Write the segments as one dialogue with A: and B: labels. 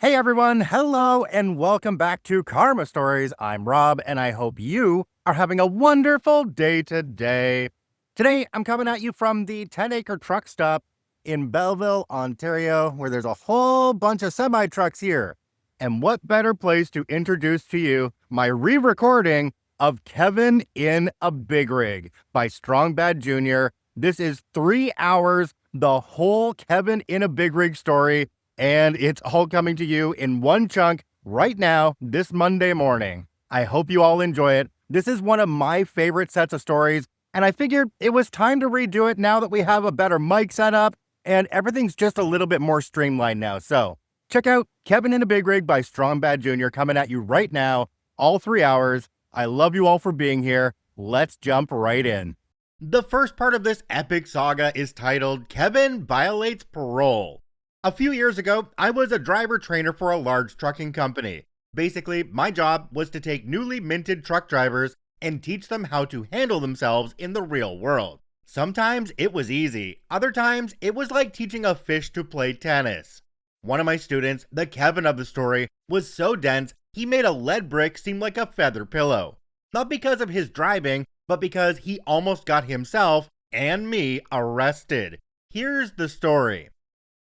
A: Hey everyone, hello and welcome back to Karma Stories. I'm Rob and I hope you are having a wonderful day today. Today I'm coming at you from the 10-acre truck stop in Belleville, Ontario, where there's a whole bunch of semi-trucks here. And what better place to introduce to you my re-recording of Kevin in a Big Rig by Strong Bad Jr. This is 3 hours, the whole Kevin in a Big Rig story. And it's all coming to you in one chunk right now, this Monday morning. I hope you all enjoy it. This is one of my favorite sets of stories, and I figured it was time to redo it now that we have a better mic setup, and everything's just a little bit more streamlined now. So check out Kevin in a Big Rig by Strong Bad Jr. coming at you right now, all 3 hours. I love you all for being here. Let's jump right in. The first part of this epic saga is titled Kevin Violates Parole. A few years ago, I was a driver trainer for a large trucking company. Basically, my job was to take newly minted truck drivers and teach them how to handle themselves in the real world. Sometimes it was easy, other times it was like teaching a fish to play tennis. One of my students, the Kevin of the story, was so dense he made a lead brick seem like a feather pillow. Not because of his driving, but because he almost got himself and me arrested. Here's the story.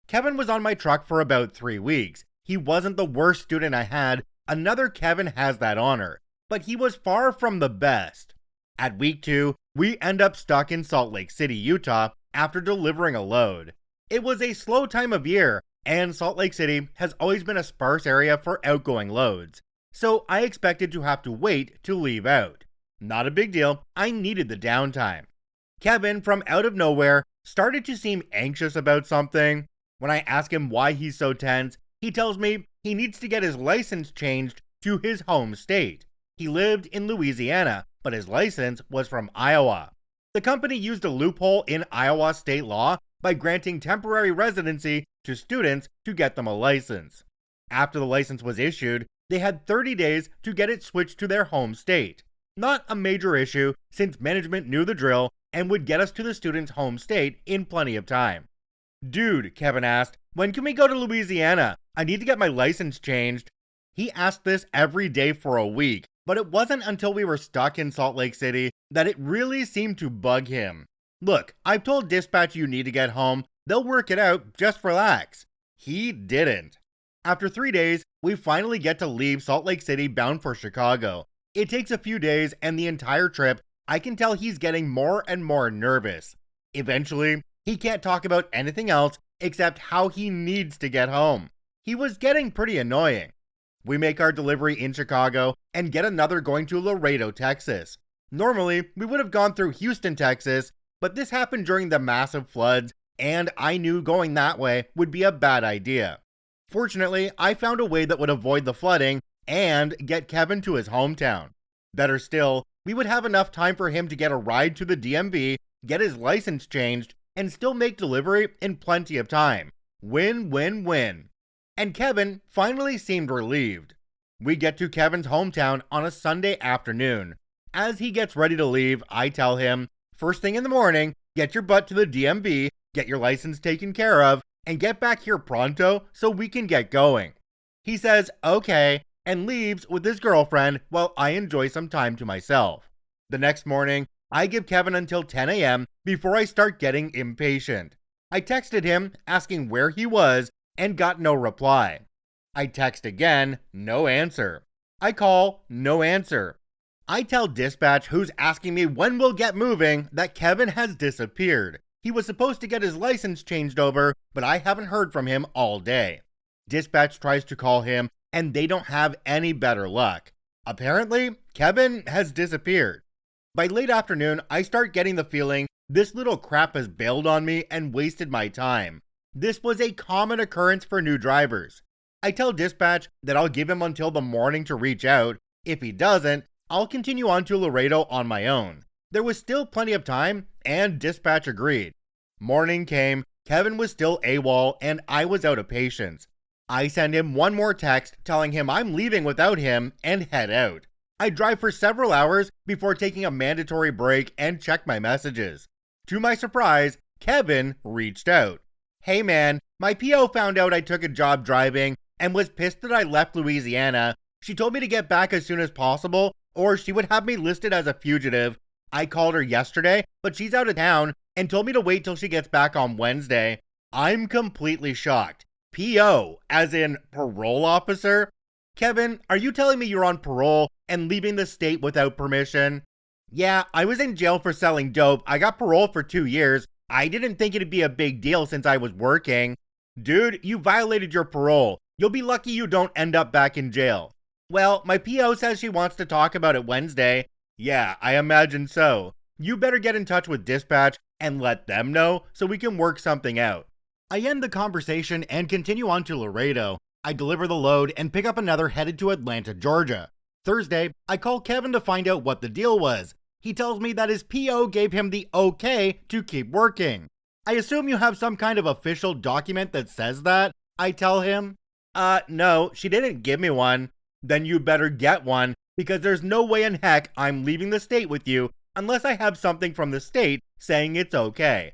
A: Kevin was on my truck for about 3 weeks. He wasn't the worst student I had, another Kevin has that honor, but he was far from the best. At week 2, we end up stuck in Salt Lake City, Utah after delivering a load. It was a slow time of year, and Salt Lake City has always been a sparse area for outgoing loads, so I expected to have to wait to leave out. Not a big deal, I needed the downtime. Kevin, from out of nowhere, started to seem anxious about something. When I ask him why he's so tense, he tells me he needs to get his license changed to his home state. He lived in Louisiana, but his license was from Iowa. The company used a loophole in Iowa state law by granting temporary residency to students to get them a license. After the license was issued, they had 30 days to get it switched to their home state. Not a major issue since management knew the drill and would get us to the student's home state in plenty of time. Dude, Kevin asked, when can we go to Louisiana? I need to get my license changed. He asked this every day for a week, but it wasn't until we were stuck in Salt Lake City that it really seemed to bug him. Look, I've told dispatch you need to get home. They'll work it out, just relax. He didn't. After 3 days, we finally get to leave Salt Lake City bound for Chicago. It takes a few days, and the entire trip, I can tell he's getting more and more nervous. Eventually, he can't talk about anything else except how he needs to get home. He was getting pretty annoying. We make our delivery in Chicago and get another going to Laredo, Texas. Normally, we would have gone through Houston, Texas, but this happened during the massive floods, and I knew going that way would be a bad idea. Fortunately, I found a way that would avoid the flooding and get Kevin to his hometown. Better still, we would have enough time for him to get a ride to the DMV, get his license changed, and still make delivery in plenty of time. Win, win, win. And Kevin finally seemed relieved. We get to Kevin's hometown on a Sunday afternoon. As he gets ready to leave, I tell him, first thing in the morning, get your butt to the DMV, get your license taken care of, and get back here pronto so we can get going. He says, okay, and leaves with his girlfriend while I enjoy some time to myself. The next morning, I give Kevin until 10 a.m. before I start getting impatient. I texted him asking where he was and got no reply. I text again, no answer. I call, no answer. I tell dispatch, who's asking me when we'll get moving, that Kevin has disappeared. He was supposed to get his license changed over, but I haven't heard from him all day. Dispatch tries to call him, and they don't have any better luck. Apparently, Kevin has disappeared. By late afternoon, I start getting the feeling this little crap has bailed on me and wasted my time. This was a common occurrence for new drivers. I tell dispatch that I'll give him until the morning to reach out. If he doesn't, I'll continue on to Laredo on my own. There was still plenty of time, and dispatch agreed. Morning came, Kevin was still AWOL, and I was out of patience. I send him one more text telling him I'm leaving without him and head out. I drive for several hours before taking a mandatory break and check my messages. To my surprise, Kevin reached out. Hey man, my PO found out I took a job driving and was pissed that I left Louisiana. She told me to get back as soon as possible, or she would have me listed as a fugitive. I called her yesterday, but she's out of town and told me to wait till she gets back on Wednesday. I'm completely shocked. PO, as in parole officer? Kevin, are you telling me you're on parole and leaving the state without permission? Yeah, I was in jail for selling dope. I got parole for 2 years. I didn't think it'd be a big deal since I was working. Dude, you violated your parole. You'll be lucky you don't end up back in jail. Well, my PO says she wants to talk about it Wednesday. Yeah, I imagine so. You better get in touch with dispatch and let them know so we can work something out. I end the conversation and continue on to Laredo. I deliver the load and pick up another headed to Atlanta, Georgia. Thursday, I call Kevin to find out what the deal was. He tells me that his PO gave him the okay to keep working. I assume you have some kind of official document that says that, I tell him. No, she didn't give me one. Then you better get one, because there's no way in heck I'm leaving the state with you unless I have something from the state saying it's okay.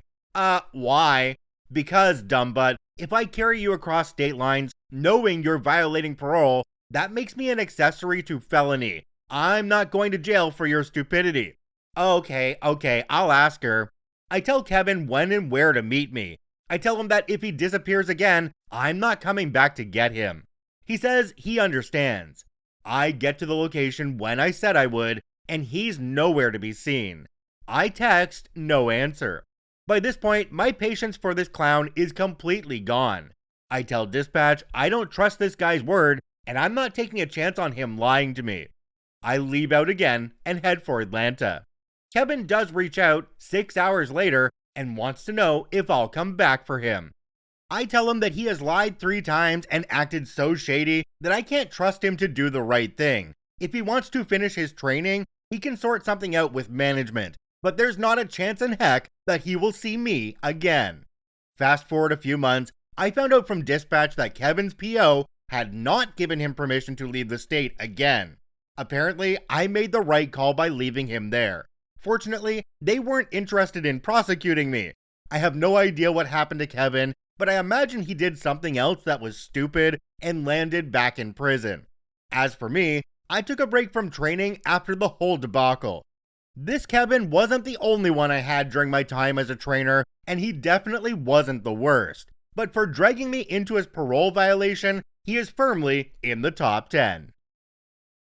A: Why? Because, dumbbutt, if I carry you across state lines knowing you're violating parole, that makes me an accessory to felony. I'm not going to jail for your stupidity. Okay, I'll ask her. I tell Kevin when and where to meet me. I tell him that if he disappears again, I'm not coming back to get him. He says he understands. I get to the location when I said I would, and he's nowhere to be seen. I text, no answer. By this point, my patience for this clown is completely gone. I tell dispatch I don't trust this guy's word, and I'm not taking a chance on him lying to me. I leave out again and head for Atlanta. Kevin does reach out 6 hours later and wants to know if I'll come back for him. I tell him that he has lied 3 times and acted so shady that I can't trust him to do the right thing. If he wants to finish his training, he can sort something out with management, but there's not a chance in heck that he will see me again. Fast forward a few months, I found out from dispatch that Kevin's PO had not given him permission to leave the state again. Apparently, I made the right call by leaving him there. Fortunately, they weren't interested in prosecuting me. I have no idea what happened to Kevin, but I imagine he did something else that was stupid and landed back in prison. As for me, I took a break from training after the whole debacle. This Kevin wasn't the only one I had during my time as a trainer, and he definitely wasn't the worst. But for dragging me into his parole violation, he is firmly in the top 10.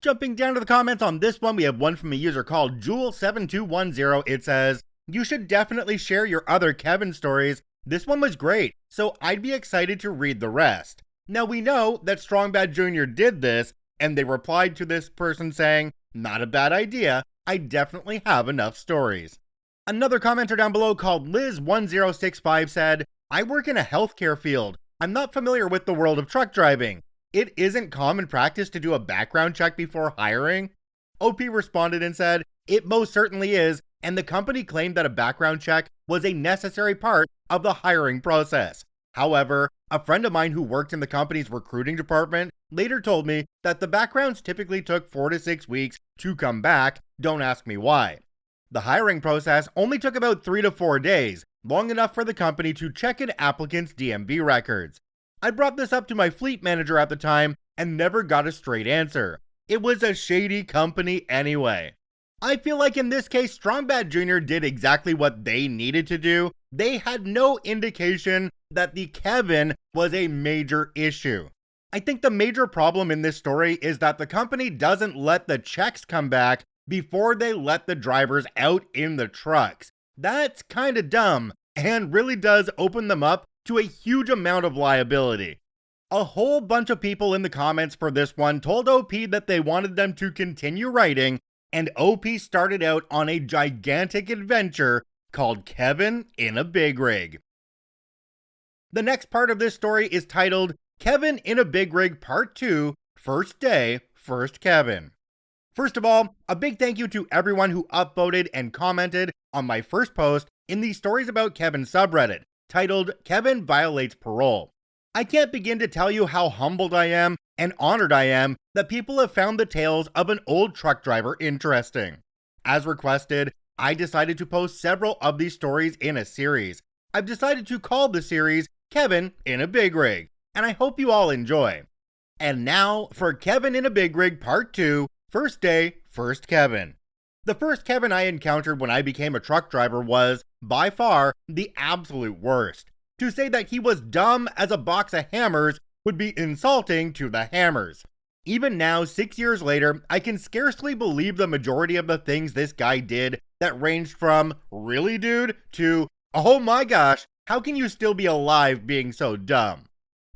A: Jumping down to the comments on this one, we have one from a user called Jewel7210. It says, "You should definitely share your other Kevin stories. This one was great, so I'd be excited to read the rest." Now we know that Strong Bad Jr. did this, and they replied to this person saying, "Not a bad idea. I definitely have enough stories." Another commenter down below called Liz1065 said, "I work in a healthcare field. I'm not familiar with the world of truck driving. It isn't common practice to do a background check before hiring?" OP responded and said, "It most certainly is, and the company claimed that a background check was a necessary part of the hiring process. However, a friend of mine who worked in the company's recruiting department later told me that the backgrounds typically took 4 to 6 weeks to come back. Don't ask me why. The hiring process only took about 3 to 4 days, long enough for the company to check an applicant's DMV records. I brought this up to my fleet manager at the time and never got a straight answer. It was a shady company anyway." I feel like in this case, Strong Bad Jr. did exactly what they needed to do. They had no indication that the Kevin was a major issue. I think the major problem in this story is that the company doesn't let the checks come back before they let the drivers out in the trucks. That's kinda dumb and really does open them up to a huge amount of liability. A whole bunch of people in the comments for this one told OP that they wanted them to continue writing, and OP started out on a gigantic adventure called Kevin in a Big Rig. The next part of this story is titled Kevin in a Big Rig Part 2, First Day, First Kevin. First of all, a big thank you to everyone who upvoted and commented on my first post in the Stories About Kevin subreddit, titled Kevin Violates Parole. I can't begin to tell you how humbled I am and honored I am that people have found the tales of an old truck driver interesting. As requested, I decided to post several of these stories in a series. I've decided to call the series Kevin in a Big Rig, and I hope you all enjoy. And now for Kevin in a Big Rig Part 2, First Day, First Kevin. The first Kevin I encountered when I became a truck driver was, by far, the absolute worst. To say that he was dumb as a box of hammers would be insulting to the hammers. Even now, 6 years later, I can scarcely believe the majority of the things this guy did that ranged from, really dude, to, oh my gosh, how can you still be alive being so dumb?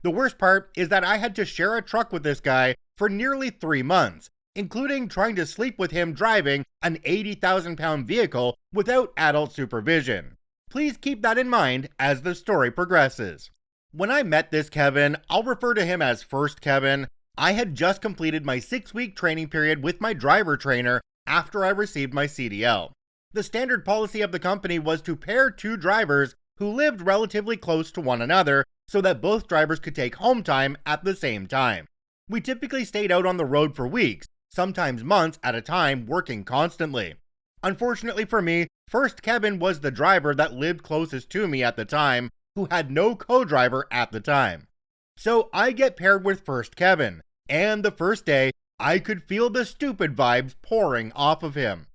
A: The worst part is that I had to share a truck with this guy for nearly 3 months, including trying to sleep with him driving an 80,000-pound vehicle without adult supervision. Please keep that in mind as the story progresses. When I met this Kevin, I'll refer to him as First Kevin. I had just completed my 6-week training period with my driver trainer after I received my CDL. The standard policy of the company was to pair 2 drivers who lived relatively close to one another so that both drivers could take home time at the same time. We typically stayed out on the road for weeks, sometimes months at a time, working constantly. Unfortunately for me, First Kevin was the driver that lived closest to me at the time, who had no co-driver at the time. So I get paired with First Kevin, and the first day, I could feel the stupid vibes pouring off of him.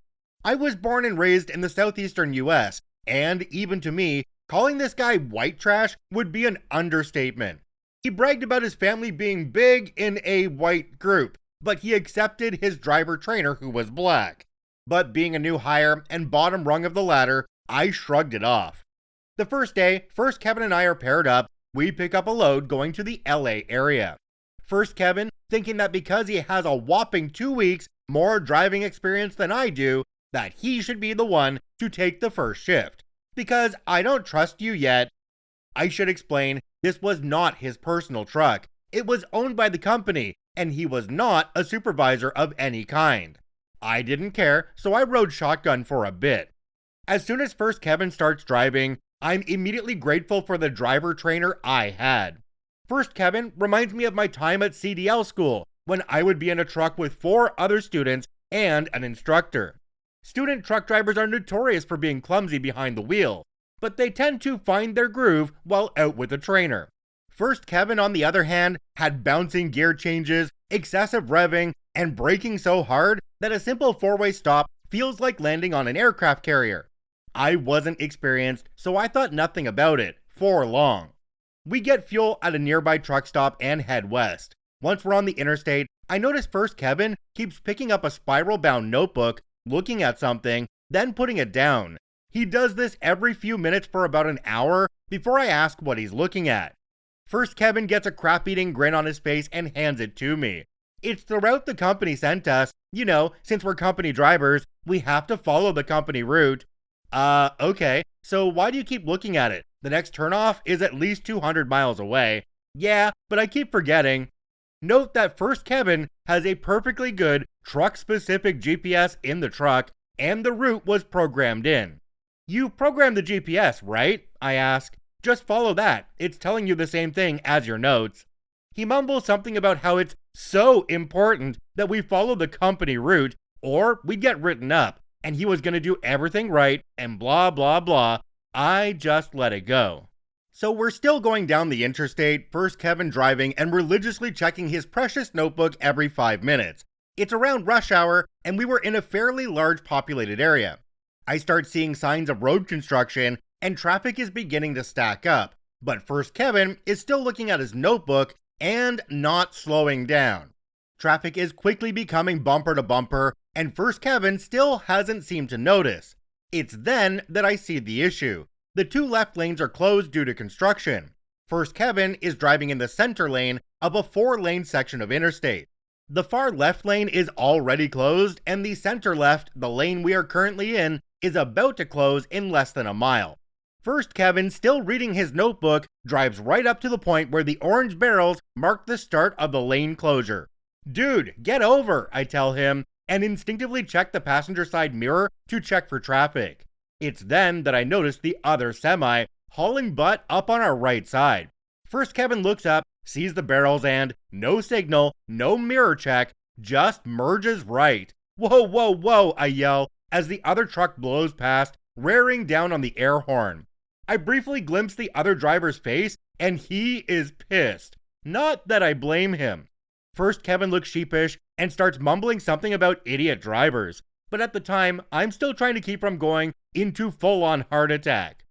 A: I was born and raised in the southeastern US, and even to me, calling this guy white trash would be an understatement. He bragged about his family being big in a white group, but he accepted his driver trainer who was black. But being a new hire and bottom rung of the ladder, I shrugged it off. The first day, First Kevin and I are paired up. We pick up a load going to the LA area. First Kevin, thinking that because he has a whopping 2 weeks more driving experience than I do, that he should be the one to take the first shift. Because I don't trust you yet. I should explain, this was not his personal truck. It was owned by the company, and he was not a supervisor of any kind. I didn't care, so I rode shotgun for a bit. As soon as First Kevin starts driving, I'm immediately grateful for the driver trainer I had. First Kevin reminds me of my time at CDL school, when I would be in a truck with 4 other students and an instructor. Student truck drivers are notorious for being clumsy behind the wheel, but they tend to find their groove while out with a trainer. First Kevin, on the other hand, had bouncing gear changes, excessive revving, and braking so hard that a simple 4-way stop feels like landing on an aircraft carrier. I wasn't experienced, so I thought nothing about it, for long. We get fuel at a nearby truck stop and head west. Once we're on the interstate, I notice First Kevin keeps picking up a spiral-bound notebook, looking at something, then putting it down. He does this every few minutes for about an hour before I ask what he's looking at. First Kevin gets a crap-eating grin on his face and hands it to me. It's the route the company sent us. You know, since we're company drivers, we have to follow the company route. Okay, so why do you keep looking at it? The next turnoff is at least 200 miles away. Yeah, but I keep forgetting. Note that First Kevin has a perfectly good truck-specific GPS in the truck, and the route was programmed in. You programmed the GPS, right? I ask. Just follow that. It's telling you the same thing as your notes. He mumbles something about how it's so important that we follow the company route, or we'd get written up, and he was going to do everything right, and blah blah blah. I just let it go. So we're still going down the interstate, First Kevin driving and religiously checking his precious notebook every 5 minutes. It's around rush hour, and we were in a fairly large populated area. I start seeing signs of road construction, and traffic is beginning to stack up, but First Kevin is still looking at his notebook and not slowing down. Traffic is quickly becoming bumper to bumper, and First Kevin still hasn't seemed to notice. It's then that I see the issue. The 2 left lanes are closed due to construction. First Kevin is driving in the center lane of a 4-lane section of interstate. The far left lane is already closed, and the center left, the lane we are currently in, is about to close in less than a mile. First Kevin, still reading his notebook, drives right up to the point where the orange barrels mark the start of the lane closure. Dude, get over, I tell him, and instinctively check the passenger side mirror to check for traffic. It's then that I notice the other semi hauling butt up on our right side. First Kevin looks up, sees the barrels, and no signal, no mirror check, just merges right. Whoa, whoa, whoa, I yell as the other truck blows past, raring down on the air horn. I briefly glimpse the other driver's face, and he is pissed. Not that I blame him. First Kevin looks sheepish and starts mumbling something about idiot drivers, but at the time, I'm still trying to keep from going into full-on heart attack.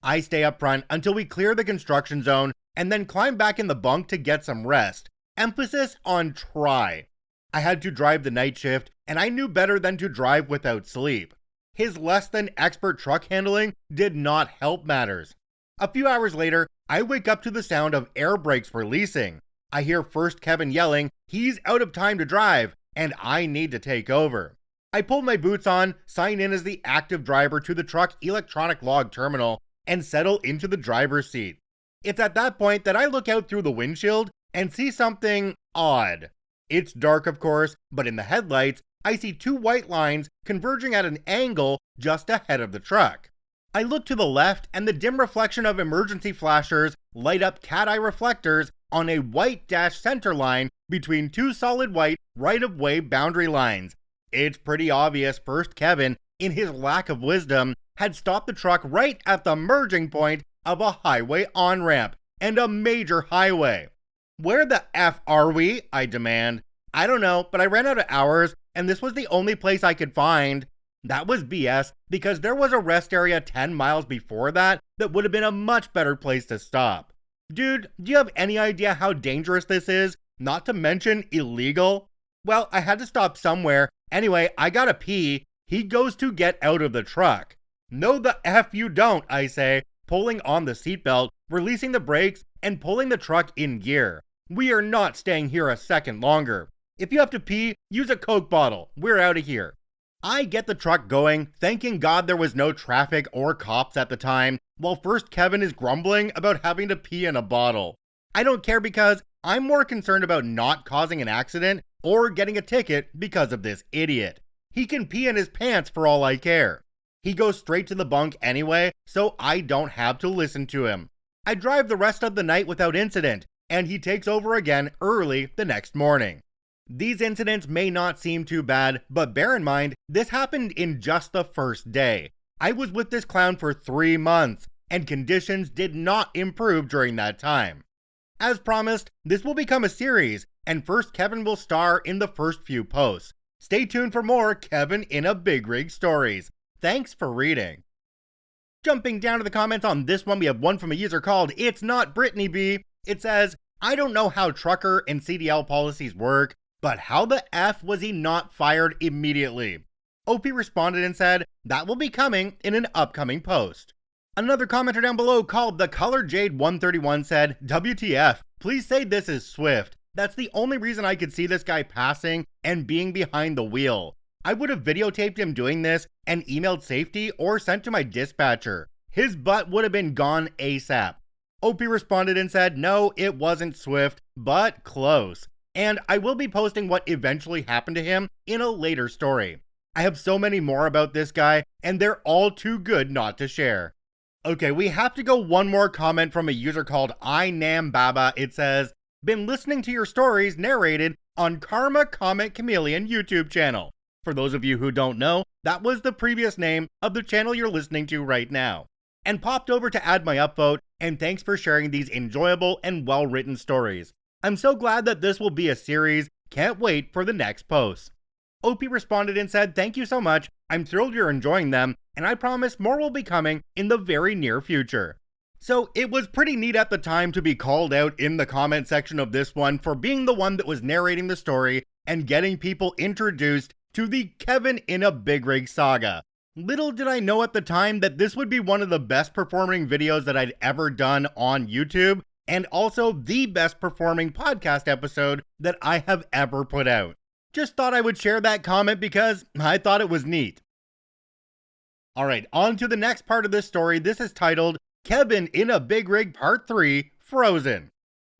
A: I stay up front until we clear the construction zone and then climb back in the bunk to get some rest. Emphasis on try. I had to drive the night shift, and I knew better than to drive without sleep. His less than expert truck handling did not help matters. A few hours later, I wake up to the sound of air brakes releasing. I hear First Kevin yelling, he's out of time to drive, and I need to take over. I pull my boots on, sign in as the active driver to the truck electronic log terminal, and settle into the driver's seat. It's at that point that I look out through the windshield and see something odd. It's dark, of course, but in the headlights, I see two white lines converging at an angle just ahead of the truck. I look to the left, and the dim reflection of emergency flashers light up cat-eye reflectors on a white dash center line between two solid white right-of-way boundary lines. It's pretty obvious First Kevin, in his lack of wisdom, had stopped the truck right at the merging point of a highway on-ramp and a major highway. Where the F are we? I demand. I don't know, but I ran out of hours, and this was the only place I could find. That was BS, because there was a rest area 10 miles before that would have been a much better place to stop. Dude, do you have any idea how dangerous this is? Not to mention illegal? Well, I had to stop somewhere. Anyway, I gotta pee. He goes to get out of the truck. No the F you don't, I say, pulling on the seatbelt, releasing the brakes, and pulling the truck in gear. We are not staying here a second longer. If you have to pee, use a Coke bottle. We're out of here. I get the truck going, thanking God there was no traffic or cops at the time, while First Kevin is grumbling about having to pee in a bottle. I don't care because I'm more concerned about not causing an accident or getting a ticket because of this idiot. He can pee in his pants for all I care. He goes straight to the bunk anyway, so I don't have to listen to him. I drive the rest of the night without incident, and he takes over again early the next morning. These incidents may not seem too bad, but bear in mind, this happened in just the first day. I was with this clown for 3 months, and conditions did not improve during that time. As promised, this will become a series, and First Kevin will star in the first few posts. Stay tuned for more Kevin in a Big Rig stories. Thanks for reading. Jumping down to the comments on this one, we have one from a user called It's Not Brittany B. It says, I don't know how trucker and CDL policies work, but how the F was he not fired immediately? OP responded and said, that will be coming in an upcoming post. Another commenter down below called The Color Jade 131 said, WTF, please say this is Swift. That's the only reason I could see this guy passing and being behind the wheel. I would have videotaped him doing this and emailed safety or sent to my dispatcher. His butt would have been gone ASAP. OP responded and said, no, it wasn't Swift, but close. And I will be posting what eventually happened to him in a later story. I have so many more about this guy, and they're all too good not to share. Okay, we have to go one more comment from a user called INamBaba. It says, been listening to your stories narrated on Karma Comment Chameleon YouTube channel. For those of you who don't know, that was the previous name of the channel you're listening to right now. And popped over to add my upvote, and thanks for sharing these enjoyable and well-written stories. I'm so glad that this will be a series, can't wait for the next post. OP responded and said, thank you so much, I'm thrilled you're enjoying them, and I promise more will be coming in the very near future. So it was pretty neat at the time to be called out in the comment section of this one for being the one that was narrating the story and getting people introduced to the Kevin in a Big Rig saga. Little did I know at the time that this would be one of the best performing videos that I'd ever done on YouTube, and also the best performing podcast episode that I have ever put out. Just thought I would share that comment because I thought it was neat. Alright, on to the next part of this story. This is titled, Kevin in a Big Rig Part 3, Frozen.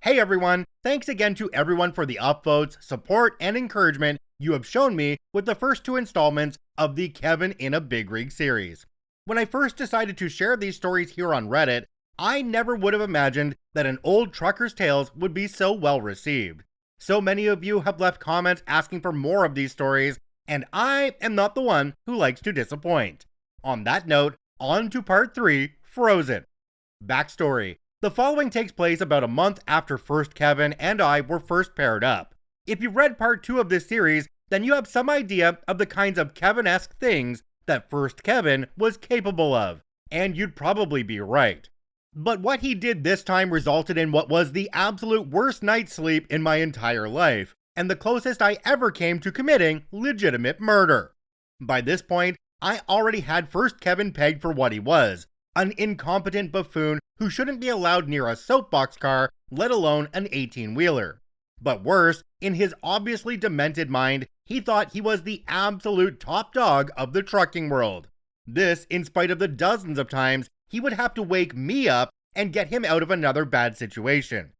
A: Hey everyone, thanks again to everyone for the upvotes, support, and encouragement you have shown me with the first 2 installments of the Kevin in a Big Rig series. When I first decided to share these stories here on Reddit, I never would have imagined that an old trucker's tales would be so well received. So many of you have left comments asking for more of these stories, and I am not the one who likes to disappoint. On that note, on to Part 3, Frozen. Backstory. The following takes place about a month after First Kevin and I were first paired up. If you've read part 2 of this series, then you have some idea of the kinds of Kevin-esque things that First Kevin was capable of, and you'd probably be right. But what he did this time resulted in what was the absolute worst night's sleep in my entire life, and the closest I ever came to committing legitimate murder. By this point, I already had First Kevin pegged for what he was, an incompetent buffoon who shouldn't be allowed near a soapbox car, let alone an 18-wheeler. But worse, in his obviously demented mind, he thought he was the absolute top dog of the trucking world. This, in spite of the dozens of times he would have to wake me up and get him out of another bad situation.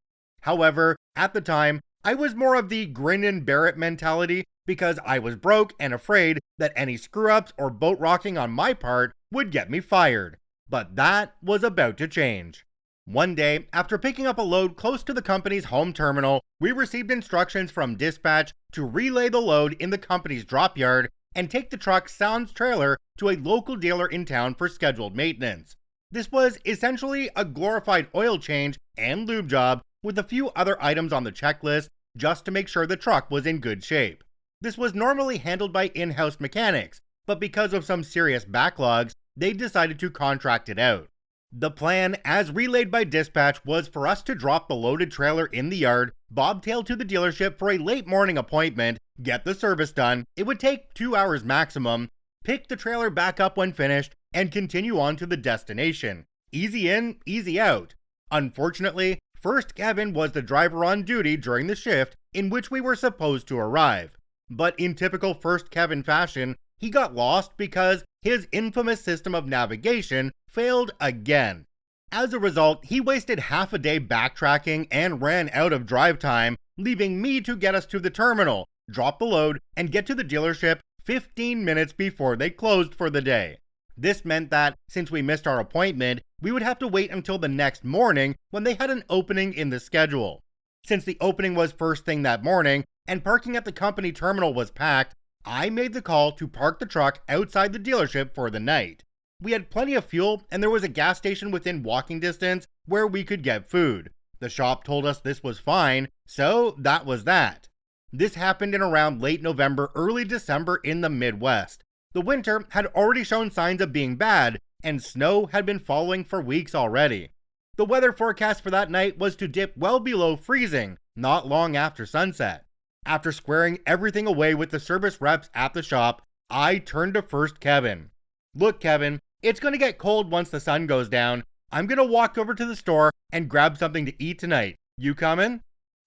A: However, at the time, I was more of the grin and bear it mentality because I was broke and afraid that any screw-ups or boat rocking on my part would get me fired. But that was about to change. One day, after picking up a load close to the company's home terminal, we received instructions from dispatch to relay the load in the company's drop yard and take the truck sans trailer to a local dealer in town for scheduled maintenance. This was essentially a glorified oil change and lube job with a few other items on the checklist just to make sure the truck was in good shape. This was normally handled by in-house mechanics, but because of some serious backlogs, they decided to contract it out. The plan, as relayed by dispatch, was for us to drop the loaded trailer in the yard, bobtail to the dealership for a late morning appointment, get the service done, it would take 2 hours maximum, pick the trailer back up when finished, and continue on to the destination. Easy in, easy out. Unfortunately, First Kevin was the driver on duty during the shift in which we were supposed to arrive. But in typical First Kevin fashion, he got lost because his infamous system of navigation failed again. As a result, he wasted half a day backtracking and ran out of drive time, leaving me to get us to the terminal, drop the load, and get to the dealership 15 minutes before they closed for the day. This meant that, since we missed our appointment, we would have to wait until the next morning when they had an opening in the schedule. Since the opening was first thing that morning, and parking at the company terminal was packed, I made the call to park the truck outside the dealership for the night. We had plenty of fuel, and there was a gas station within walking distance where we could get food. The shop told us this was fine, so that was that. This happened in around late November, early December in the Midwest. The winter had already shown signs of being bad, and snow had been falling for weeks already. The weather forecast for that night was to dip well below freezing, not long after sunset. After squaring everything away with the service reps at the shop, I turned to First Kevin. "Look, Kevin, it's going to get cold once the sun goes down. I'm going to walk over to the store and grab something to eat tonight. You coming?"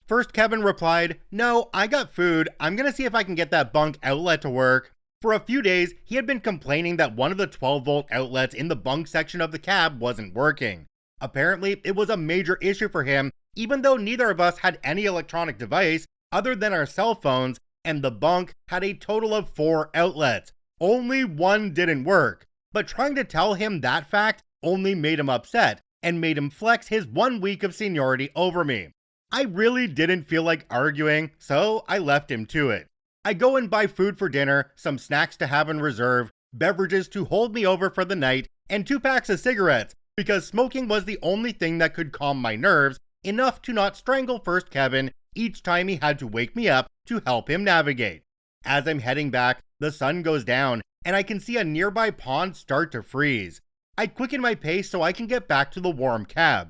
A: First Kevin replied, "No, I got food. I'm going to see if I can get that bunk outlet to work." For a few days, he had been complaining that one of the 12-volt outlets in the bunk section of the cab wasn't working. Apparently, it was a major issue for him, even though neither of us had any electronic device other than our cell phones, and the bunk had a total of 4 outlets. Only one didn't work. But trying to tell him that fact only made him upset, and made him flex his 1 week of seniority over me. I really didn't feel like arguing, so I left him to it. I go and buy food for dinner, some snacks to have in reserve, beverages to hold me over for the night, and 2 packs of cigarettes, because smoking was the only thing that could calm my nerves, enough to not strangle First Kevin each time he had to wake me up to help him navigate. As I'm heading back, the sun goes down, and I can see a nearby pond start to freeze. I quicken my pace so I can get back to the warm cab.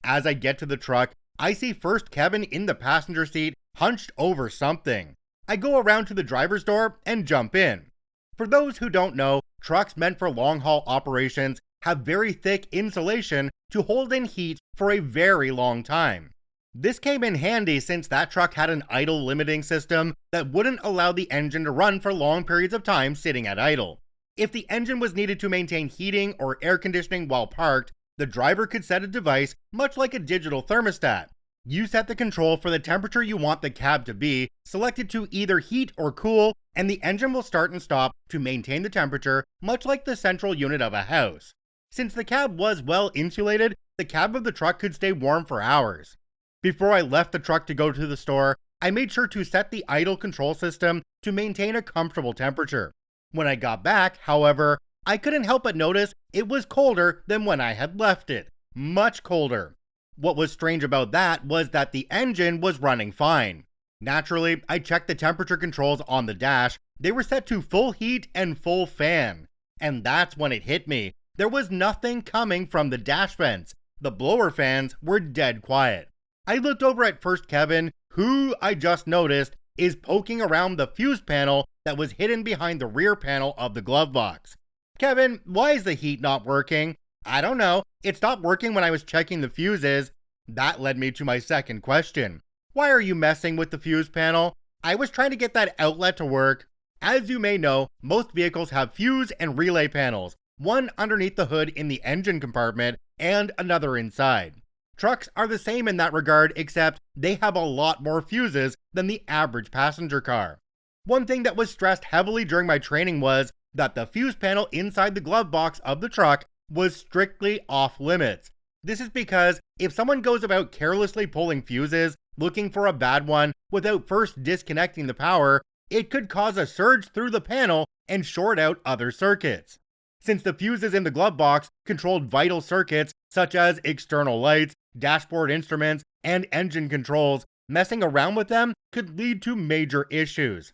A: As I get to the truck, I see First Kevin in the passenger seat, hunched over something. I go around to the driver's door and jump in. For those who don't know, trucks meant for long-haul operations have very thick insulation to hold in heat for a very long time. This came in handy since that truck had an idle limiting system that wouldn't allow the engine to run for long periods of time sitting at idle. If the engine was needed to maintain heating or air conditioning while parked, the driver could set a device much like a digital thermostat. You set the control for the temperature you want the cab to be, select it to either heat or cool, and the engine will start and stop to maintain the temperature, much like the central unit of a house. Since the cab was well insulated, the cab of the truck could stay warm for hours. Before I left the truck to go to the store, I made sure to set the idle control system to maintain a comfortable temperature. When I got back, however, I couldn't help but notice it was colder than when I had left it. Much colder. What was strange about that was that the engine was running fine. Naturally, I checked the temperature controls on the dash. They were set to full heat and full fan. And that's when it hit me. There was nothing coming from the dash vents. The blower fans were dead quiet. I looked over at first Kevin, who I just noticed is poking around the fuse panel that was hidden behind the rear panel of the glove box. Kevin, why is the heat not working? I don't know. It stopped working when I was checking the fuses. That led me to my second question. Why are you messing with the fuse panel? I was trying to get that outlet to work. As you may know, most vehicles have fuse and relay panels, one underneath the hood in the engine compartment and another inside. Trucks are the same in that regard, except they have a lot more fuses than the average passenger car. One thing that was stressed heavily during my training was that the fuse panel inside the glove box of the truck was strictly off limits. This is because if someone goes about carelessly pulling fuses, looking for a bad one without first disconnecting the power, it could cause a surge through the panel and short out other circuits. Since the fuses in the glove box controlled vital circuits such as external lights, dashboard instruments, and engine controls, messing around with them could lead to major issues.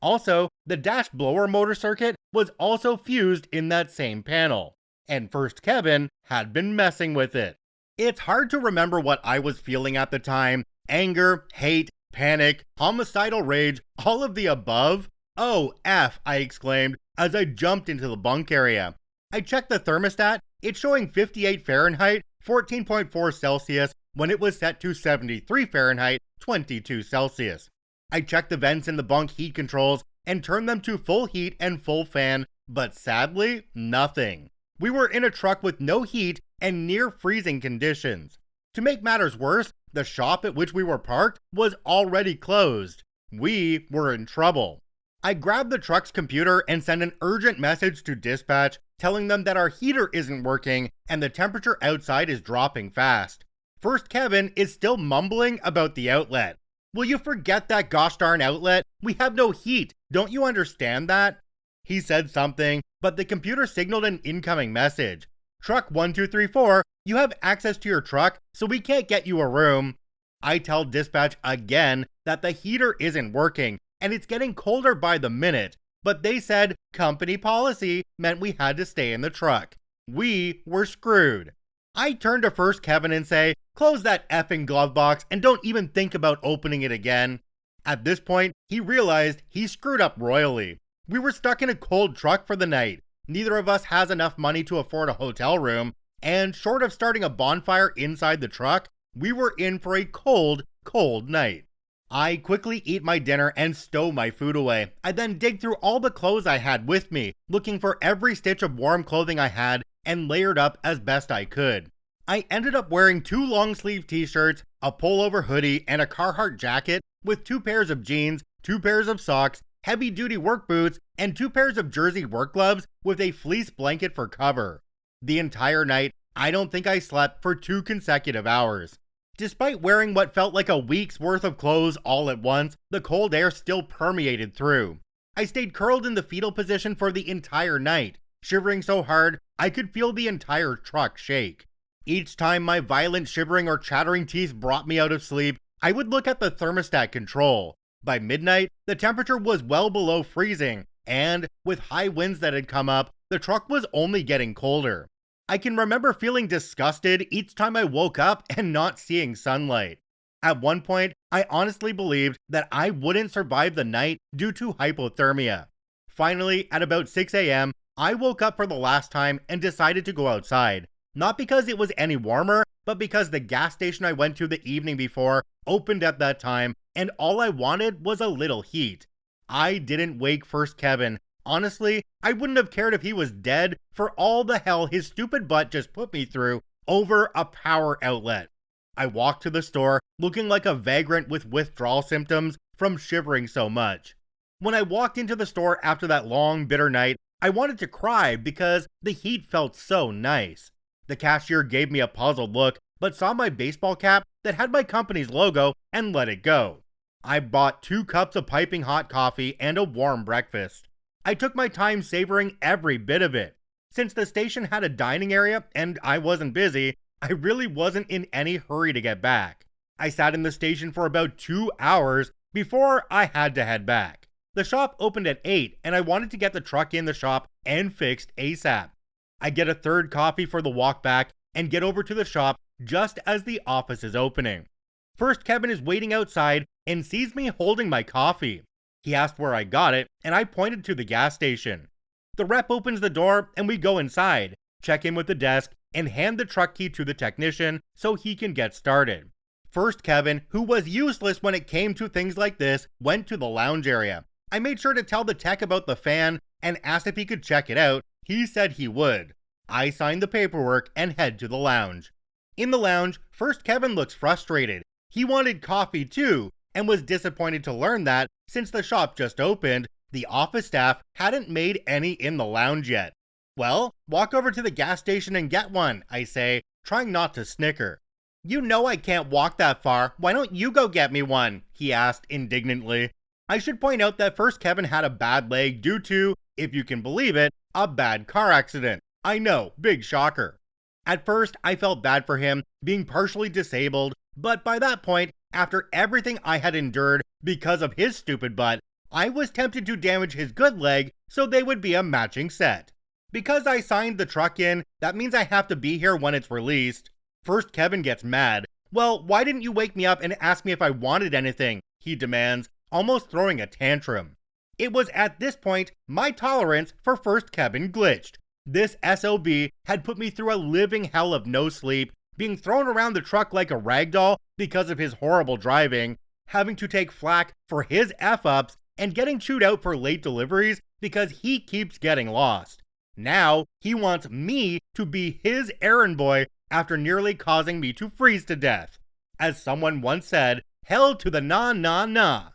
A: Also, the dash blower motor circuit was also fused in that same panel, and first Kevin had been messing with it. It's hard to remember what I was feeling at the time. Anger, hate, panic, homicidal rage, all of the above. Oh, F, I exclaimed as I jumped into the bunk area. I checked the thermostat. It's showing 58 Fahrenheit, 14.4 Celsius, when it was set to 73 Fahrenheit, 22 Celsius. I checked the vents in the bunk heat controls and turned them to full heat and full fan, but sadly, nothing. We were in a truck with no heat and near freezing conditions. To make matters worse, the shop at which we were parked was already closed. We were in trouble. I grabbed the truck's computer and sent an urgent message to dispatch telling them that our heater isn't working and the temperature outside is dropping fast. First Kevin is still mumbling about the outlet. Will you forget that gosh darn outlet? We have no heat. Don't you understand that? He said something, but the computer signaled an incoming message. Truck 1234, you have access to your truck, so we can't get you a room. I tell dispatch again that the heater isn't working, and it's getting colder by the minute, but they said company policy meant we had to stay in the truck. We were screwed. I turn to first Kevin and say, close that effing glove box and don't even think about opening it again. At this point, he realized he screwed up royally. We were stuck in a cold truck for the night. Neither of us has enough money to afford a hotel room, and short of starting a bonfire inside the truck, we were in for a cold, cold night. I quickly eat my dinner and stow my food away. I then dig through all the clothes I had with me, looking for every stitch of warm clothing I had and layered up as best I could. I ended up wearing 2 long sleeve t-shirts, a pullover hoodie, and a Carhartt jacket with 2 pairs of jeans, 2 pairs of socks, heavy duty work boots, and 2 pairs of jersey work gloves with a fleece blanket for cover. The entire night, I don't think I slept for 2 consecutive hours. Despite wearing what felt like a week's worth of clothes all at once, the cold air still permeated through. I stayed curled in the fetal position for the entire night, shivering so hard I could feel the entire truck shake. Each time my violent shivering or chattering teeth brought me out of sleep, I would look at the thermostat control. By midnight, the temperature was well below freezing, and with high winds that had come up, the truck was only getting colder. I can remember feeling disgusted each time I woke up and not seeing sunlight. At one point, I honestly believed that I wouldn't survive the night due to hypothermia. Finally, at about 6 a.m., I woke up for the last time and decided to go outside. Not because it was any warmer, but because the gas station I went to the evening before opened at that time, and all I wanted was a little heat. I didn't wake first Kevin. Honestly, I wouldn't have cared if he was dead for all the hell his stupid butt just put me through over a power outlet. I walked to the store looking like a vagrant with withdrawal symptoms from shivering so much. When I walked into the store after that long, bitter night, I wanted to cry because the heat felt so nice. The cashier gave me a puzzled look, but saw my baseball cap that had my company's logo and let it go. I bought 2 cups of piping hot coffee and a warm breakfast. I took my time savoring every bit of it. Since the station had a dining area and I wasn't busy, I really wasn't in any hurry to get back. I sat in the station for about 2 hours, Before I had to head back. The shop opened at 8 and I wanted to get the truck in the shop and fixed ASAP. I get a third coffee for the walk back and get over to the shop just as the office is opening. First, Kevin is waiting outside and sees me holding my coffee. He asked where I got it and I pointed to the gas station. The rep opens the door and we go inside, check in with the desk, and hand the truck key to the technician so he can get started. First, Kevin, who was useless when it came to things like this, went to the lounge area. I made sure to tell the tech about the fan and asked if he could check it out. He said he would. I signed the paperwork and head to the lounge. In the lounge, First Kevin looks frustrated. He wanted coffee too, and was disappointed to learn that, since the shop just opened, the office staff hadn't made any in the lounge yet. Well, walk over to the gas station and get one, I say, trying not to snicker. You know I can't walk that far, why don't you go get me one? He asked indignantly. I should point out that First Kevin had a bad leg due to, if you can believe it, a bad car accident. I know, big shocker. At first, I felt bad for him, being partially disabled, but by that point, after everything I had endured because of his stupid butt, I was tempted to damage his good leg so they would be a matching set. Because I signed the truck in, that means I have to be here when it's released. First, Kevin gets mad. Well, why didn't you wake me up and ask me if I wanted anything? He demands, almost throwing a tantrum. It was at this point my tolerance for First Kevin glitched. This SOB had put me through a living hell of no sleep, being thrown around the truck like a ragdoll because of his horrible driving, having to take flack for his F-ups, and getting chewed out for late deliveries because he keeps getting lost. Now, he wants me to be his errand boy after nearly causing me to freeze to death. As someone once said, hell to the nah.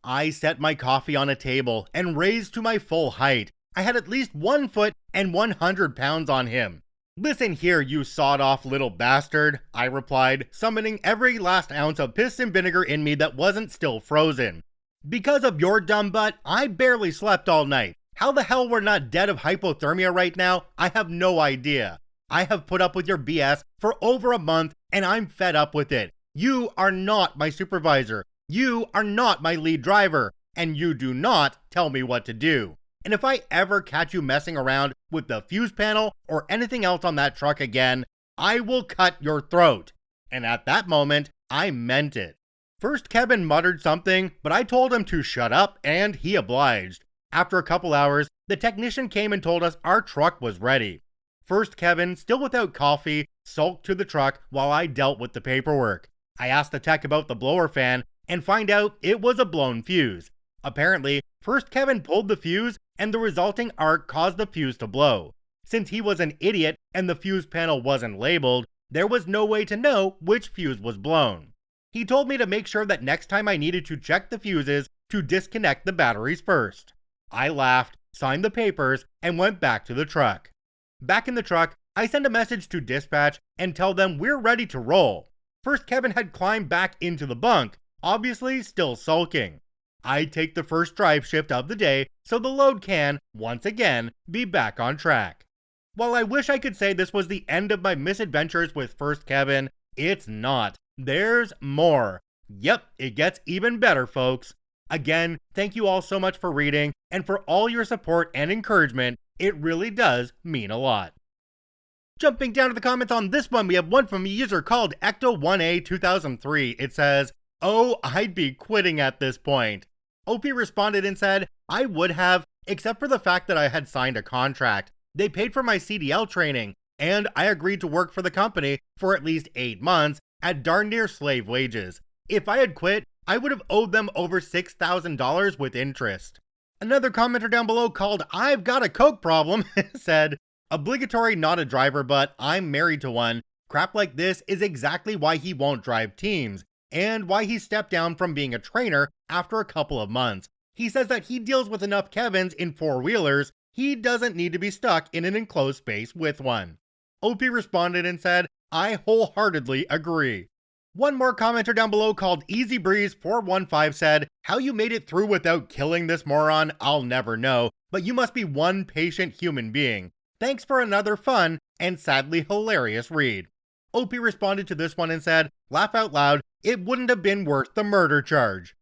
A: I set my coffee on a table and raised to my full height. I had at least 1 foot and 100 pounds on him. Listen here, you sawed-off little bastard, I replied, summoning every last ounce of piss and vinegar in me that wasn't still frozen. Because of your dumb butt, I barely slept all night. How the hell we're not dead of hypothermia right now, I have no idea. I have put up with your BS for over a month and I'm fed up with it. You are not my supervisor. You are not my lead driver. And you do not tell me what to do. And if I ever catch you messing around with the fuse panel or anything else on that truck again, I will cut your throat. And at that moment, I meant it. First, Kevin muttered something, but I told him to shut up and he obliged. After a couple hours, the technician came and told us our truck was ready. First, Kevin, still without coffee, sulked to the truck while I dealt with the paperwork. I asked the tech about the blower fan and find out it was a blown fuse. Apparently, First Kevin pulled the fuse and the resulting arc caused the fuse to blow. Since he was an idiot and the fuse panel wasn't labeled, there was no way to know which fuse was blown. He told me to make sure that next time I needed to check the fuses to disconnect the batteries first. I laughed, signed the papers, and went back to the truck. Back in the truck, I send a message to dispatch and tell them we're ready to roll. First Kevin had climbed back into the bunk, obviously still sulking. I take the first drive shift of the day so the load can, once again, be back on track. While I wish I could say this was the end of my misadventures with First Kevin, it's not. There's more. Yep, it gets even better, folks. Again, thank you all so much for reading and for all your support and encouragement. It really does mean a lot. Jumping down to the comments on this one, we have one from a user called Ecto1A2003. It says, "Oh, I'd be quitting at this point." OP responded and said, "I would have, except for the fact that I had signed a contract. They paid for my CDL training, and I agreed to work for the company for at least 8 months at darn near slave wages. If I had quit, I would have owed them over $6,000 with interest." Another commenter down below called "I've got a coke problem" said, "Obligatory not a driver, but I'm married to one. Crap like this is exactly why he won't drive teams, and why he stepped down from being a trainer after a couple of months. He says that he deals with enough Kevins in 4-wheelers, he doesn't need to be stuck in an enclosed space with one." OP responded and said, "I wholeheartedly agree." One more commenter down below called EasyBreeze415 said, "How you made it through without killing this moron, I'll never know, but you must be one patient human being. Thanks for another fun and sadly hilarious read." OP responded to this one and said, "Laugh out loud, it wouldn't have been worth the murder charge."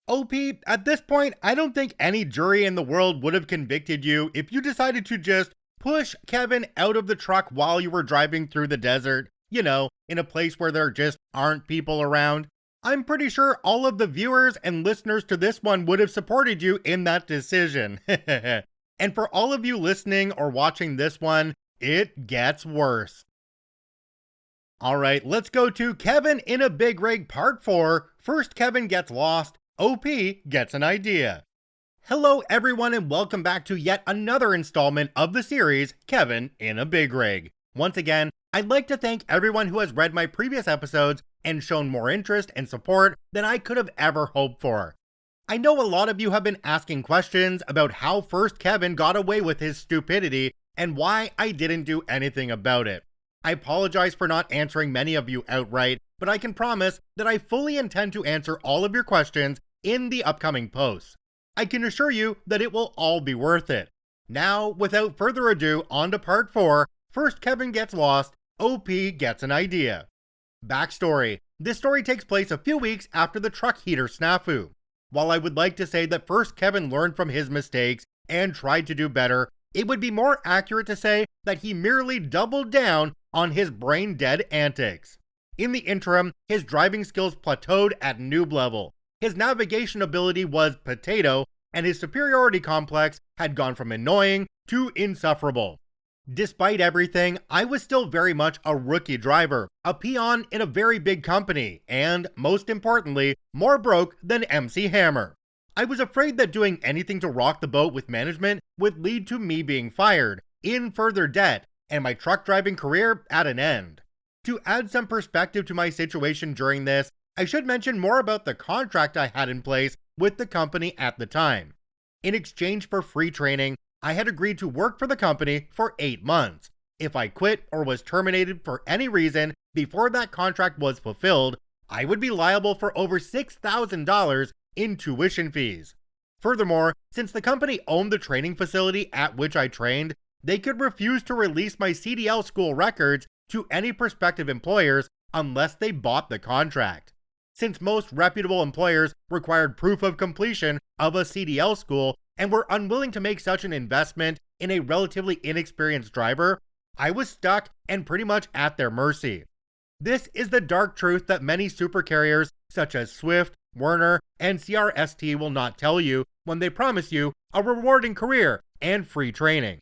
A: OP, at this point, I don't think any jury in the world would have convicted you if you decided to just push Kevin out of the truck while you were driving through the desert, in a place where there just aren't people around. I'm pretty sure all of the viewers and listeners to this one would have supported you in that decision. And for all of you listening or watching this one, it gets worse. Alright, let's go to Kevin in a Big Rig Part 4. First Kevin gets lost, OP gets an idea. Hello everyone and welcome back to yet another installment of the series, Kevin in a Big Rig. Once again, I'd like to thank everyone who has read my previous episodes and shown more interest and support than I could have ever hoped for. I know a lot of you have been asking questions about how First Kevin got away with his stupidity and why I didn't do anything about it. I apologize for not answering many of you outright, but I can promise that I fully intend to answer all of your questions in the upcoming posts. I can assure you that it will all be worth it. Now, without further ado, on to Part 4, First Kevin gets lost, OP gets an idea. Backstory. This story takes place a few weeks after the truck heater snafu. While I would like to say that First Kevin learned from his mistakes and tried to do better, it would be more accurate to say that he merely doubled down on his brain-dead antics. In the interim, his driving skills plateaued at noob level. His navigation ability was potato, and his superiority complex had gone from annoying to insufferable. Despite everything, I was still very much a rookie driver, a peon in a very big company, and, most importantly, more broke than MC Hammer. I was afraid that doing anything to rock the boat with management would lead to me being fired, in further debt, and my truck driving career at an end. To add some perspective to my situation during this, I should mention more about the contract I had in place with the company at the time. In exchange for free training, I had agreed to work for the company for 8 months. If I quit or was terminated for any reason before that contract was fulfilled, I would be liable for over $6,000 in tuition fees. Furthermore, since the company owned the training facility at which I trained, they could refuse to release my CDL school records to any prospective employers unless they bought the contract. Since most reputable employers required proof of completion of a CDL school and were unwilling to make such an investment in a relatively inexperienced driver, I was stuck and pretty much at their mercy. This is the dark truth that many supercarriers such as Swift, Werner, and CRST will not tell you when they promise you a rewarding career and free training.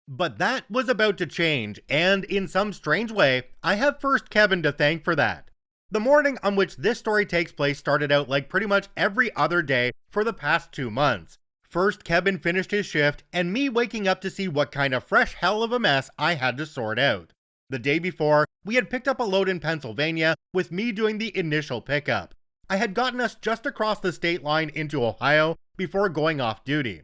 A: But that was about to change, and in some strange way, I have First Kevin to thank for that. The morning on which this story takes place started out like pretty much every other day for the past 2 months. First Kevin finished his shift, and me waking up to see what kind of fresh hell of a mess I had to sort out. The day before, we had picked up a load in Pennsylvania, with me doing the initial pickup. I had gotten us just across the state line into Ohio before going off duty.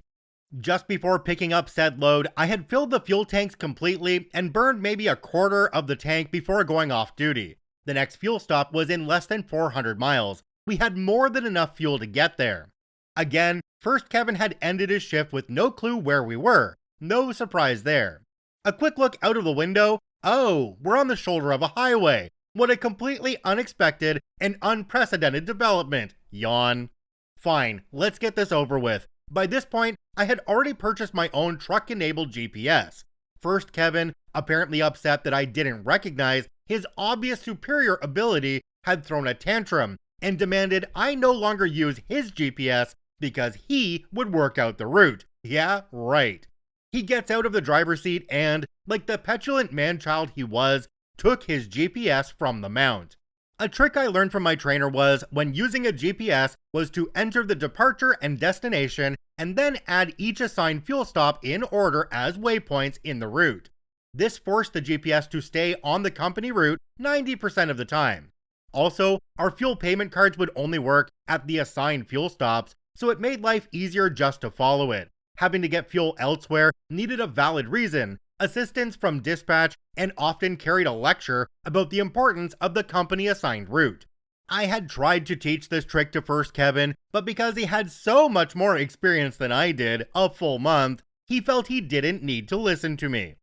A: Just before picking up said load, I had filled the fuel tanks completely and burned maybe a quarter of the tank before going off duty. The next fuel stop was in less than 400 miles. We had more than enough fuel to get there. Again, First Kevin had ended his shift with no clue where we were. No surprise there. A quick look out of the window. Oh, we're on the shoulder of a highway. What a completely unexpected and unprecedented development. Yawn. Fine, let's get this over with. By this point, I had already purchased my own truck-enabled GPS. First Kevin, apparently upset that I didn't recognize his obvious superior ability, had thrown a tantrum and demanded I no longer use his GPS because he would work out the route. Yeah, right. He gets out of the driver's seat and, like the petulant man-child he was, took his GPS from the mount. A trick I learned from my trainer was, when using a GPS, was to enter the departure and destination and then add each assigned fuel stop in order as waypoints in the route. This forced the GPS to stay on the company route 90% of the time. Also, our fuel payment cards would only work at the assigned fuel stops, so it made life easier just to follow it. Having to get fuel elsewhere needed a valid reason, assistance from dispatch, and often carried a lecture about the importance of the company-assigned route. I had tried to teach this trick to First Kevin, but because he had so much more experience than I did, a full month, he felt he didn't need to listen to me.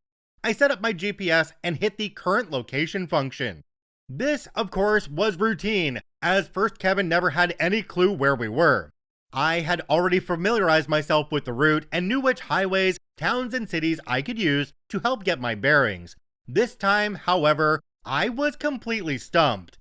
A: I set up my GPS and hit the current location function. This, of course, was routine, as First Kevin never had any clue where we were. I had already familiarized myself with the route and knew which highways, towns, and cities I could use to help get my bearings. This time, however, I was completely stumped.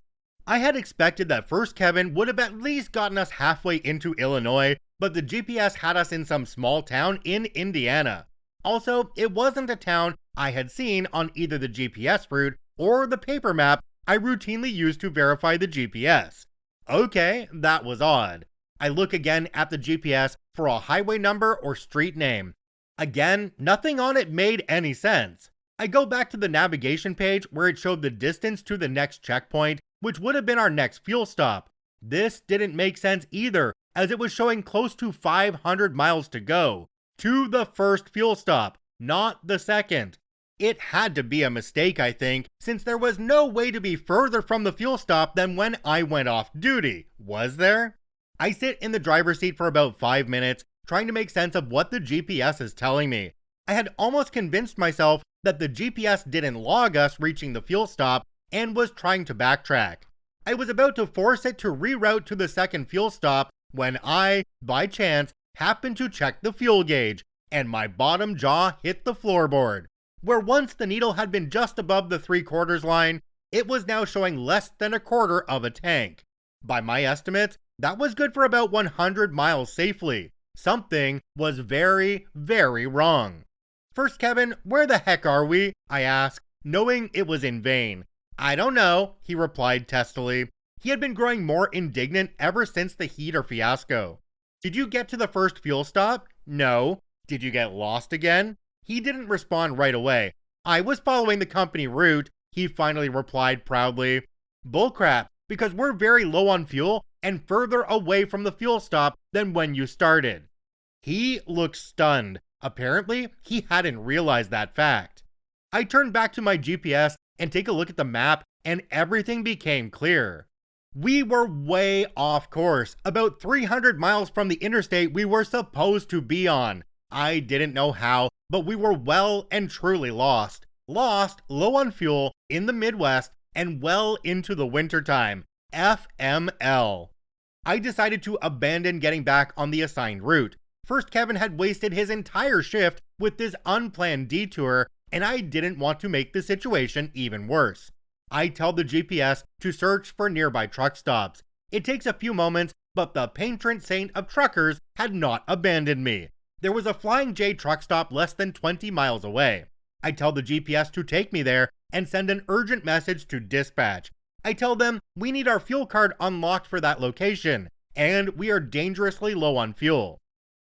A: I had expected that First Kevin would have at least gotten us halfway into Illinois, but the GPS had us in some small town in Indiana. Also, it wasn't a town I had seen on either the GPS route or the paper map I routinely use to verify the GPS. Okay, that was odd. I look again at the GPS for a highway number or street name. Again, nothing on it made any sense. I go back to the navigation page where it showed the distance to the next checkpoint, which would have been our next fuel stop. This didn't make sense either, as it was showing close to 500 miles to go, to the first fuel stop, not the second. It had to be a mistake, I think, since there was no way to be further from the fuel stop than when I went off duty, was there? I sit in the driver's seat for about 5 minutes, trying to make sense of what the GPS is telling me. I had almost convinced myself that the GPS didn't log us reaching the fuel stop and was trying to backtrack. I was about to force it to reroute to the second fuel stop when I, by chance, happened to check the fuel gauge, and my bottom jaw hit the floorboard. Where once the needle had been just above the 3/4 line, it was now showing less than a quarter of a tank. By my estimates, that was good for about 100 miles safely. Something was very, very wrong. First Kevin, where the heck are we? I asked, knowing it was in vain. I don't know, he replied testily. He had been growing more indignant ever since the heater fiasco. Did you get to the first fuel stop? No. Did you get lost again? He didn't respond right away. I was following the company route, he finally replied proudly. Bullcrap, because we're very low on fuel and further away from the fuel stop than when you started. He looked stunned. Apparently, he hadn't realized that fact. I turned back to my GPS and take a look at the map, and everything became clear. We were way off course, about 300 miles from the interstate we were supposed to be on. I didn't know how, but we were well and truly lost. Lost, low on fuel, in the Midwest, and well into the wintertime. FML. I decided to abandon getting back on the assigned route. First Kevin had wasted his entire shift with this unplanned detour, and I didn't want to make the situation even worse. I tell the GPS to search for nearby truck stops. It takes a few moments, but the patron saint of truckers had not abandoned me. There was a Flying J truck stop less than 20 miles away. I tell the GPS to take me there and send an urgent message to dispatch. I tell them we need our fuel card unlocked for that location, and we are dangerously low on fuel.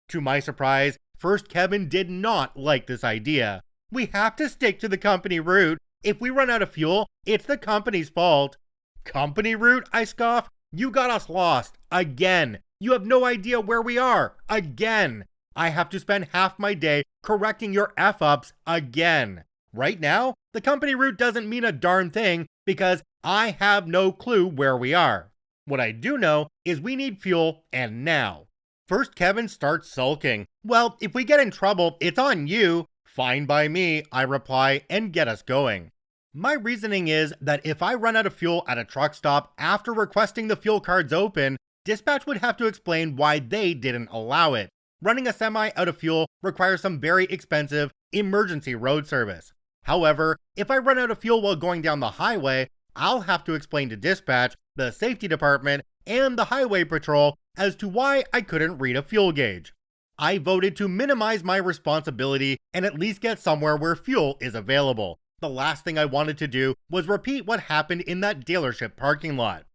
A: To my surprise, First Kevin did not like this idea. We have to stick to the company route. If we run out of fuel, it's the company's fault. Company route? I scoff. You got us lost. Again. You have no idea where we are. Again. I have to spend half my day correcting your F-ups again. Right now, the company route doesn't mean a darn thing because I have no clue where we are. What I do know is we need fuel, and now. First Kevin starts sulking. Well, if we get in trouble, it's on you. Fine by me, I reply, and get us going. My reasoning is that if I run out of fuel at a truck stop after requesting the fuel cards open, dispatch would have to explain why they didn't allow it. Running a semi out of fuel requires some very expensive emergency road service. However, if I run out of fuel while going down the highway, I'll have to explain to dispatch, the safety department, and the highway patrol as to why I couldn't read a fuel gauge. I voted to minimize my responsibility and at least get somewhere where fuel is available. The last thing I wanted to do was repeat what happened in that dealership parking lot.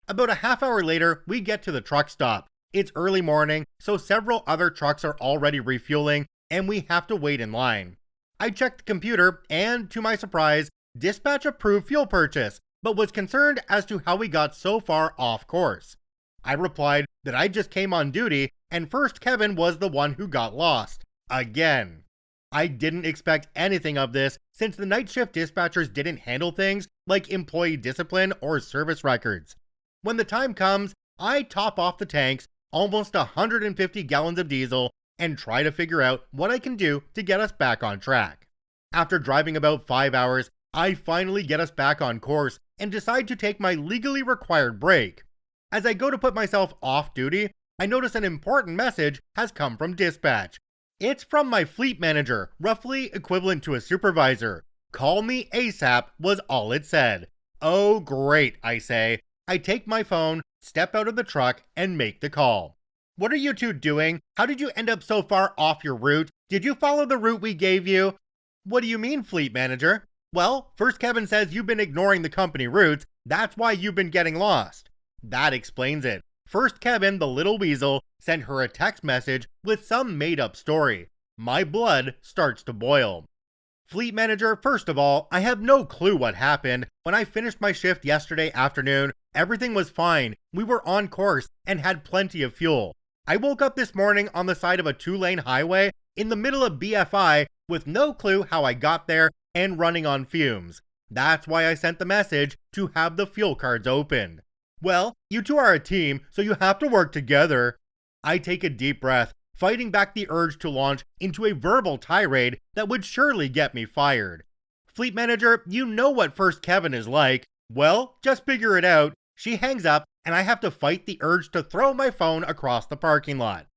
A: About a half hour later, we get to the truck stop. It's early morning, so several other trucks are already refueling, and we have to wait in line. I checked the computer, and to my surprise, dispatch approved fuel purchase, but was concerned as to how we got so far off course. I replied that I just came on duty, and First Kevin was the one who got lost. Again. I didn't expect anything of this, since the night shift dispatchers didn't handle things like employee discipline or service records. When the time comes, I top off the tanks, almost 150 gallons of diesel, and try to figure out what I can do to get us back on track. After driving about 5 hours, I finally get us back on course and decide to take my legally required break. As I go to put myself off duty, I notice an important message has come from dispatch. It's from my fleet manager, roughly equivalent to a supervisor. Call me ASAP was all it said. Oh great, I say. I take my phone, step out of the truck, and make the call. What are you two doing? How did you end up so far off your route? Did you follow the route we gave you? What do you mean, fleet manager? Well, first Kevin says you've been ignoring the company routes. That's why you've been getting lost. That explains it. First Kevin, the little weasel, sent her a text message with some made-up story. My blood starts to boil. Fleet manager, first of all, I have no clue what happened. When I finished my shift yesterday afternoon, everything was fine. We were on course and had plenty of fuel. I woke up this morning on the side of a 2-lane highway in the middle of BFI with no clue how I got there and running on fumes. That's why I sent the message to have the fuel cards opened. Well, you two are a team, so you have to work together. I take a deep breath, fighting back the urge to launch into a verbal tirade that would surely get me fired. Fleet manager, you know what First Kevin is like. Well, just figure it out. She hangs up and I have to fight the urge to throw my phone across the parking lot.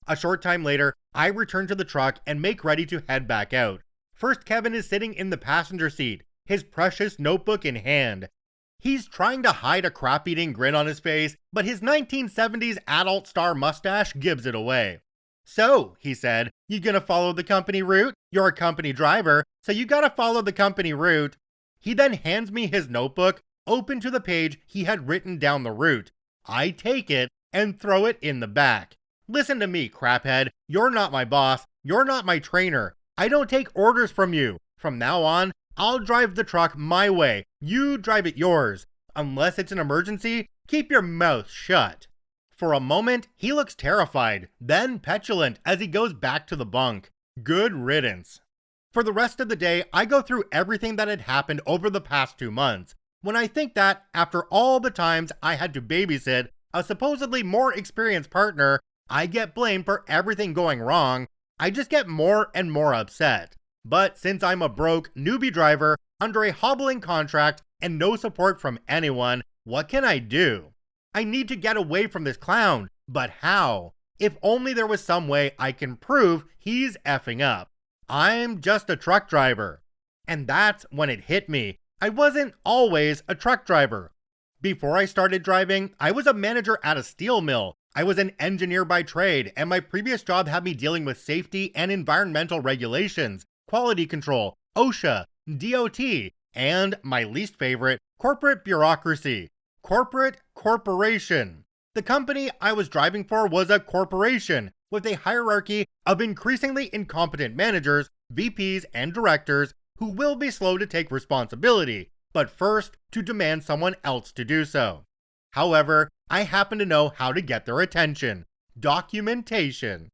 A: A short time later, I return to the truck and make ready to head back out. First Kevin is sitting in the passenger seat, his precious notebook in hand. He's trying to hide a crap-eating grin on his face, but his 1970s adult star mustache gives it away. So, he said, you gonna follow the company route? You're a company driver, so you gotta follow the company route. He then hands me his notebook, open to the page he had written down the route. I take it and throw it in the back. Listen to me, craphead. You're not my boss. You're not my trainer. I don't take orders from you. From now on, I'll drive the truck my way. You drive it yours. Unless it's an emergency, keep your mouth shut. For a moment, he looks terrified, then petulant as he goes back to the bunk. Good riddance. For the rest of the day, I go through everything that had happened over the past 2 months. When I think that, after all the times I had to babysit a supposedly more experienced partner, I get blamed for everything going wrong, I just get more and more upset. But since I'm a broke newbie driver under a hobbling contract and no support from anyone, what can I do? I need to get away from this clown, but how? If only there was some way I can prove he's effing up. I'm just a truck driver. And that's when it hit me. I wasn't always a truck driver. Before I started driving, I was a manager at a steel mill. I was an engineer by trade, and my previous job had me dealing with safety and environmental regulations, quality control, OSHA, DOT, and my least favorite, corporate bureaucracy. Corporation. The company I was driving for was a corporation with a hierarchy of increasingly incompetent managers, VPs, and directors who will be slow to take responsibility, but first to demand someone else to do so. However, I happen to know how to get their attention. Documentation.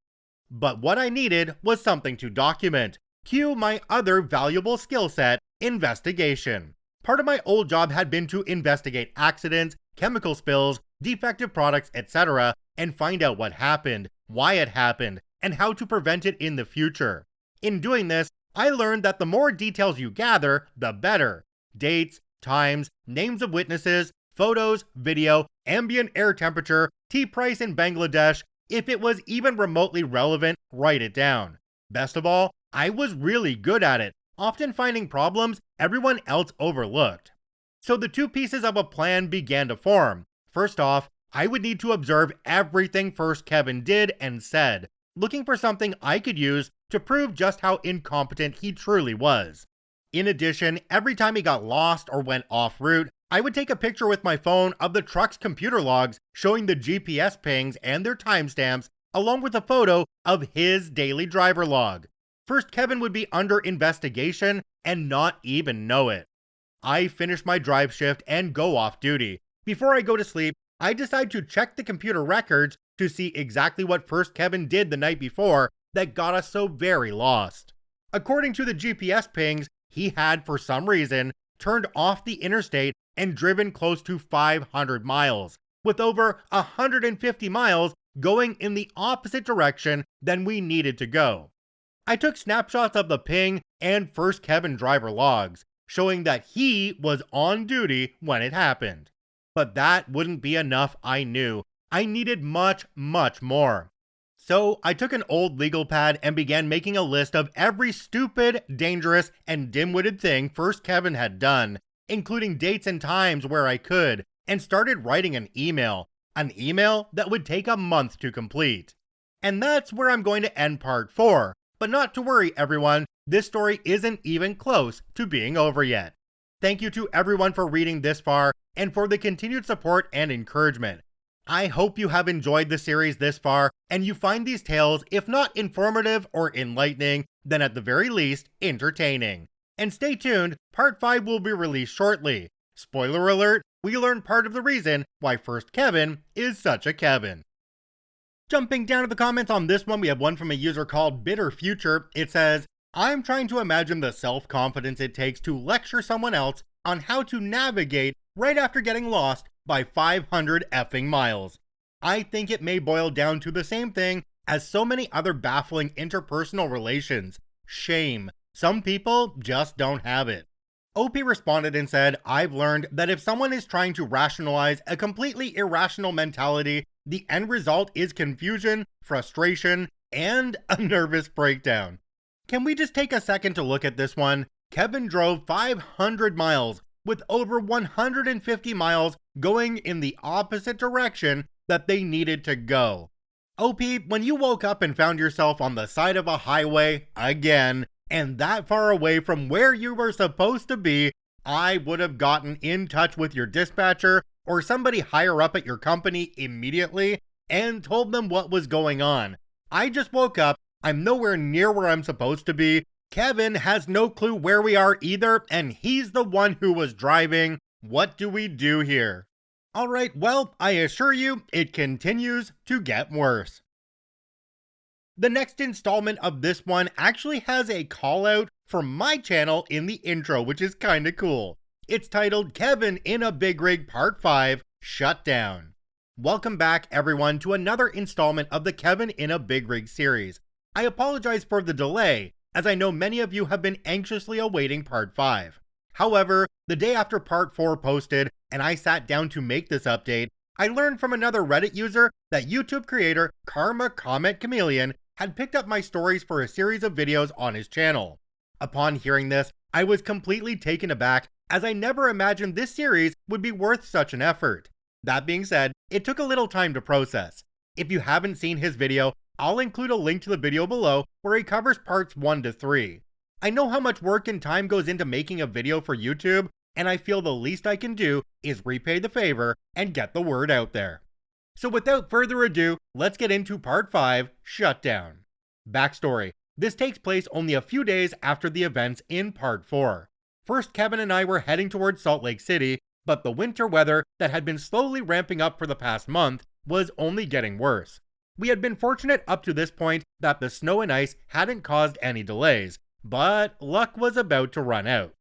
A: But what I needed was something to document. Cue my other valuable skill set, investigation. Part of my old job had been to investigate accidents, chemical spills, defective products, etc., and find out what happened, why it happened, and how to prevent it in the future. In doing this, I learned that the more details you gather, the better. Dates, times, names of witnesses, photos, video, ambient air temperature, tea price in Bangladesh. If it was even remotely relevant, write it down. Best of all, I was really good at it, often finding problems everyone else overlooked. So the two pieces of a plan began to form. First off, I would need to observe everything First Kevin did and said, looking for something I could use to prove just how incompetent he truly was. In addition, every time he got lost or went off route, I would take a picture with my phone of the truck's computer logs showing the GPS pings and their timestamps, along with a photo of his daily driver log. First Kevin would be under investigation and not even know it. I finish my drive shift and go off duty. Before I go to sleep, I decide to check the computer records to see exactly what First Kevin did the night before that got us so very lost. According to the GPS pings, he had, for some reason, turned off the interstate and driven close to 500 miles, with over 150 miles going in the opposite direction than we needed to go. I took snapshots of the ping and First Kevin driver logs, showing that he was on duty when it happened. But that wouldn't be enough, I knew. I needed much, much more. So I took an old legal pad and began making a list of every stupid, dangerous, and dim-witted thing First Kevin had done, including dates and times where I could, and started writing an email that would take a month to complete. And that's where I'm going to end part 4, but not to worry everyone, this story isn't even close to being over yet. Thank you to everyone for reading this far and for the continued support and encouragement. I hope you have enjoyed the series this far and you find these tales, if not informative or enlightening, then at the very least, entertaining. And stay tuned, part 5 will be released shortly. Spoiler alert, we learn part of the reason why First Kevin is such a Kevin. Jumping down to the comments on this one, we have one from a user called Bitter Future. It says, I'm trying to imagine the self-confidence it takes to lecture someone else on how to navigate right after getting lost by 500 effing miles. I think it may boil down to the same thing as so many other baffling interpersonal relations. Shame. Some people just don't have it. OP responded and said, I've learned that if someone is trying to rationalize a completely irrational mentality, the end result is confusion, frustration, and a nervous breakdown. Can we just take a second to look at this one? Kevin drove 500 miles with over 150 miles going in the opposite direction that they needed to go. OP, when you woke up and found yourself on the side of a highway again, and that far away from where you were supposed to be, I would have gotten in touch with your dispatcher or somebody higher up at your company immediately and told them what was going on. I just woke up, I'm nowhere near where I'm supposed to be, Kevin has no clue where we are either, and he's the one who was driving. What do we do here? Alright, well, I assure you, it continues to get worse. The next installment of this one actually has a call out from my channel in the intro, which is kinda cool. It's titled Kevin in a Big Rig Part 5, Shutdown. Welcome back everyone to another installment of the Kevin in a Big Rig series. I apologize for the delay, as I know many of you have been anxiously awaiting Part 5. However, the day after Part 4 posted and I sat down to make this update, I learned from another Reddit user that YouTube creator Karma Comment Chameleon had picked up my stories for a series of videos on his channel. Upon hearing this, I was completely taken aback as I never imagined this series would be worth such an effort. That being said, it took a little time to process. If you haven't seen his video, I'll include a link to the video below where he covers parts 1 to 3. I know how much work and time goes into making a video for YouTube, and I feel the least I can do is repay the favor and get the word out there. So without further ado, let's get into Part 5, Shutdown. Backstory. This takes place only a few days after the events in Part 4. First, Kevin and I were heading towards Salt Lake City, but the winter weather that had been slowly ramping up for the past month was only getting worse. We had been fortunate up to this point that the snow and ice hadn't caused any delays, but luck was about to run out.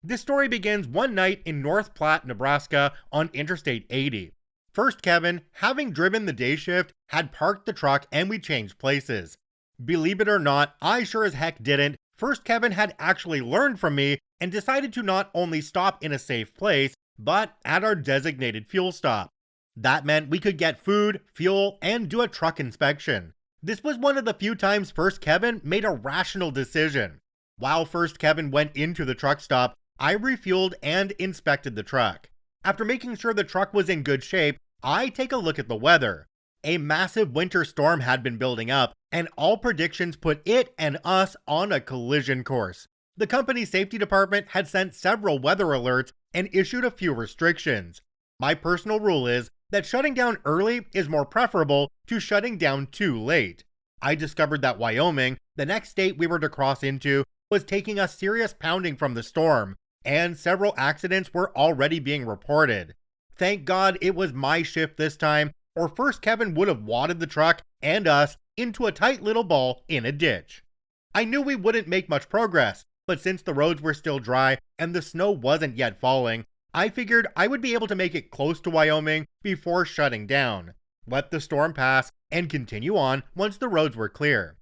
A: This story begins one night in North Platte, Nebraska on Interstate 80. First Kevin, having driven the day shift, had parked the truck and we changed places. Believe it or not, I sure as heck didn't. First Kevin had actually learned from me and decided to not only stop in a safe place, but at our designated fuel stop. That meant we could get food, fuel, and do a truck inspection. This was one of the few times First Kevin made a rational decision. While First Kevin went into the truck stop, I refueled and inspected the truck. After making sure the truck was in good shape, I take a look at the weather. A massive winter storm had been building up, and all predictions put it and us on a collision course. The company's safety department had sent several weather alerts and issued a few restrictions. My personal rule is that shutting down early is more preferable to shutting down too late. I discovered that Wyoming, the next state we were to cross into, was taking a serious pounding from the storm, and several accidents were already being reported. Thank God it was my shift this time, or First Kevin would have wadded the truck and us into a tight little ball in a ditch. I knew we wouldn't make much progress, but since the roads were still dry and the snow wasn't yet falling, I figured I would be able to make it close to Wyoming before shutting down, let the storm pass, and continue on once the roads were clear.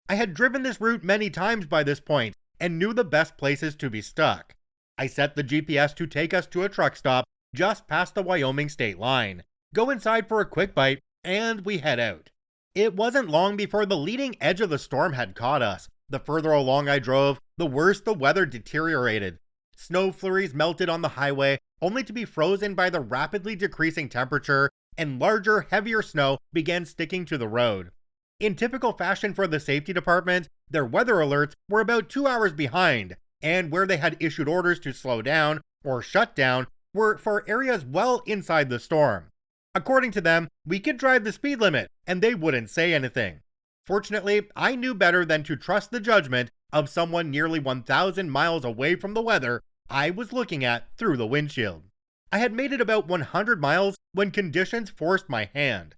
A: I had driven this route many times by this point and knew the best places to be stuck. I set the GPS to take us to a truck stop just past the Wyoming state line, go inside for a quick bite, and we head out. It wasn't long before the leading edge of the storm had caught us. The further along I drove, the worse the weather deteriorated. Snow flurries melted on the highway, only to be frozen by the rapidly decreasing temperature, and larger, heavier snow began sticking to the road. In typical fashion for the safety department, their weather alerts were about 2 hours behind, and where they had issued orders to slow down or shut down were for areas well inside the storm. According to them, we could drive the speed limit, and they wouldn't say anything. Fortunately, I knew better than to trust the judgment of someone nearly 1,000 miles away from the weather I was looking at through the windshield. I had made it about 100 miles when conditions forced my hand.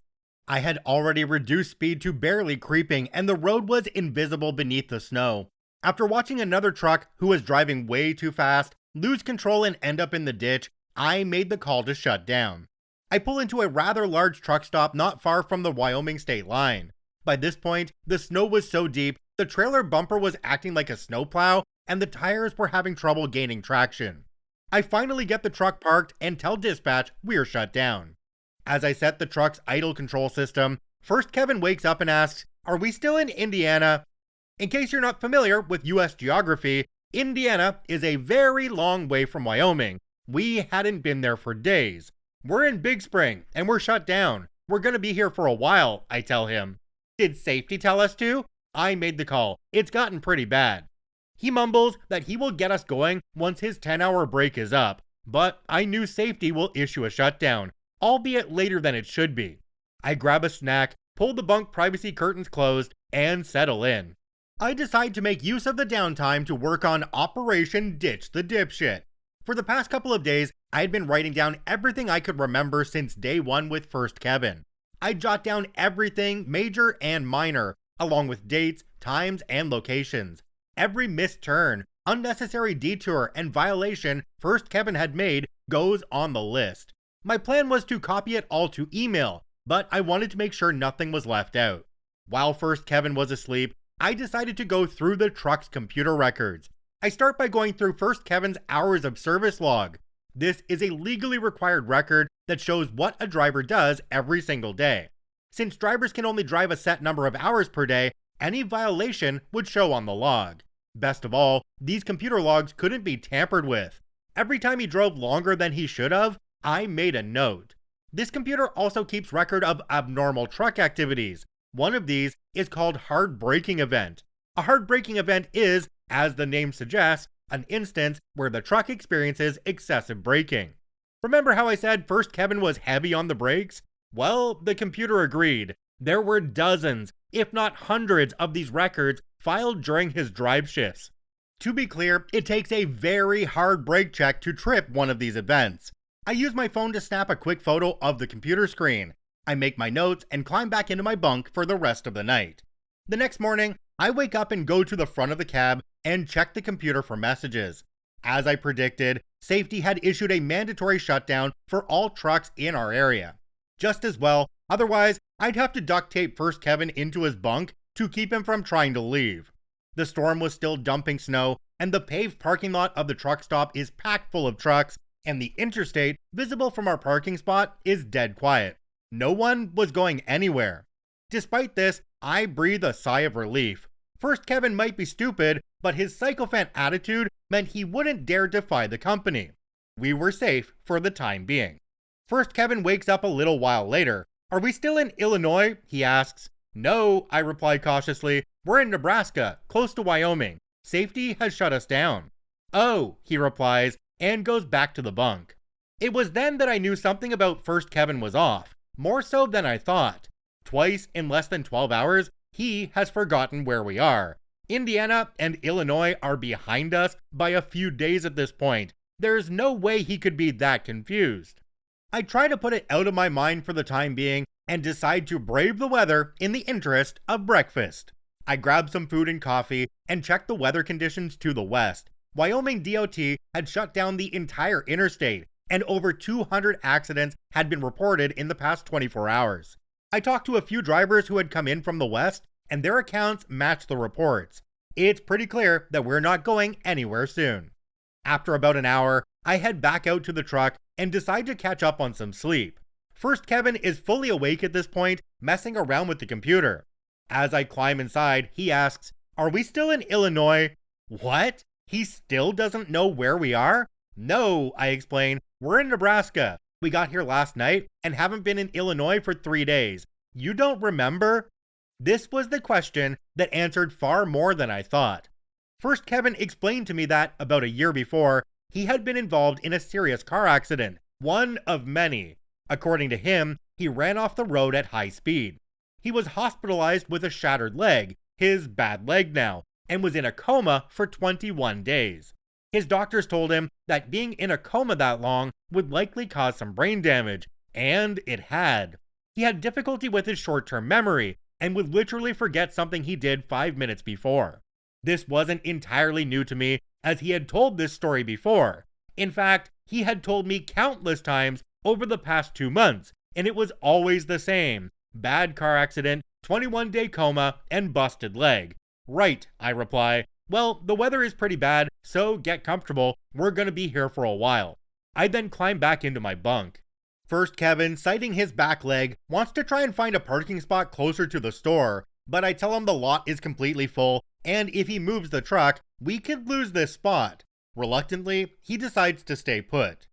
A: I had already reduced speed to barely creeping, and the road was invisible beneath the snow. After watching another truck who was driving way too fast lose control and end up in the ditch, I made the call to shut down. I pull into a rather large truck stop not far from the Wyoming state line. By this point, the snow was so deep, the trailer bumper was acting like a snowplow, and the tires were having trouble gaining traction. I finally get the truck parked and tell dispatch we're shut down. As I set the truck's idle control system, first Kevin wakes up and asks, "Are we still in Indiana?" In case you're not familiar with US geography, Indiana is a very long way from Wyoming. We hadn't been there for days. "We're in Big Spring, and we're shut down. We're gonna be here for a while," I tell him. "Did safety tell us to?" I made the call. "It's gotten pretty bad." He mumbles that he will get us going once his 10-hour break is up, but I knew safety will issue a shutdown, albeit later than it should be. I grab a snack, pull the bunk privacy curtains closed, and settle in. I decide to make use of the downtime to work on Operation Ditch the Dipshit. For the past couple of days, I had been writing down everything I could remember since day one with First Kevin. I jot down everything, major and minor, along with dates, times, and locations. Every missed turn, unnecessary detour, and violation First Kevin had made goes on the list. My plan was to copy it all to email, but I wanted to make sure nothing was left out. While First Kevin was asleep, I decided to go through the truck's computer records. I start by going through First Kevin's hours of service log. This is a legally required record that shows what a driver does every single day. Since drivers can only drive a set number of hours per day, any violation would show on the log. Best of all, these computer logs couldn't be tampered with. Every time he drove longer than he should have, I made a note. This computer also keeps record of abnormal truck activities. One of these is called hard braking event. A hard braking event is, as the name suggests, an instance where the truck experiences excessive braking. Remember how I said First Kevin was heavy on the brakes? Well, the computer agreed. There were dozens, if not hundreds, of these records filed during his drive shifts. To be clear, it takes a very hard brake check to trip one of these events. I use my phone to snap a quick photo of the computer screen. I make my notes and climb back into my bunk for the rest of the night. The next morning, I wake up and go to the front of the cab and check the computer for messages. As I predicted, safety had issued a mandatory shutdown for all trucks in our area. Just as well, otherwise I'd have to duct tape First Kevin into his bunk to keep him from trying to leave. The storm was still dumping snow, and the paved parking lot of the truck stop is packed full of trucks, and the interstate, visible from our parking spot, is dead quiet. No one was going anywhere. Despite this, I breathe a sigh of relief. First Kevin might be stupid, but his sycophant attitude meant he wouldn't dare defy the company. We were safe for the time being. First Kevin wakes up a little while later. "Are we still in Illinois?" he asks. "No," I reply cautiously. "We're in Nebraska, close to Wyoming. Safety has shut us down." "Oh," he replies, and goes back to the bunk. It was then that I knew something about First Kevin was off, more so than I thought. Twice in less than 12 hours, he has forgotten where we are. Indiana and Illinois are behind us by a few days at this point. There's no way he could be that confused. I try to put it out of my mind for the time being and decide to brave the weather in the interest of breakfast. I grab some food and coffee and check the weather conditions to the west. Wyoming DOT had shut down the entire interstate, and over 200 accidents had been reported in the past 24 hours. I talked to a few drivers who had come in from the west, and their accounts match the reports. It's pretty clear that we're not going anywhere soon. After about an hour, I head back out to the truck and decide to catch up on some sleep. First Kevin is fully awake at this point, messing around with the computer. As I climb inside, he asks, "Are we still in Illinois?" What? He still doesn't know where we are? No, I explain, we're in Nebraska. We got here last night and haven't been in Illinois for 3 days. You don't remember? This was the question that answered far more than I thought. First Kevin explained to me that, about a year before, he had been involved in a serious car accident, one of many. According to him, he ran off the road at high speed. He was hospitalized with a shattered leg, his bad leg now, and was in a coma for 21 days. His doctors told him that being in a coma that long would likely cause some brain damage, and it had. He had difficulty with his short-term memory, and would literally forget something he did 5 minutes before. This wasn't entirely new to me, as he had told this story before. In fact, he had told me countless times over the past 2 months, and it was always the same. Bad car accident, 21-day coma, and busted leg. Right, I reply. Well, the weather is pretty bad, so get comfortable, we're gonna be here for a while. I then climb back into my bunk. First Kevin, citing his back leg, wants to try and find a parking spot closer to the store, but I tell him the lot is completely full, and if he moves the truck, we could lose this spot. Reluctantly, he decides to stay put.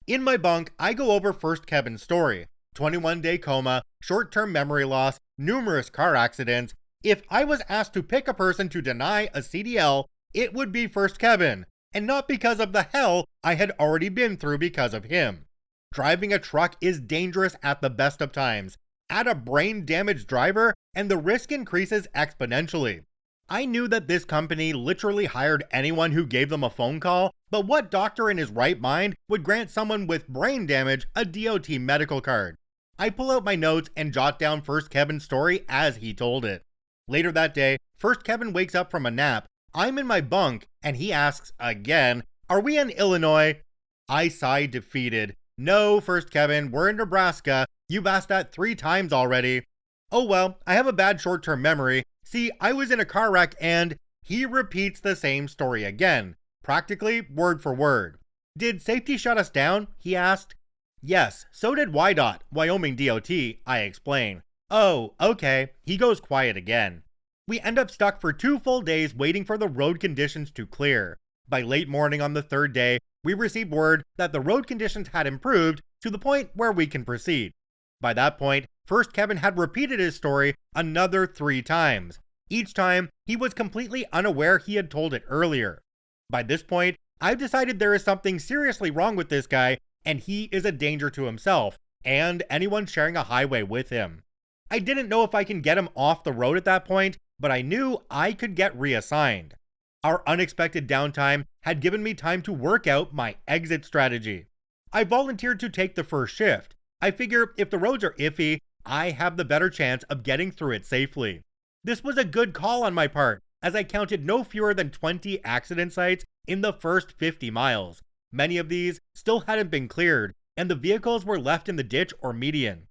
A: In my bunk, I go over First Kevin's story. 21-day coma, short-term memory loss, numerous car accidents. If I was asked to pick a person to deny a CDL, it would be First Kevin, and not because of the hell I had already been through because of him. Driving a truck is dangerous at the best of times. Add a brain-damaged driver, and the risk increases exponentially. I knew that this company literally hired anyone who gave them a phone call, but what doctor in his right mind would grant someone with brain damage a DOT medical card? I pull out my notes and jot down First Kevin's story as he told it. Later that day, First Kevin wakes up from a nap. I'm in my bunk, and he asks again, "Are we in Illinois?" I sigh defeated. "No, First Kevin, we're in Nebraska. You've asked that 3 times already." "Oh well, I have a bad short-term memory. See, I was in a car wreck and..." He repeats the same story again, practically word for word. "Did safety shut us down?" he asked. "Yes, so did WYDOT, Wyoming DOT, I explain. "Oh, okay." He goes quiet again. We end up stuck for 2 full days waiting for the road conditions to clear. By late morning on the 3rd day, we received word that the road conditions had improved to the point where we can proceed. By that point, First Kevin had repeated his story another 3 times. Each time, he was completely unaware he had told it earlier. By this point, I've decided there is something seriously wrong with this guy, and he is a danger to himself, and anyone sharing a highway with him. I didn't know if I can get him off the road at that point, but I knew I could get reassigned. Our unexpected downtime had given me time to work out my exit strategy. I volunteered to take the first shift. I figure if the roads are iffy, I have the better chance of getting through it safely. This was a good call on my part, as I counted no fewer than 20 accident sites in the first 50 miles. Many of these still hadn't been cleared, and the vehicles were left in the ditch or median.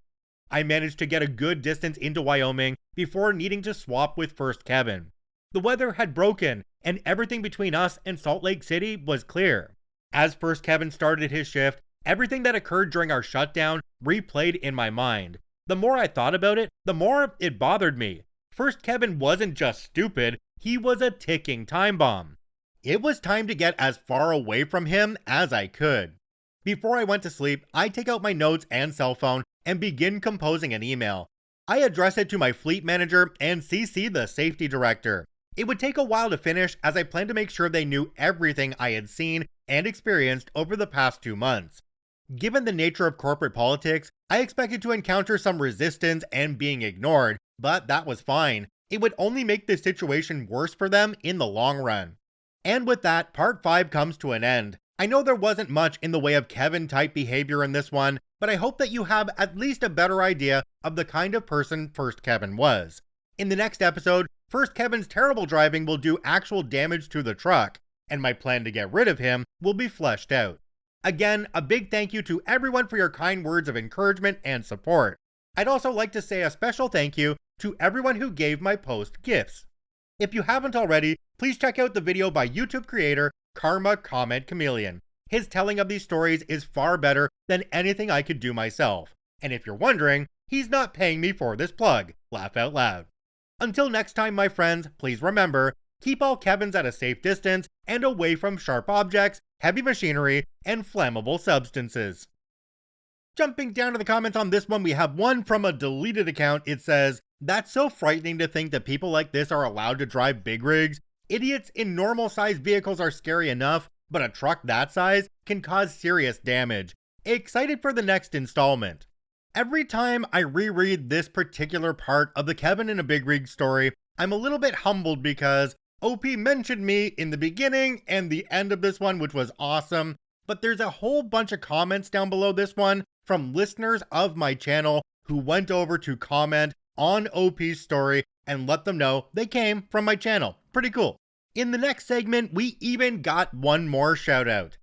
A: I managed to get a good distance into Wyoming before needing to swap with First Kevin. The weather had broken, and everything between us and Salt Lake City was clear. As First Kevin started his shift, everything that occurred during our shutdown replayed in my mind. The more I thought about it, the more it bothered me. First Kevin wasn't just stupid, he was a ticking time bomb. It was time to get as far away from him as I could. Before I went to sleep, I take out my notes and cell phone and begin composing an email. I address it to my fleet manager and CC the safety director. It would take a while to finish, as I plan to make sure they knew everything I had seen and experienced over the past 2 months. Given the nature of corporate politics, I expected to encounter some resistance and being ignored, but that was fine. It would only make the situation worse for them in the long run. And with that, part 5 comes to an end. I know there wasn't much in the way of Kevin-type behavior in this one, but I hope that you have at least a better idea of the kind of person First Kevin was. In the next episode, First Kevin's terrible driving will do actual damage to the truck, and my plan to get rid of him will be fleshed out. Again, a big thank you to everyone for your kind words of encouragement and support. I'd also like to say a special thank you to everyone who gave my post gifts. If you haven't already, please check out the video by YouTube creator Karma Comment Chameleon. His telling of these stories is far better than anything I could do myself. And if you're wondering, he's not paying me for this plug. Laugh out loud. Until next time, my friends, please remember, keep all Kevins at a safe distance and away from sharp objects, heavy machinery, and flammable substances. Jumping down to the comments on this one, we have one from a deleted account. It says, "That's so frightening to think that people like this are allowed to drive big rigs. Idiots in normal sized vehicles are scary enough, but a truck that size can cause serious damage. Excited for the next installment." Every time I reread this particular part of the Kevin in a Big Rig story, I'm a little bit humbled because OP mentioned me in the beginning and the end of this one, which was awesome. But there's a whole bunch of comments down below this one from listeners of my channel who went over to comment on OP's story and let them know they came from my channel. Pretty cool. In the next segment, we even got one more shout out.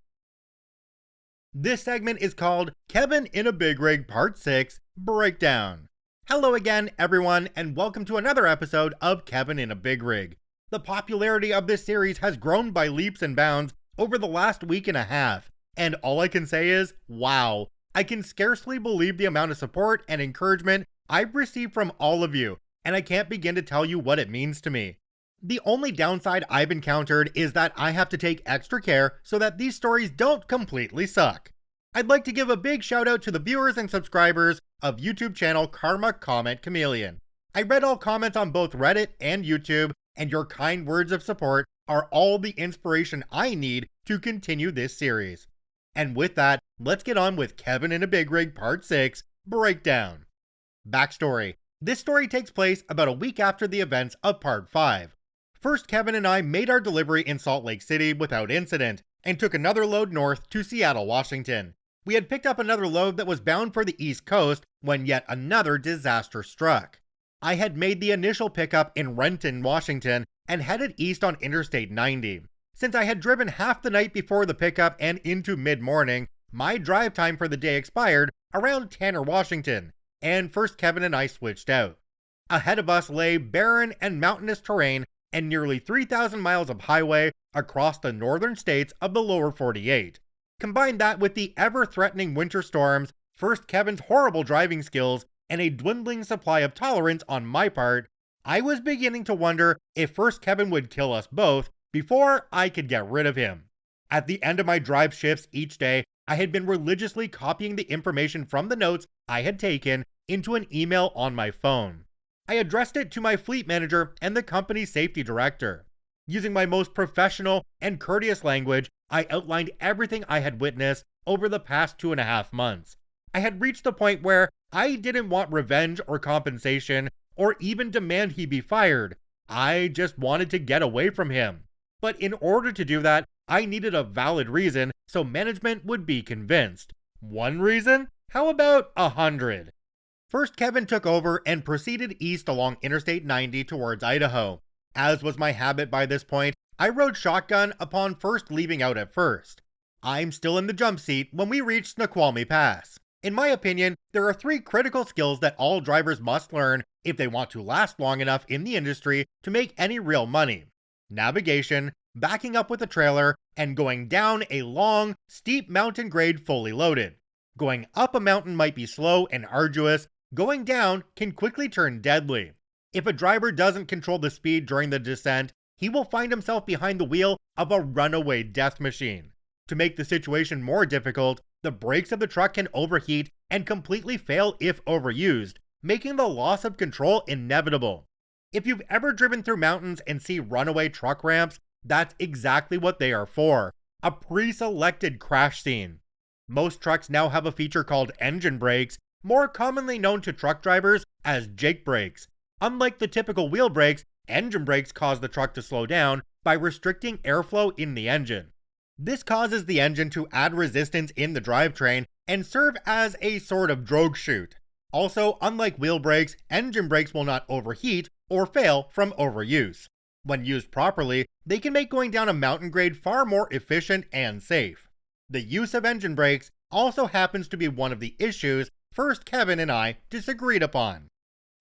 A: This segment is called Kevin in a Big Rig Part 6 Breakdown. Hello again, everyone, and welcome to another episode of Kevin in a Big Rig. The popularity of this series has grown by leaps and bounds over the last week and a half, and all I can say is, wow. I can scarcely believe the amount of support and encouragement I've received from all of you, and I can't begin to tell you what it means to me. The only downside I've encountered is that I have to take extra care so that these stories don't completely suck. I'd like to give a big shout out to the viewers and subscribers of YouTube channel Karma Comment Chameleon. I read all comments on both Reddit and YouTube, and your kind words of support are all the inspiration I need to continue this series. And with that, let's get on with Kevin in a Big Rig Part 6 Breakdown. Backstory. This story takes place about a week after the events of Part 5. First, Kevin and I made our delivery in Salt Lake City without incident, and took another load north to Seattle, Washington. We had picked up another load that was bound for the East Coast when yet another disaster struck. I had made the initial pickup in Trenton, Washington, and headed east on Interstate 90. Since I had driven half the night before the pickup and into mid-morning, my drive time for the day expired around Tanner, Washington, and first Kevin and I switched out. Ahead of us lay barren and mountainous terrain and nearly 3,000 miles of highway across the northern states of the lower 48. Combine that with the ever-threatening winter storms, first Kevin's horrible driving skills, and a dwindling supply of tolerance on my part, I was beginning to wonder if first Kevin would kill us both before I could get rid of him. At the end of my drive shifts each day, I had been religiously copying the information from the notes I had taken into an email on my phone. I addressed it to my fleet manager and the company's safety director. Using my most professional and courteous language, I outlined everything I had witnessed over the past 2.5 months. I had reached the point where I didn't want revenge or compensation or even demand he be fired. I just wanted to get away from him. But in order to do that, I needed a valid reason so management would be convinced. One reason? How about 100? First, Kevin took over and proceeded east along Interstate 90 towards Idaho. As was my habit by this point, I rode shotgun upon first leaving out at first. I'm still in the jump seat when we reach Snoqualmie Pass. In my opinion, there are 3 critical skills that all drivers must learn if they want to last long enough in the industry to make any real money. Navigation, backing up with a trailer, and going down a long, steep mountain grade fully loaded. Going up a mountain might be slow and arduous, going down can quickly turn deadly. If a driver doesn't control the speed during the descent, he will find himself behind the wheel of a runaway death machine. To make the situation more difficult, the brakes of the truck can overheat and completely fail if overused, making the loss of control inevitable. If you've ever driven through mountains and see runaway truck ramps, that's exactly what they are for. A pre-selected crash scene. Most trucks now have a feature called engine brakes, more commonly known to truck drivers as jake brakes. Unlike the typical wheel brakes, engine brakes cause the truck to slow down by restricting airflow in the engine. This causes the engine to add resistance in the drivetrain and serve as a sort of drogue chute. Also, unlike wheel brakes, engine brakes will not overheat or fail from overuse. When used properly, they can make going down a mountain grade far more efficient and safe. The use of engine brakes also happens to be one of the issues first Kevin and I disagreed upon.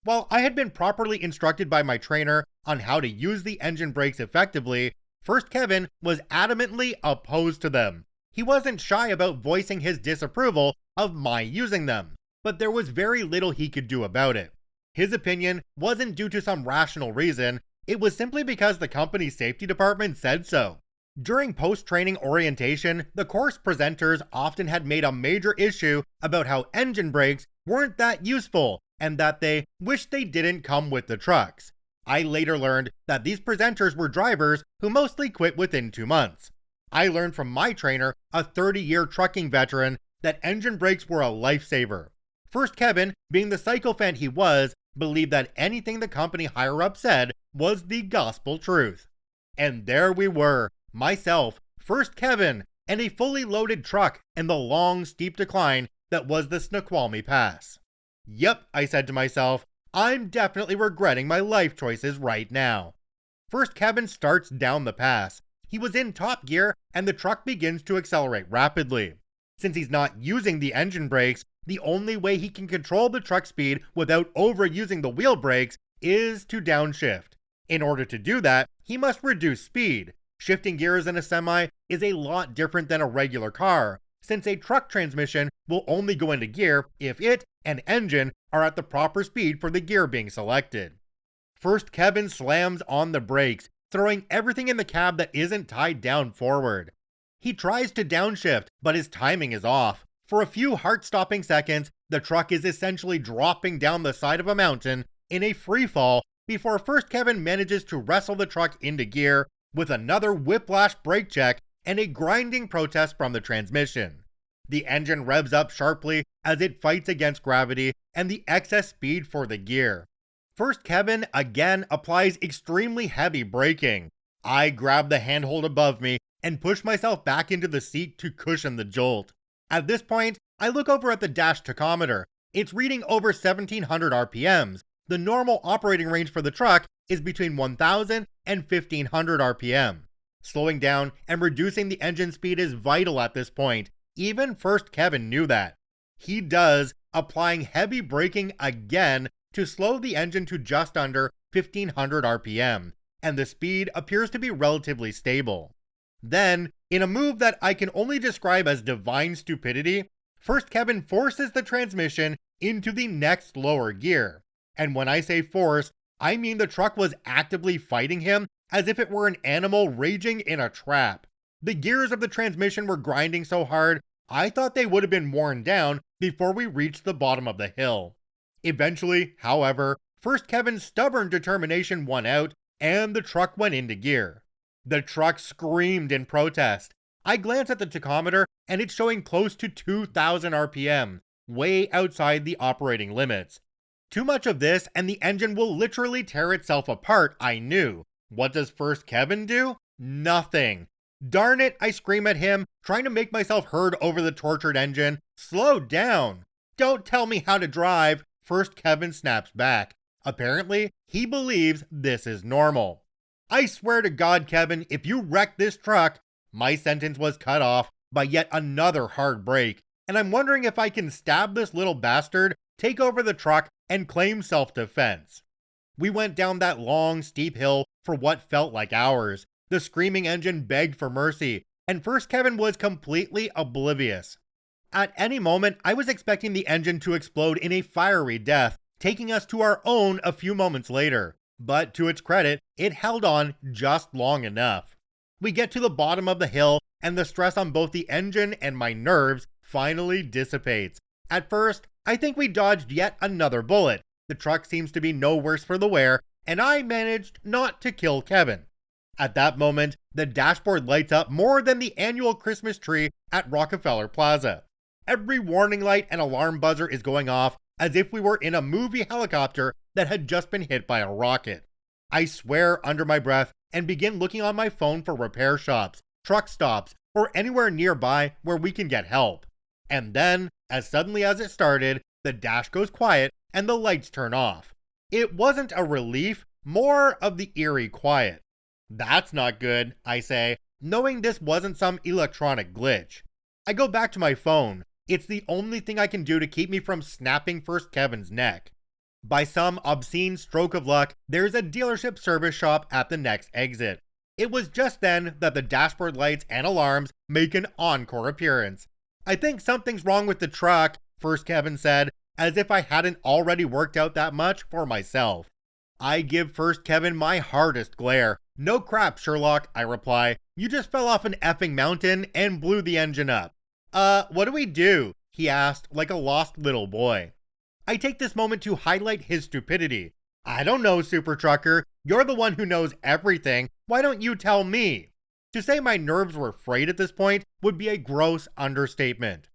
A: While I had been properly instructed by my trainer on how to use the engine brakes effectively, first Kevin was adamantly opposed to them. He wasn't shy about voicing his disapproval of my using them. but there was very little he could do about it. His opinion wasn't due to some rational reason, it was simply because the company's safety department said so. During post-training orientation, the course presenters often had made a major issue about how engine brakes weren't that useful and that they wished they didn't come with the trucks. I later learned that these presenters were drivers who mostly quit within 2 months. I learned from my trainer, a 30-year trucking veteran, that engine brakes were a lifesaver. First Kevin, being the sycophant he was, believed that anything the company higher-up said was the gospel truth. And there we were, myself, First Kevin, and a fully loaded truck in the long, steep decline that was the Snoqualmie Pass. Yep, I said to myself, I'm definitely regretting my life choices right now. First Kevin starts down the pass. He was in top gear and the truck begins to accelerate rapidly. Since he's not using the engine brakes, the only way he can control the truck speed without overusing the wheel brakes is to downshift. In order to do that, he must reduce speed. Shifting gears in a semi is a lot different than a regular car, since a truck transmission will only go into gear if it and engine are at the proper speed for the gear being selected. First Kevin slams on the brakes, throwing everything in the cab that isn't tied down forward. He tries to downshift, but his timing is off. For a few heart-stopping seconds, the truck is essentially dropping down the side of a mountain in a free fall before First Kevin manages to wrestle the truck into gear with another whiplash brake check and a grinding protest from the transmission. The engine revs up sharply as it fights against gravity and the excess speed for the gear. First Kevin again applies extremely heavy braking. I grab the handhold above me and push myself back into the seat to cushion the jolt. At this point, I look over at the dash tachometer. It's reading over 1700 RPMs. The normal operating range for the truck is between 1000 and 1500 RPM. Slowing down and reducing the engine speed is vital at this point. Even First Kevin knew that. He does, applying heavy braking again to slow the engine to just under 1500 RPM, and the speed appears to be relatively stable. Then, in a move that I can only describe as divine stupidity, First Kevin forces the transmission into the next lower gear. And when I say force, I mean the truck was actively fighting him as if it were an animal raging in a trap. The gears of the transmission were grinding so hard, I thought they would have been worn down before we reached the bottom of the hill. Eventually, however, First Kevin's stubborn determination won out, and the truck went into gear. The truck screamed in protest. I glance at the tachometer, and it's showing close to 2000 RPM, way outside the operating limits. Too much of this, and the engine will literally tear itself apart, I knew. What does First Kevin do? Nothing. Darn it, I scream at him, trying to make myself heard over the tortured engine. Slow down. Don't tell me how to drive. First Kevin snaps back. Apparently, he believes this is normal. I swear to God, Kevin, if you wreck this truck. My sentence was cut off by yet another hard break, and I'm wondering if I can stab this little bastard, take over the truck, and claim self-defense. We went down that long, steep hill for what felt like hours. The screaming engine begged for mercy, and First Kevin was completely oblivious. At any moment, I was expecting the engine to explode in a fiery death, taking us to our own a few moments later. But to its credit, it held on just long enough. We get to the bottom of the hill, and the stress on both the engine and my nerves finally dissipates. At first, I think we dodged yet another bullet. The truck seems to be no worse for the wear, and I managed not to kill Kevin. At that moment, the dashboard lights up more than the annual Christmas tree at Rockefeller Plaza. Every warning light and alarm buzzer is going off as if we were in a movie helicopter that had just been hit by a rocket. I swear under my breath and begin looking on my phone for repair shops, truck stops, or anywhere nearby where we can get help. And then, as suddenly as it started, the dash goes quiet and the lights turn off. It wasn't a relief, more of the eerie quiet. That's not good, I say, knowing this wasn't some electronic glitch. I go back to my phone. It's the only thing I can do to keep me from snapping First Kevin's neck. By some obscene stroke of luck, there's a dealership service shop at the next exit. It was just then that the dashboard lights and alarms make an encore appearance. I think something's wrong with the truck, First Kevin said, as if I hadn't already worked out that much for myself. I give First Kevin my hardest glare. "No crap, Sherlock," I reply. "You just fell off an effing mountain and blew the engine up." What do we do?" he asked like a lost little boy. I take this moment to highlight his stupidity. "I don't know, Super Trucker. You're the one who knows everything. Why don't you tell me?" To say my nerves were frayed at this point would be a gross understatement.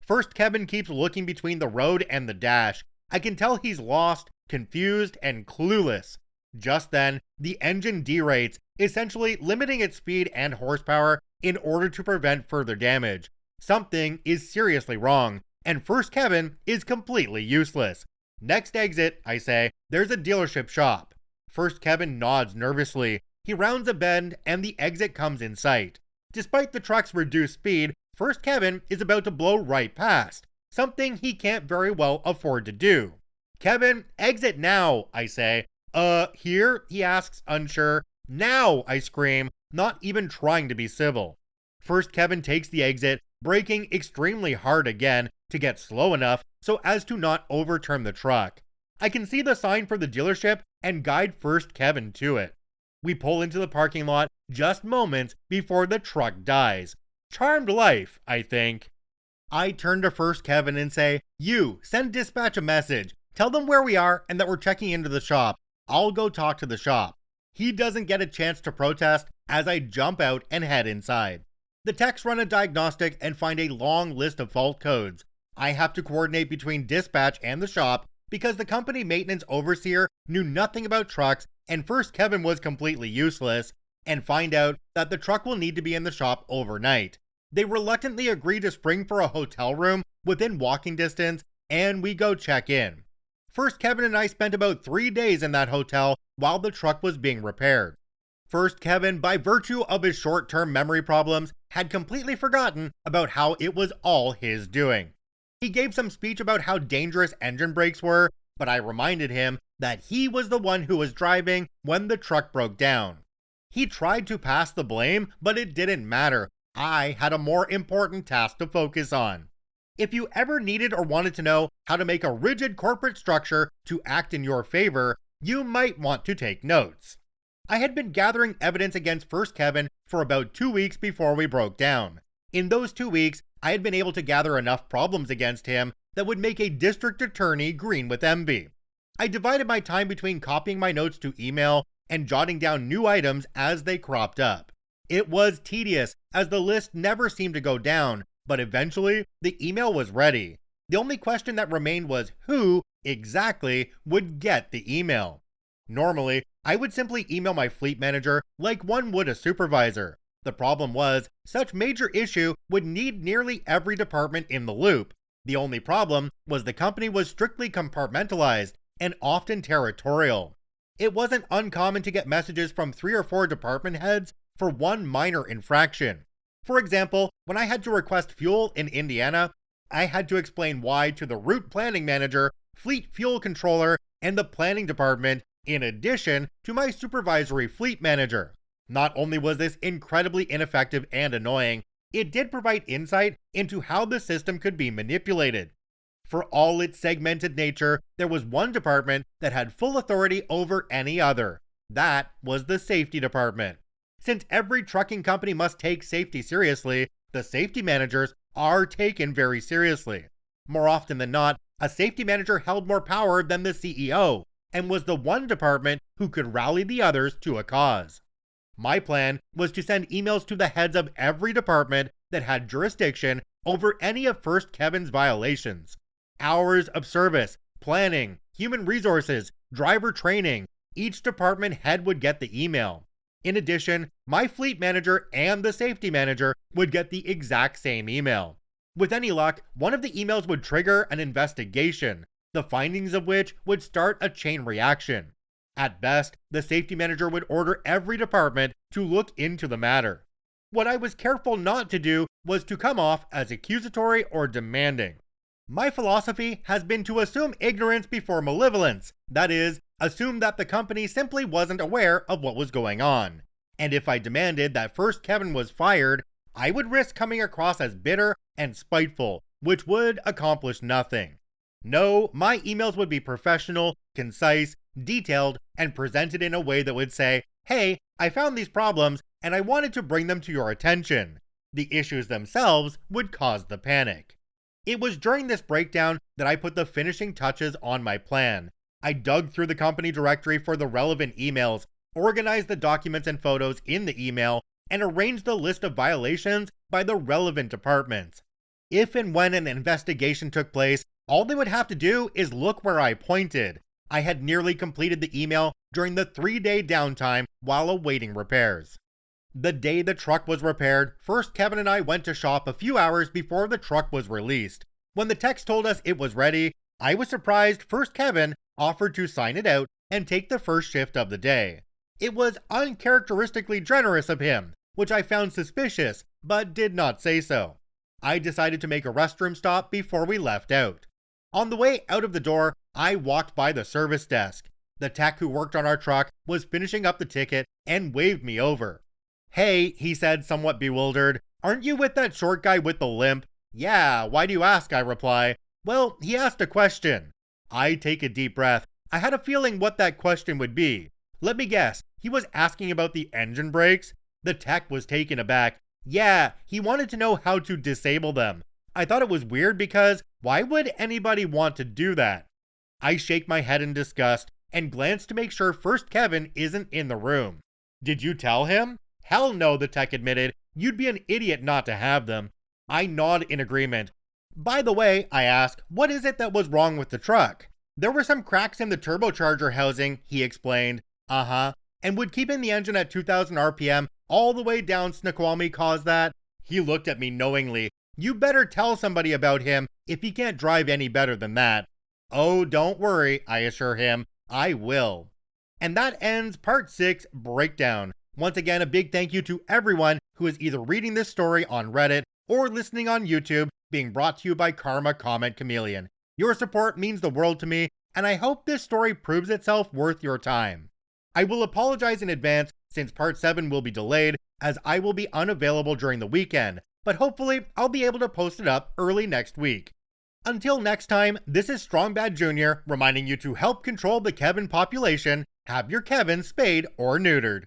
A: First Kevin keeps looking between the road and the dash. I can tell he's lost, confused, and clueless. Just then, the engine derates, essentially limiting its speed and horsepower in order to prevent further damage. Something is seriously wrong, and First Kevin is completely useless. "Next exit," I say. "There's a dealership shop." First Kevin nods nervously. He rounds a bend, and the exit comes in sight. Despite the truck's reduced speed, First Kevin is about to blow right past, something he can't very well afford to do. "Kevin, exit now," I say. Here?" he asks, unsure. "Now," I scream, not even trying to be civil. First Kevin takes the exit, braking extremely hard again to get slow enough so as to not overturn the truck. I can see the sign for the dealership and guide First Kevin to it. We pull into the parking lot just moments before the truck dies. Charmed life, I think. I turn to First Kevin and say, "You, send dispatch a message. Tell them where we are and that we're checking into the shop. I'll go talk to the shop." He doesn't get a chance to protest as I jump out and head inside. The techs run a diagnostic and find a long list of fault codes. I have to coordinate between dispatch and the shop because the company maintenance overseer knew nothing about trucks and First Kevin was completely useless, and find out that the truck will need to be in the shop overnight. They reluctantly agree to spring for a hotel room within walking distance, and we go check in. First Kevin and I spent about 3 days in that hotel while the truck was being repaired. First Kevin, by virtue of his short-term memory problems, had completely forgotten about how it was all his doing. He gave some speech about how dangerous engine brakes were, but I reminded him that he was the one who was driving when the truck broke down. He tried to pass the blame, but it didn't matter. I had a more important task to focus on. If you ever needed or wanted to know how to make a rigid corporate structure to act in your favor, you might want to take notes. I had been gathering evidence against First Kevin for about 2 weeks before we broke down. In those 2 weeks, I had been able to gather enough problems against him that would make a district attorney green with envy. I divided my time between copying my notes to email and jotting down new items as they cropped up. It was tedious, as the list never seemed to go down, but eventually, the email was ready. The only question that remained was who, exactly, would get the email. Normally, I would simply email my fleet manager like one would a supervisor. The problem was, such major issue would need nearly every department in the loop. The only problem was the company was strictly compartmentalized and often territorial. It wasn't uncommon to get messages from 3 or 4 department heads for one minor infraction. For example, when I had to request fuel in Indiana, I had to explain why to the route planning manager, fleet fuel controller, and the planning department, in addition to my supervisory fleet manager. Not only was this incredibly ineffective and annoying, it did provide insight into how the system could be manipulated. For all its segmented nature, there was one department that had full authority over any other. That was the safety department. Since every trucking company must take safety seriously, the safety managers are taken very seriously. More often than not, a safety manager held more power than the CEO, and was the one department who could rally the others to a cause. My plan was to send emails to the heads of every department that had jurisdiction over any of First Kevin's violations. Hours of service, planning, human resources, driver training, each department head would get the email. In addition, my fleet manager and the safety manager would get the exact same email. With any luck, one of the emails would trigger an investigation, the findings of which would start a chain reaction. At best, the safety manager would order every department to look into the matter. What I was careful not to do was to come off as accusatory or demanding. My philosophy has been to assume ignorance before malevolence, that is, assume that the company simply wasn't aware of what was going on. And if I demanded that First Kevin was fired, I would risk coming across as bitter and spiteful, which would accomplish nothing. No, my emails would be professional, concise, detailed, and presented in a way that would say, hey, I found these problems and I wanted to bring them to your attention. The issues themselves would cause the panic. It was during this breakdown that I put the finishing touches on my plan. I dug through the company directory for the relevant emails, organized the documents and photos in the email, and arranged the list of violations by the relevant departments. If and when an investigation took place, all they would have to do is look where I pointed. I had nearly completed the email during the 3-day downtime while awaiting repairs. The day the truck was repaired, first Kevin and I went to shop a few hours before the truck was released. When the techs told us it was ready, I was surprised first Kevin offered to sign it out and take the first shift of the day. It was uncharacteristically generous of him, which I found suspicious, but did not say so. I decided to make a restroom stop before we left out. On the way out of the door, I walked by the service desk. The tech who worked on our truck was finishing up the ticket and waved me over. Hey, he said, somewhat bewildered, aren't you with that short guy with the limp? Yeah, why do you ask? I reply. Well, he asked a question. I take a deep breath. I had a feeling what that question would be. Let me guess, he was asking about the engine brakes? The tech was taken aback. Yeah, he wanted to know how to disable them. I thought it was weird because why would anybody want to do that? I shake my head in disgust and glance to make sure first Kevin isn't in the room. Did you tell him? Hell no, the tech admitted. You'd be an idiot not to have them. I nod in agreement. By the way, I ask, what is it that was wrong with the truck? There were some cracks in the turbocharger housing, he explained. And would keeping the engine at 2000 RPM all the way down Snoqualmie cause that? He looked at me knowingly. You better tell somebody about him if he can't drive any better than that. Oh, don't worry, I assure him. I will. And that ends part 6, Breakdown. Once again, a big thank you to everyone who is either reading this story on Reddit or listening on YouTube, being brought to you by Karma Comment Chameleon. Your support means the world to me, and I hope this story proves itself worth your time. I will apologize in advance since part 7 will be delayed as I will be unavailable during the weekend, but hopefully I'll be able to post it up early next week. Until next time, this is Strongbad Jr. reminding you to help control the Kevin population, have your Kevin spayed or neutered.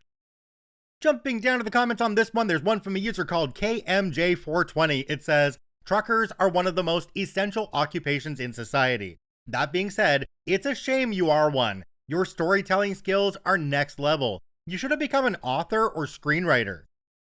A: Jumping down to the comments on this one, there's one from a user called KMJ420. It says, truckers are one of the most essential occupations in society. That being said, it's a shame you are one. Your storytelling skills are next level. You should have become an author or screenwriter.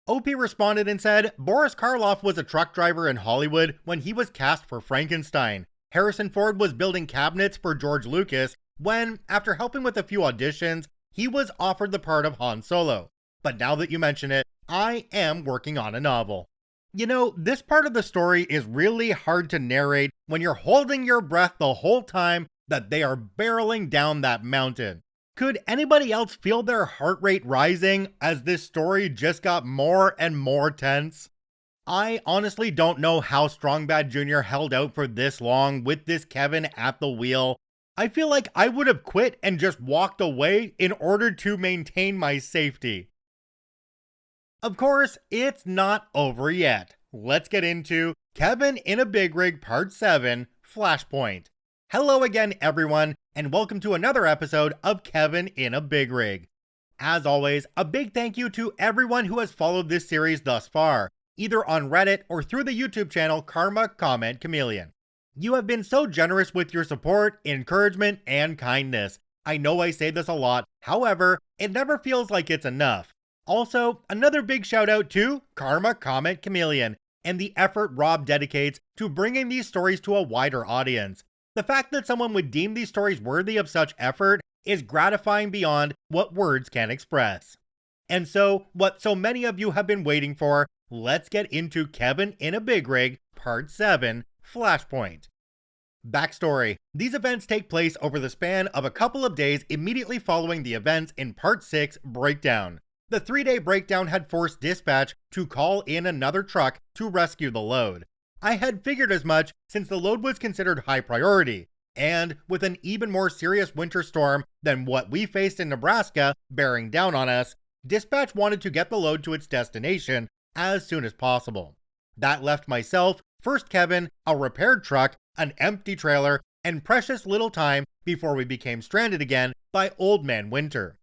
A: OP responded and said, Boris Karloff was a truck driver in Hollywood when he was cast for Frankenstein. Harrison Ford was building cabinets for George Lucas when, after helping with a few auditions, he was offered the part of Han Solo. But now that you mention it, I am working on a novel. You know, this part of the story is really hard to narrate when you're holding your breath the whole time that they are barreling down that mountain. Could anybody else feel their heart rate rising as this story just got more and more tense? I honestly don't know how Strongbad Jr. held out for this long with this Kevin at the wheel. I feel like I would have quit and just walked away in order to maintain my safety. Of course, it's not over yet. Let's get into Kevin in a Big Rig Part 7, Flashpoint. Hello again, everyone, and welcome to another episode of Kevin in a Big Rig. As always, a big thank you to everyone who has followed this series thus far, either on Reddit or through the YouTube channel Karma Comment Chameleon. You have been so generous with your support, encouragement, and kindness. I know I say this a lot, however, it never feels like it's enough. Also, another big shout out to Karma Comment Chameleon and the effort Rob dedicates to bringing these stories to a wider audience. The fact that someone would deem these stories worthy of such effort is gratifying beyond what words can express. And so, what so many of you have been waiting for, let's get into Kevin in a Big Rig, Part 7, Flashpoint. Backstory. These events take place over the span of a couple of days immediately following the events in Part 6, Breakdown. The 3-day breakdown had forced dispatch to call in another truck to rescue the load. I had figured as much since the load was considered high priority, and with an even more serious winter storm than what we faced in Nebraska bearing down on us, dispatch wanted to get the load to its destination as soon as possible. That left myself, first Kevin, a repaired truck, an empty trailer, and precious little time before we became stranded again by Old Man Winter.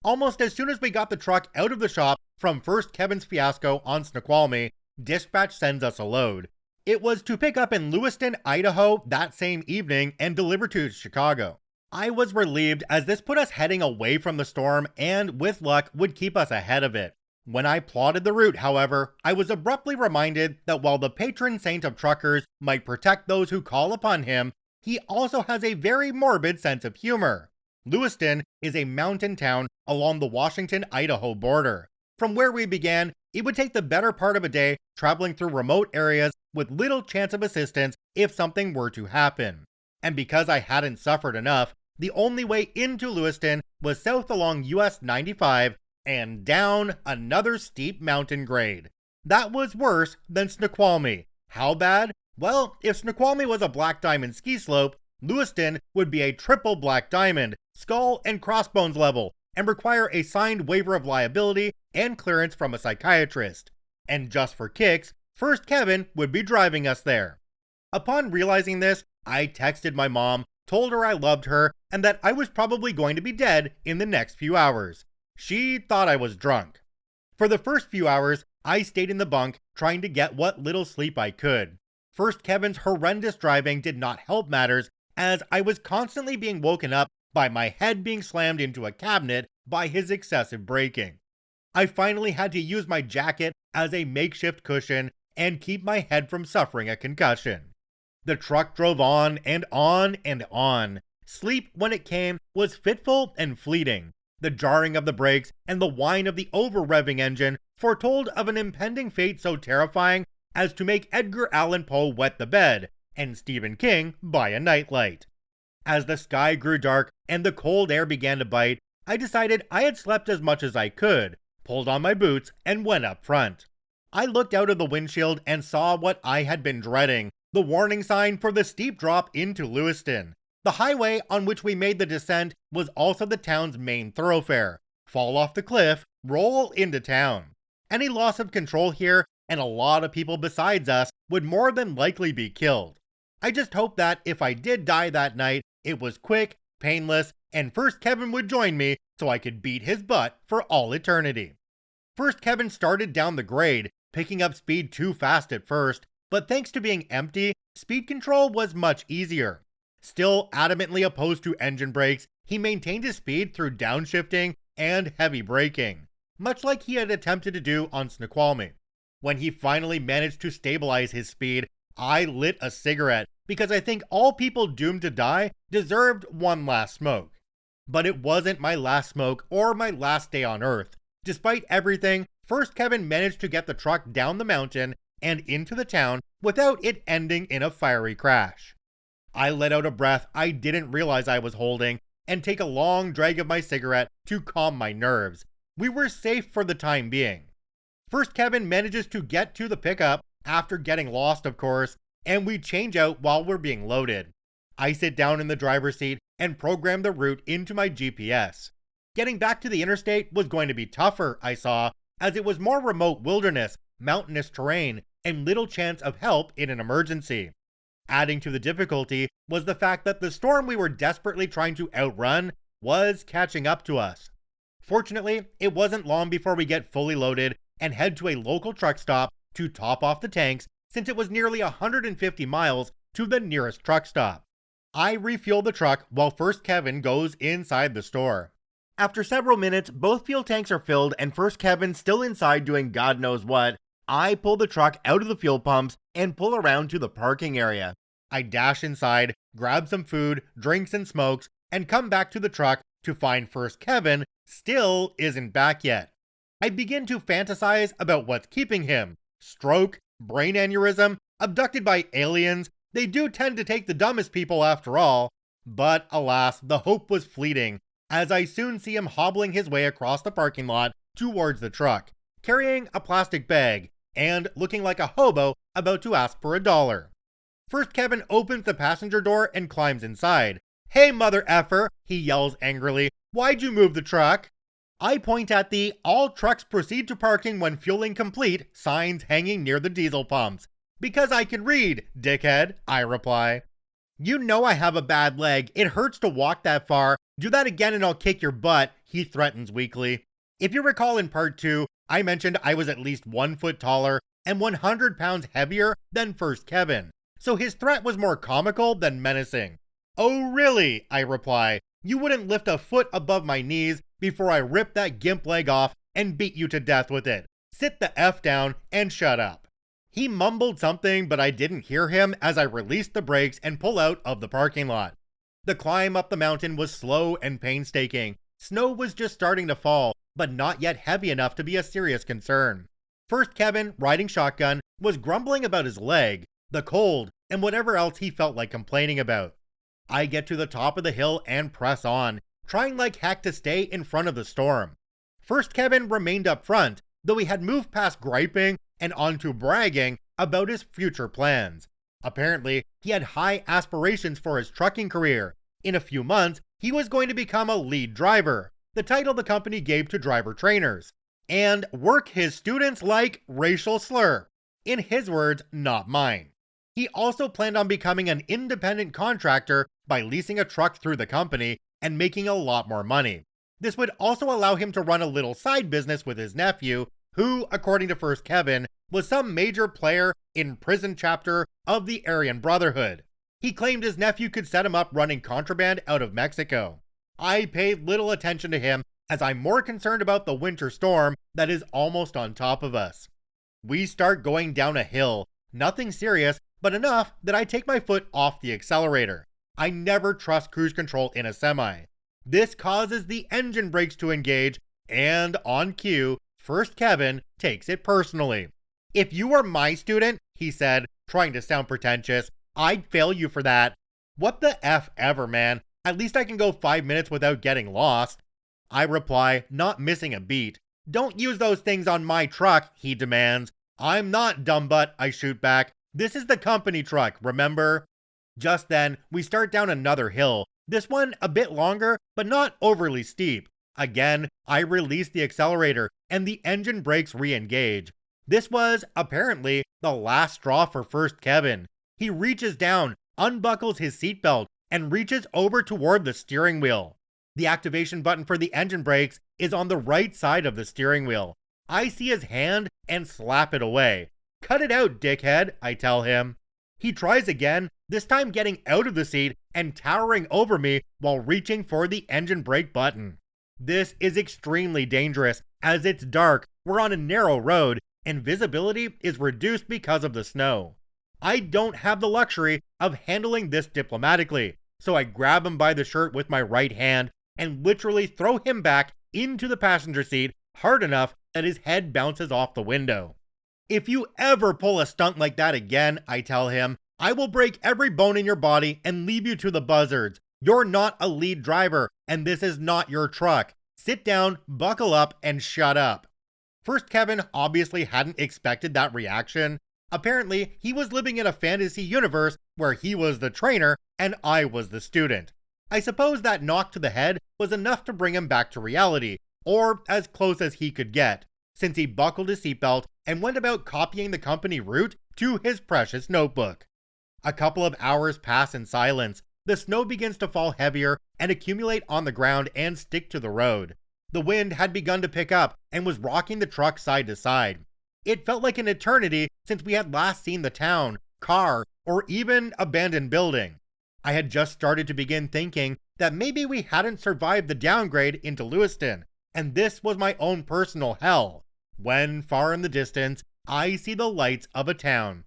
A: Almost as soon as we got the truck out of the shop from First Kevin's fiasco on Snoqualmie, dispatch sends us a load. It was to pick up in Lewiston, Idaho that same evening and deliver to Chicago. I was relieved as this put us heading away from the storm and, with luck, would keep us ahead of it. When I plotted the route, however, I was abruptly reminded that while the patron saint of truckers might protect those who call upon him, he also has a very morbid sense of humor. Lewiston is a mountain town along the Washington-Idaho border. From where we began, it would take the better part of a day traveling through remote areas with little chance of assistance if something were to happen. And because I hadn't suffered enough, the only way into Lewiston was south along US 95 and down another steep mountain grade. That was worse than Snoqualmie. How bad? Well, if Snoqualmie was a black diamond ski slope, Lewiston would be a triple black diamond, skull and crossbones level, and require a signed waiver of liability and clearance from a psychiatrist. And just for kicks, First Kevin would be driving us there. Upon realizing this, I texted my mom, told her I loved her, and that I was probably going to be dead in the next few hours. She thought I was drunk. For the first few hours, I stayed in the bunk trying to get what little sleep I could. First Kevin's horrendous driving did not help matters, as I was constantly being woken up by my head being slammed into a cabinet by his excessive braking. I finally had to use my jacket as a makeshift cushion and keep my head from suffering a concussion. The truck drove on and on and on. Sleep, when it came, was fitful and fleeting. The jarring of the brakes and the whine of the over-revving engine foretold of an impending fate so terrifying as to make Edgar Allan Poe wet the bed and Stephen King buy a nightlight. As the sky grew dark and the cold air began to bite, I decided I had slept as much as I could, pulled on my boots, and went up front. I looked out of the windshield and saw what I had been dreading, the warning sign for the steep drop into Lewiston. The highway on which we made the descent was also the town's main thoroughfare. Fall off the cliff, roll into town. Any loss of control here, and a lot of people besides us, would more than likely be killed. I just hoped that if I did die that night, it was quick, painless, and First Kevin would join me so I could beat his butt for all eternity. First Kevin started down the grade, picking up speed too fast at first, but thanks to being empty, speed control was much easier. Still adamantly opposed to engine brakes, he maintained his speed through downshifting and heavy braking, much like he had attempted to do on Snoqualmie. When he finally managed to stabilize his speed, I lit a cigarette because I think all people doomed to die deserved one last smoke. But it wasn't my last smoke or my last day on Earth. Despite everything, First Kevin managed to get the truck down the mountain and into the town without it ending in a fiery crash. I let out a breath I didn't realize I was holding and take a long drag of my cigarette to calm my nerves. We were safe for the time being. First Kevin manages to get to the pickup after getting lost, of course, and we change out while we're being loaded. I sit down in the driver's seat and program the route into my GPS. Getting back to the interstate was going to be tougher, I saw, as it was more remote wilderness, mountainous terrain, and little chance of help in an emergency. Adding to the difficulty was the fact that the storm we were desperately trying to outrun was catching up to us. Fortunately, it wasn't long before we get fully loaded and head to a local truck stop to top off the tanks, since it was nearly 150 miles to the nearest truck stop. I refuel the truck while First Kevin goes inside the store. After several minutes, both fuel tanks are filled and First Kevin's still inside doing God knows what. I pull the truck out of the fuel pumps and pull around to the parking area. I dash inside, grab some food, drinks, and smokes, and come back to the truck to find First Kevin still isn't back yet. I begin to fantasize about what's keeping him. Stroke, brain aneurysm, abducted by aliens. They do tend to take the dumbest people after all. But alas, the hope was fleeting, as I soon see him hobbling his way across the parking lot towards the truck, carrying a plastic bag, and looking like a hobo about to ask for $1. First Kevin opens the passenger door and climbs inside. "Hey mother effer," he yells angrily, "why'd you move the truck?" I point at the "All trucks proceed to parking when fueling complete" signs hanging near the diesel pumps. "Because I can read, dickhead," I reply. "You know I have a bad leg. It hurts to walk that far. Do that again and I'll kick your butt," he threatens weakly. If you recall in part 2, I mentioned I was at least 1 foot taller and 100 pounds heavier than First Kevin, so his threat was more comical than menacing. "Oh really?" I reply. "You wouldn't lift a foot above my knees before I rip that gimp leg off and beat you to death with it. Sit the F down and shut up." He mumbled something, but I didn't hear him as I released the brakes and pull out of the parking lot. The climb up the mountain was slow and painstaking. Snow was just starting to fall, but not yet heavy enough to be a serious concern. First Kevin, riding shotgun, was grumbling about his leg, the cold, and whatever else he felt like complaining about. I get to the top of the hill and press on, trying like heck to stay in front of the storm. First Kevin remained up front, though he had moved past griping and onto bragging about his future plans. Apparently, he had high aspirations for his trucking career. In a few months, he was going to become a lead driver, the title the company gave to driver trainers, and work his students like racial slur. In his words, not mine. He also planned on becoming an independent contractor by leasing a truck through the company and making a lot more money. This would also allow him to run a little side business with his nephew, who, according to First Kevin, was some major player in prison chapter of the Aryan Brotherhood. He claimed his nephew could set him up running contraband out of Mexico. I paid little attention to him as I'm more concerned about the winter storm that is almost on top of us. We start going down a hill, nothing serious, but enough that I take my foot off the accelerator. I never trust cruise control in a semi. This causes the engine brakes to engage, and on cue, First Kevin takes it personally. "If you were my student," he said, trying to sound pretentious, "I'd fail you for that." What the F ever, man. At least I can go 5 minutes without getting lost. I reply, not missing a beat. "Don't use those things on my truck," he demands. "I'm not, dumbbutt," I shoot back. "This is the company truck, remember?" Just then, we start down another hill, this one a bit longer, but not overly steep. Again, I release the accelerator, and the engine brakes re-engage. This was, apparently, the last straw for First Kevin. He reaches down, unbuckles his seatbelt, and reaches over toward the steering wheel. The activation button for the engine brakes is on the right side of the steering wheel. I see his hand and slap it away. "Cut it out, dickhead," I tell him. He tries again, this time getting out of the seat and towering over me while reaching for the engine brake button. This is extremely dangerous, as it's dark, we're on a narrow road, and visibility is reduced because of the snow. I don't have the luxury of handling this diplomatically, so I grab him by the shirt with my right hand and literally throw him back into the passenger seat hard enough that his head bounces off the window. "If you ever pull a stunt like that again," I tell him, "I will break every bone in your body and leave you to the buzzards. You're not a lead driver, and this is not your truck. Sit down, buckle up, and shut up." First Kevin obviously hadn't expected that reaction. Apparently, he was living in a fantasy universe where he was the trainer and I was the student. I suppose that knock to the head was enough to bring him back to reality, or as close as he could get, since he buckled his seatbelt and went about copying the company route to his precious notebook. A couple of hours pass in silence. The snow begins to fall heavier and accumulate on the ground and stick to the road. The wind had begun to pick up and was rocking the truck side to side. It felt like an eternity since we had last seen the town, car, or even abandoned building. I had just started to begin thinking that maybe we hadn't survived the downgrade into Lewiston, and this was my own personal hell, when far in the distance, I see the lights of a town.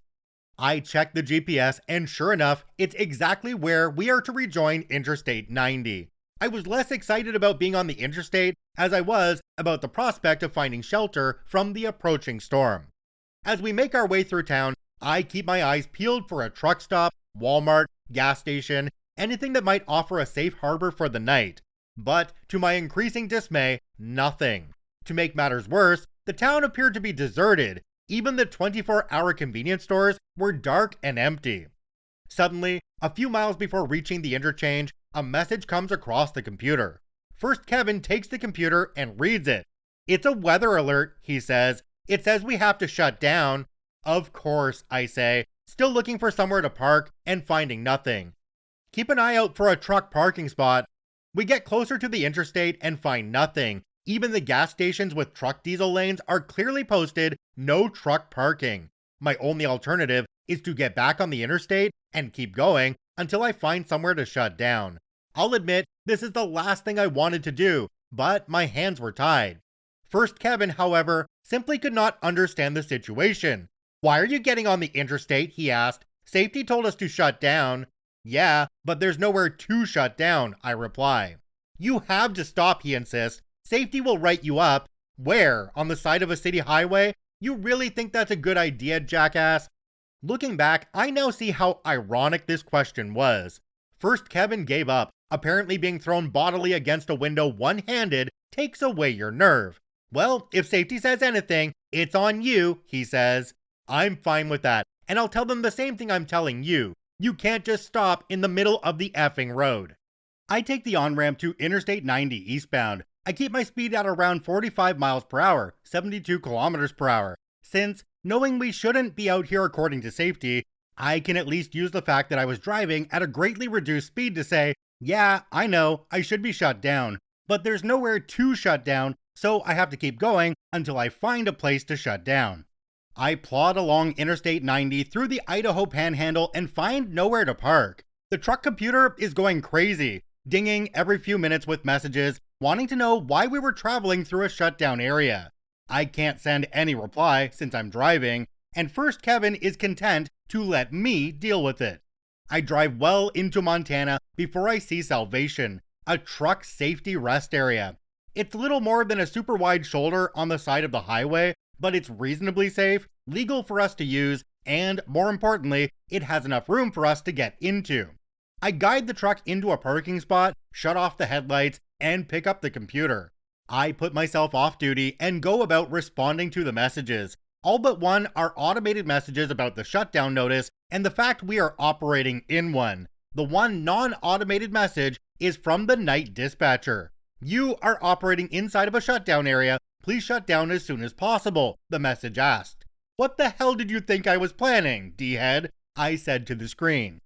A: I check the GPS, and sure enough, it's exactly where we are to rejoin Interstate 90. I was less excited about being on the interstate as I was about the prospect of finding shelter from the approaching storm. As we make our way through town, I keep my eyes peeled for a truck stop, Walmart, gas station, anything that might offer a safe harbor for the night. But, to my increasing dismay, nothing. To make matters worse, the town appeared to be deserted. Even the 24-hour convenience stores were dark and empty. Suddenly, a few miles before reaching the interchange, a message comes across the computer. First Kevin takes the computer and reads it. "It's a weather alert," he says. "It says we have to shut down." "Of course," I say, still looking for somewhere to park and finding nothing. Keep an eye out for a truck parking spot. We get closer to the interstate and find nothing. Even the gas stations with truck diesel lanes are clearly posted no truck parking. My only alternative is to get back on the interstate and keep going until I find somewhere to shut down. I'll admit this is the last thing I wanted to do, but my hands were tied. First Kevin, however, simply could not understand the situation. "Why are you getting on the interstate?" he asked. "Safety told us to shut down." "Yeah, but there's nowhere to shut down," I reply. "You have to stop," he insists. "Safety will write you up." "Where? On the side of a city highway? You really think that's a good idea, jackass?" Looking back, I now see how ironic this question was. First Kevin gave up. Apparently being thrown bodily against a window one-handed takes away your nerve. "Well, if safety says anything, it's on you," he says. I'm fine with that, and I'll tell them the same thing I'm telling you. You can't just stop in the middle of the effing road. I take the on-ramp to Interstate 90 eastbound. I keep my speed at around 45 miles per hour, 72 kilometers per hour. Since, knowing we shouldn't be out here according to safety, I can at least use the fact that I was driving at a greatly reduced speed to say, yeah, I know, I should be shut down. But there's nowhere to shut down, so I have to keep going until I find a place to shut down. I plod along Interstate 90 through the Idaho Panhandle and find nowhere to park. The truck computer is going crazy, dinging every few minutes with messages, wanting to know why we were traveling through a shutdown area. I can't send any reply since I'm driving, and First Kevin is content to let me deal with it. I drive well into Montana before I see salvation, a truck safety rest area. It's little more than a super wide shoulder on the side of the highway, but it's reasonably safe, legal for us to use, and more importantly, it has enough room for us to get into. I guide the truck into a parking spot, shut off the headlights, and pick up the computer. I put myself off duty and go about responding to the messages. All but one are automated messages about the shutdown notice and the fact we are operating in one. The one non-automated message is from the night dispatcher. "You are operating inside of a shutdown area. Please shut down as soon as possible," the message asked. "What the hell did you think I was planning, D-head?" I said to the screen.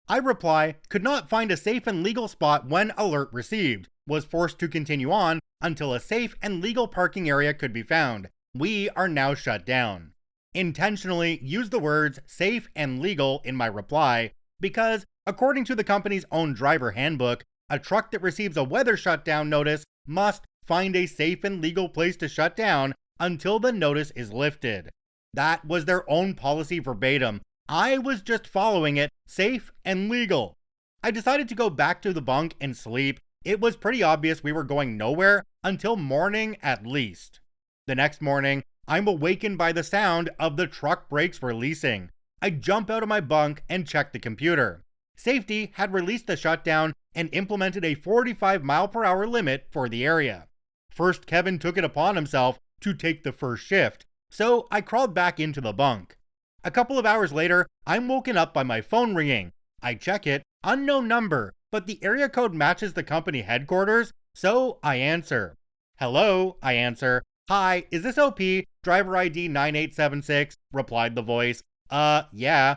A: I reply, could not find a safe and legal spot when alert received, was forced to continue on until a safe and legal parking area could be found. We are now shut down. Intentionally use the words safe and legal in my reply because, according to the company's own driver handbook, a truck that receives a weather shutdown notice must find a safe and legal place to shut down until the notice is lifted. That was their own policy verbatim. I was just following it, safe and legal. I decided to go back to the bunk and sleep. It was pretty obvious we were going nowhere until morning at least. The next morning, I'm awakened by the sound of the truck brakes releasing. I jump out of my bunk and check the computer. Safety had released the shutdown and implemented a 45 mile per hour limit for the area. First Kevin took it upon himself to take the first shift, so I crawled back into the bunk. A couple of hours later, I'm woken up by my phone ringing. I check it, unknown number, but the area code matches the company headquarters, so I answer. "Hello," I answer. "Hi, is this OP? Driver ID 9876, replied the voice. Yeah.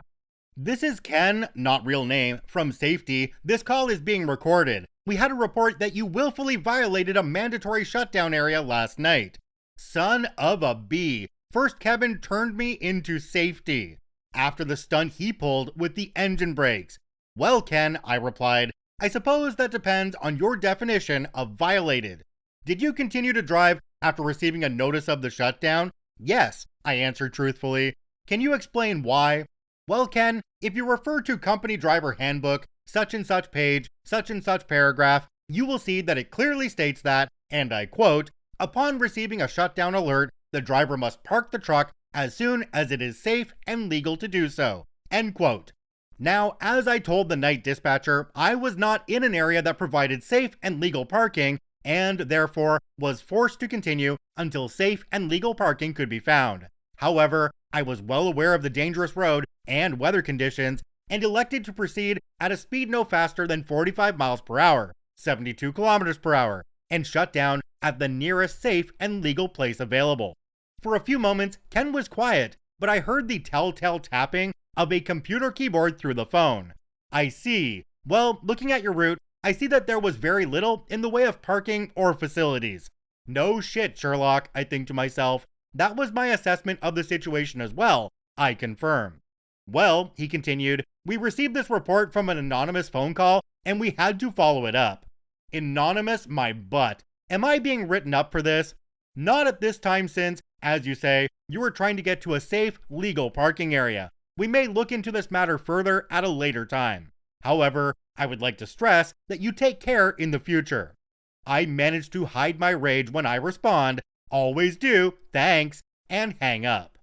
A: "This is Ken, not real name, from safety. This call is being recorded. We had a report that you willfully violated a mandatory shutdown area last night." Son of a bee. First Kevin turned me into safety after the stunt he pulled with the engine brakes. "Well, Ken," I replied, "I suppose that depends on your definition of violated. Did you continue to drive after receiving a notice of the shutdown?" "Yes," I answered truthfully. "Can you explain why?" "Well, Ken, if you refer to company driver handbook, such and such page, such and such paragraph, you will see that it clearly states that, and I quote, upon receiving a shutdown alert, the driver must park the truck as soon as it is safe and legal to do so." End quote. Now, as I told the night dispatcher, I was not in an area that provided safe and legal parking, and therefore was forced to continue until safe and legal parking could be found. However, I was well aware of the dangerous road and weather conditions and elected to proceed at a speed no faster than 45 miles per hour, 72 kilometers per hour, and shut down at the nearest safe and legal place available. For a few moments, Ken was quiet, but I heard the telltale tapping of a computer keyboard through the phone. "I see. Well, looking at your route, I see that there was very little in the way of parking or facilities. No shit, Sherlock, I think to myself. That was my assessment of the situation as well, I confirm. Well, he continued, we received this report from an anonymous phone call and we had to follow it up. Anonymous, my butt. Am I being written up for this? Not at this time since, as you say, you were trying to get to a safe, legal parking area. We may look into this matter further at a later time. However, I would like to stress that you take care in the future. I manage to hide my rage when I respond, always do, thanks, and hang up.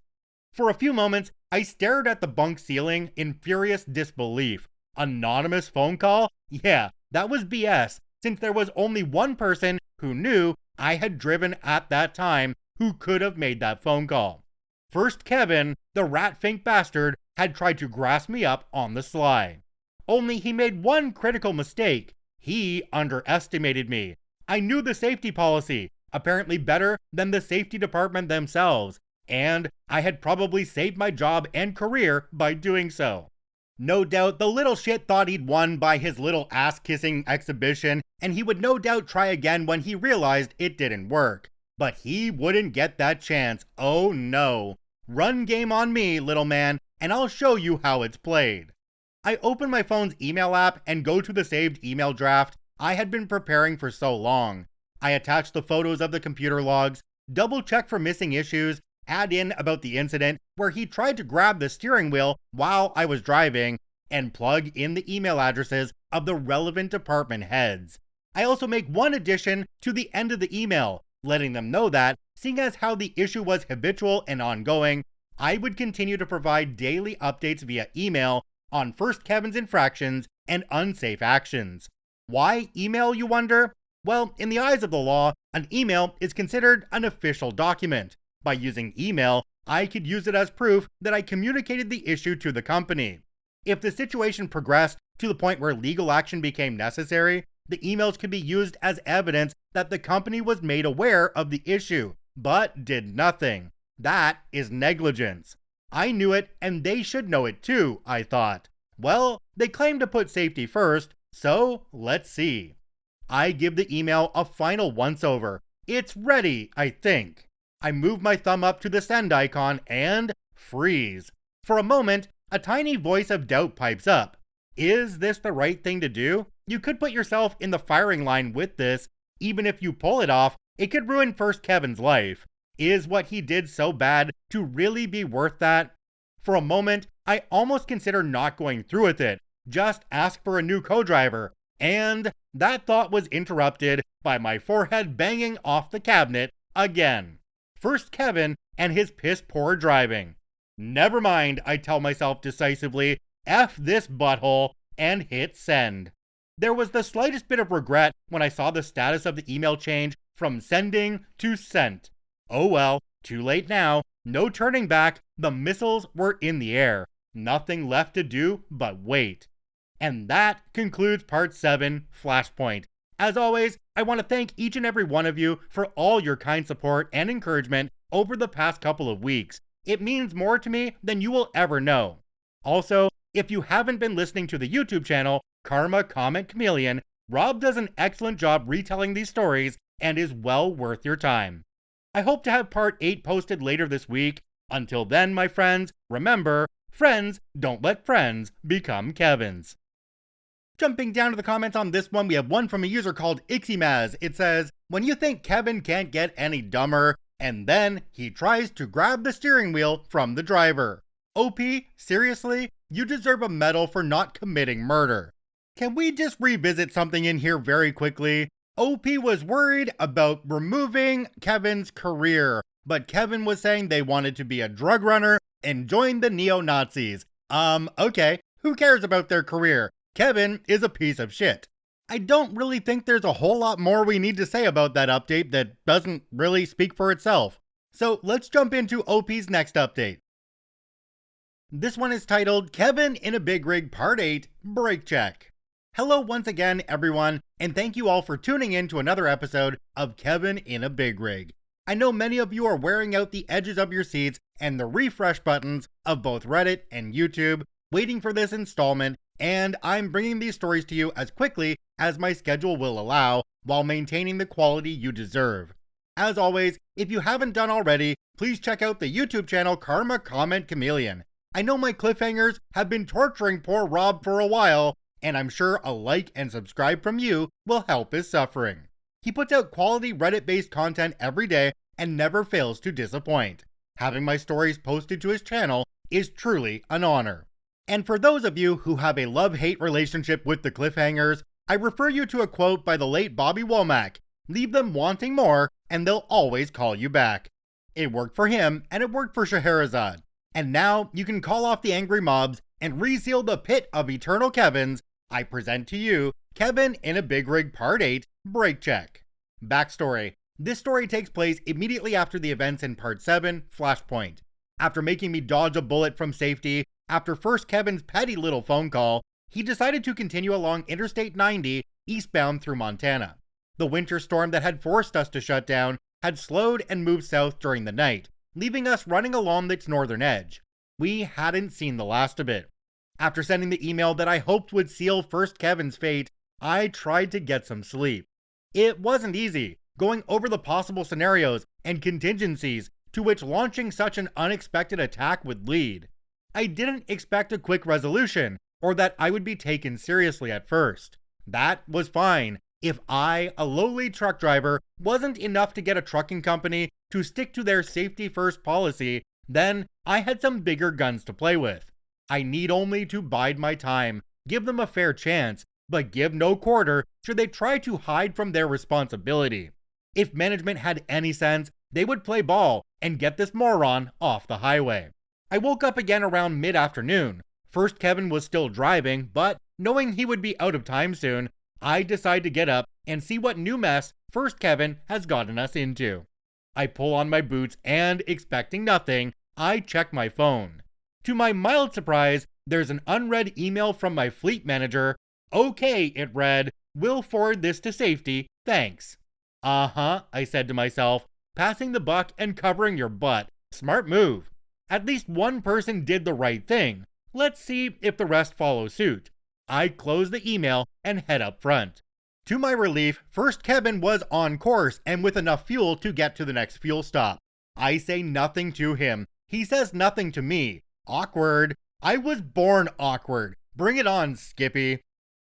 A: For a few moments, I stared at the bunk ceiling in furious disbelief. Anonymous phone call? Yeah, that was BS, since there was only one person who knew I had driven at that time who could have made that phone call. First, Kevin, the rat-fink bastard, had tried to grass me up on the sly. Only he made one critical mistake. He underestimated me. I knew the safety policy, apparently better than the safety department themselves, and I had probably saved my job and career by doing so. No doubt the little shit thought he'd won by his little ass-kissing exhibition, and he would no doubt try again when he realized it didn't work. But he wouldn't get that chance, oh no. Run game on me, little man, and I'll show you how it's played. I open my phone's email app and go to the saved email draft I had been preparing for so long. I attach the photos of the computer logs, double check for missing issues, add in about the incident where he tried to grab the steering wheel while I was driving, and plug in the email addresses of the relevant department heads. I also make one addition to the end of the email, letting them know that, seeing as how the issue was habitual and ongoing, I would continue to provide daily updates via email on First Kevin's infractions and unsafe actions. Why email, you wonder? Well, in the eyes of the law, an email is considered an official document. By using email, I could use it as proof that I communicated the issue to the company. If the situation progressed to the point where legal action became necessary, the emails could be used as evidence that the company was made aware of the issue, but did nothing. That is negligence. I knew it, and they should know it too, I thought. Well, they claim to put safety first, so let's see. I give the email a final once-over. It's ready, I think. I move my thumb up to the send icon and freeze. For a moment, a tiny voice of doubt pipes up. Is this the right thing to do? You could put yourself in the firing line with this. Even if you pull it off, it could ruin First Kevin's life. Is what he did so bad to really be worth that? For a moment, I almost consider not going through with it. Just ask for a new co-driver. And that thought was interrupted by my forehead banging off the cabinet again. First Kevin and his piss-poor driving. Never mind, I tell myself decisively, F this butthole, and hit send. There was the slightest bit of regret when I saw the status of the email change from sending to sent. Oh well, too late now, no turning back, the missiles were in the air. Nothing left to do but wait. And that concludes part 7, Flashpoint. As always, I want to thank each and every one of you for all your kind support and encouragement over the past couple of weeks. It means more to me than you will ever know. Also, if you haven't been listening to the YouTube channel, Karma Comment Chameleon, Rob does an excellent job retelling these stories and is well worth your time. I hope to have part 8 posted later this week. Until then, my friends, remember, friends don't let friends become Kevins. Jumping down to the comments on this one, we have one from a user called Iximaz. It says, when you think Kevin can't get any dumber, and then he tries to grab the steering wheel from the driver. OP, seriously? You deserve a medal for not committing murder. Can we just revisit something in here very quickly? OP was worried about removing Kevin's career, but Kevin was saying they wanted to be a drug runner and join the neo-Nazis. Okay, who cares about their career? Kevin is a piece of shit. I don't really think there's a whole lot more we need to say about that update that doesn't really speak for itself. So let's jump into OP's next update. This one is titled Kevin in a Big Rig Part 8 Brake Check. Hello once again, everyone, and thank you all for tuning in to another episode of Kevin in a Big Rig. I know many of you are wearing out the edges of your seats and the refresh buttons of both Reddit and YouTube, waiting for this installment, and I'm bringing these stories to you as quickly as my schedule will allow, while maintaining the quality you deserve. As always, if you haven't done already, please check out the YouTube channel Karma Comment Chameleon. I know my cliffhangers have been torturing poor Rob for a while, and I'm sure a like and subscribe from you will help his suffering. He puts out quality Reddit-based content every day and never fails to disappoint. Having my stories posted to his channel is truly an honor. And for those of you who have a love-hate relationship with the cliffhangers, I refer you to a quote by the late Bobby Womack: "Leave them wanting more, and they'll always call you back." It worked for him, and it worked for Scheherazade. And now you can call off the angry mobs and reseal the pit of eternal Kevins. I present to you Kevin in a Big Rig Part 8, Break Check. Backstory: this story takes place immediately after the events in Part 7, Flashpoint. After making me dodge a bullet from safety, after first Kevin's petty little phone call, he decided to continue along Interstate 90 eastbound through Montana. The winter storm that had forced us to shut down had slowed and moved south during the night, leaving us running along its northern edge. We hadn't seen the last of it. After sending the email that I hoped would seal first Kevin's fate, I tried to get some sleep. It wasn't easy, going over the possible scenarios and contingencies to which launching such an unexpected attack would lead. I didn't expect a quick resolution, or that I would be taken seriously at first. That was fine. If I, a lowly truck driver, wasn't enough to get a trucking company to stick to their safety-first policy, then I had some bigger guns to play with. I need only to bide my time, give them a fair chance, but give no quarter should they try to hide from their responsibility. If management had any sense, they would play ball and get this moron off the highway. I woke up again around mid-afternoon. First Kevin was still driving, but knowing he would be out of time soon, I decide to get up and see what new mess first Kevin has gotten us into. I pull on my boots and, expecting nothing, I check my phone. To my mild surprise, there's an unread email from my fleet manager. "Okay," it read, "we'll forward this to safety, thanks." "Uh-huh," I said to myself, "passing the buck and covering your butt. Smart move. At least one person did the right thing. Let's see if the rest follow suit." I close the email and head up front. To my relief, first Kevin was on course and with enough fuel to get to the next fuel stop. I say nothing to him. He says nothing to me. Awkward. I was born awkward. Bring it on, Skippy.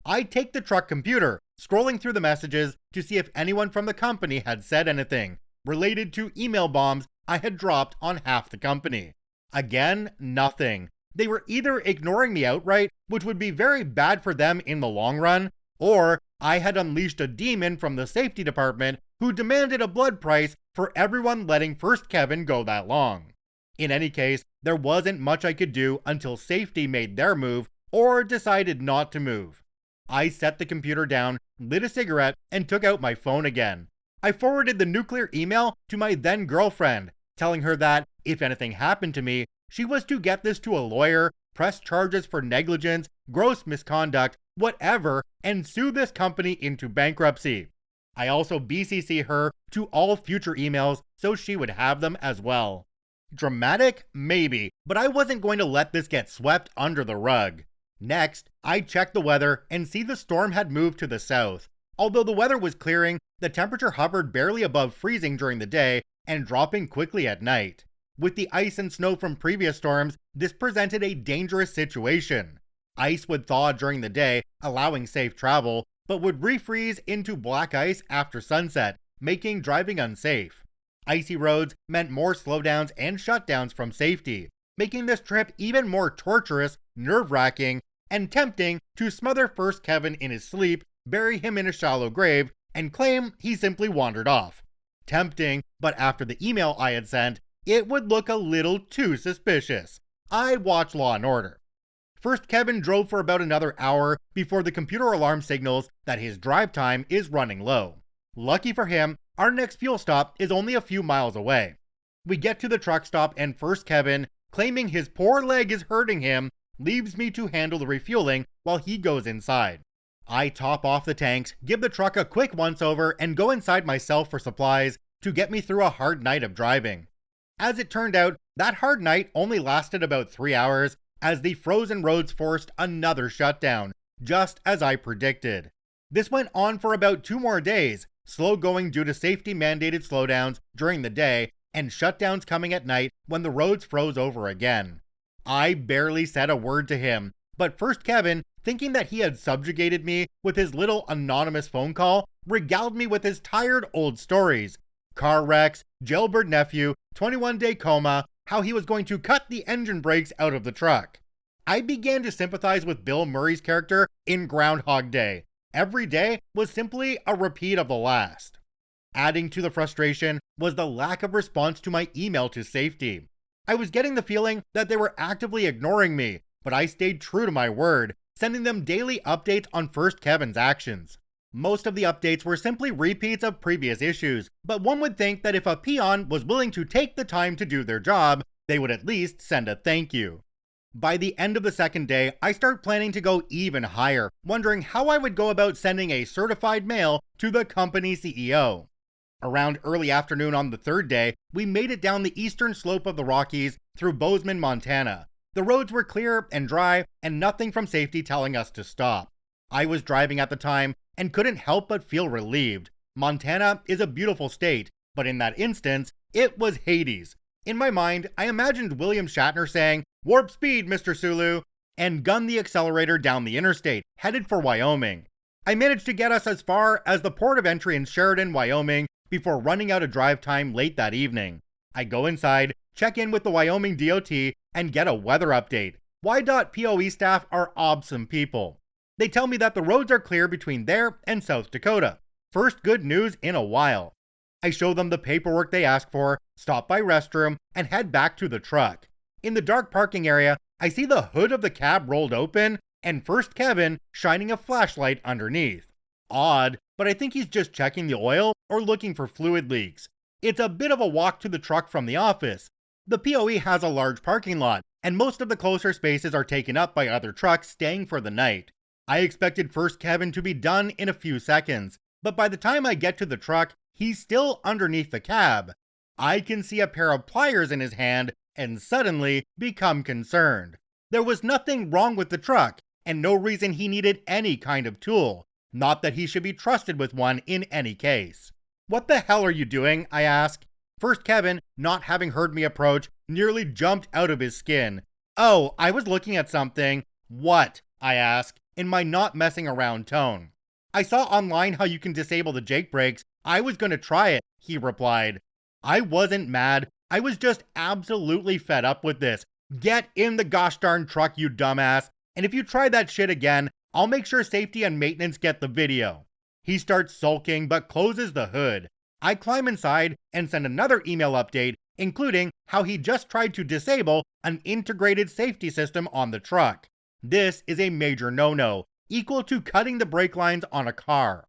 A: I take the truck computer, scrolling through the messages to see if anyone from the company had said anything related to email bombs I had dropped on half the company. Again, nothing. They were either ignoring me outright, which would be very bad for them in the long run, or I had unleashed a demon from the safety department who demanded a blood price for everyone letting first Kevin go that long. In any case, there wasn't much I could do until safety made their move or decided not to move. I set the computer down, lit a cigarette, and took out my phone again. I forwarded the nuclear email to my then girlfriend, telling her that if anything happened to me, she was to get this to a lawyer, press charges for negligence, gross misconduct, whatever, and sue this company into bankruptcy. I also BCC her to all future emails so she would have them as well. Dramatic? Maybe, but I wasn't going to let this get swept under the rug. Next, I checked the weather and see the storm had moved to the south. Although the weather was clearing, the temperature hovered barely above freezing during the day and dropping quickly at night. With the ice and snow from previous storms, this presented a dangerous situation. Ice would thaw during the day, allowing safe travel, but would refreeze into black ice after sunset, making driving unsafe. Icy roads meant more slowdowns and shutdowns from safety, making this trip even more torturous, nerve-wracking, and tempting to smother first Kevin in his sleep, bury him in a shallow grave, and claim he simply wandered off. Tempting, but after the email I had sent, it would look a little too suspicious. I watch Law & Order. First Kevin drove for about another hour before the computer alarm signals that his drive time is running low. Lucky for him, our next fuel stop is only a few miles away. We get to the truck stop and first Kevin, claiming his poor leg is hurting him, leaves me to handle the refueling while he goes inside. I top off the tanks, give the truck a quick once-over, and go inside myself for supplies to get me through a hard night of driving. As it turned out, that hard night only lasted about 3 hours, as the frozen roads forced another shutdown, just as I predicted. This went on for about 2 more days, slow going due to safety mandated slowdowns during the day and shutdowns coming at night when the roads froze over again. I barely said a word to him, but first Kevin, thinking that he had subjugated me with his little anonymous phone call, regaled me with his tired old stories. Car wrecks, jailbird nephew, 21-day coma, how he was going to cut the engine brakes out of the truck. I began to sympathize with Bill Murray's character in Groundhog Day. Every day was simply a repeat of the last. Adding to the frustration was the lack of response to my email to safety. I was getting the feeling that they were actively ignoring me, but I stayed true to my word, sending them daily updates on First Kevin's actions. Most of the updates were simply repeats of previous issues, but one would think that if a peon was willing to take the time to do their job, they would at least send a thank you. By the end of the second day, I start planning to go even higher, wondering how I would go about sending a certified mail to the company CEO. Around early afternoon on the third day, we made it down the eastern slope of the Rockies through Bozeman, Montana. The roads were clear and dry, and nothing from safety telling us to stop. I was driving at the time and couldn't help but feel relieved. Montana is a beautiful state, but in that instance, it was Hades. In my mind, I imagined William Shatner saying, "Warp speed, Mr. Sulu," and gunned the accelerator down the interstate, headed for Wyoming. I managed to get us as far as the port of entry in Sheridan, Wyoming, before running out of drive time late that evening. I go inside, check in with the Wyoming DOT, and get a weather update. Y.POE staff are awesome people. They tell me that the roads are clear between there and South Dakota. First good news in a while. I show them the paperwork they ask for, stop by restroom, and head back to the truck. In the dark parking area, I see the hood of the cab rolled open, and First Kevin shining a flashlight underneath. Odd, but I think he's just checking the oil or looking for fluid leaks. It's a bit of a walk to the truck from the office. The POE has a large parking lot, and most of the closer spaces are taken up by other trucks staying for the night. I expected First Kevin to be done in a few seconds, but by the time I get to the truck, he's still underneath the cab. I can see a pair of pliers in his hand and suddenly become concerned. There was nothing wrong with the truck, and no reason he needed any kind of tool. Not that he should be trusted with one in any case. "What the hell are you doing?" I ask. First Kevin, not having heard me approach, nearly jumped out of his skin. "Oh, I was looking at something." "What?" I ask, in my not messing around tone. "I saw online how you can disable the Jake brakes. I was gonna try it," he replied. I wasn't mad. I was just absolutely fed up with this. Get in the gosh darn truck, you dumbass. And if you try that shit again, I'll make sure safety and maintenance get the video. He starts sulking but closes the hood. I climb inside and send another email update, including how he just tried to disable an integrated safety system on the truck. This is a major no-no, equal to cutting the brake lines on a car.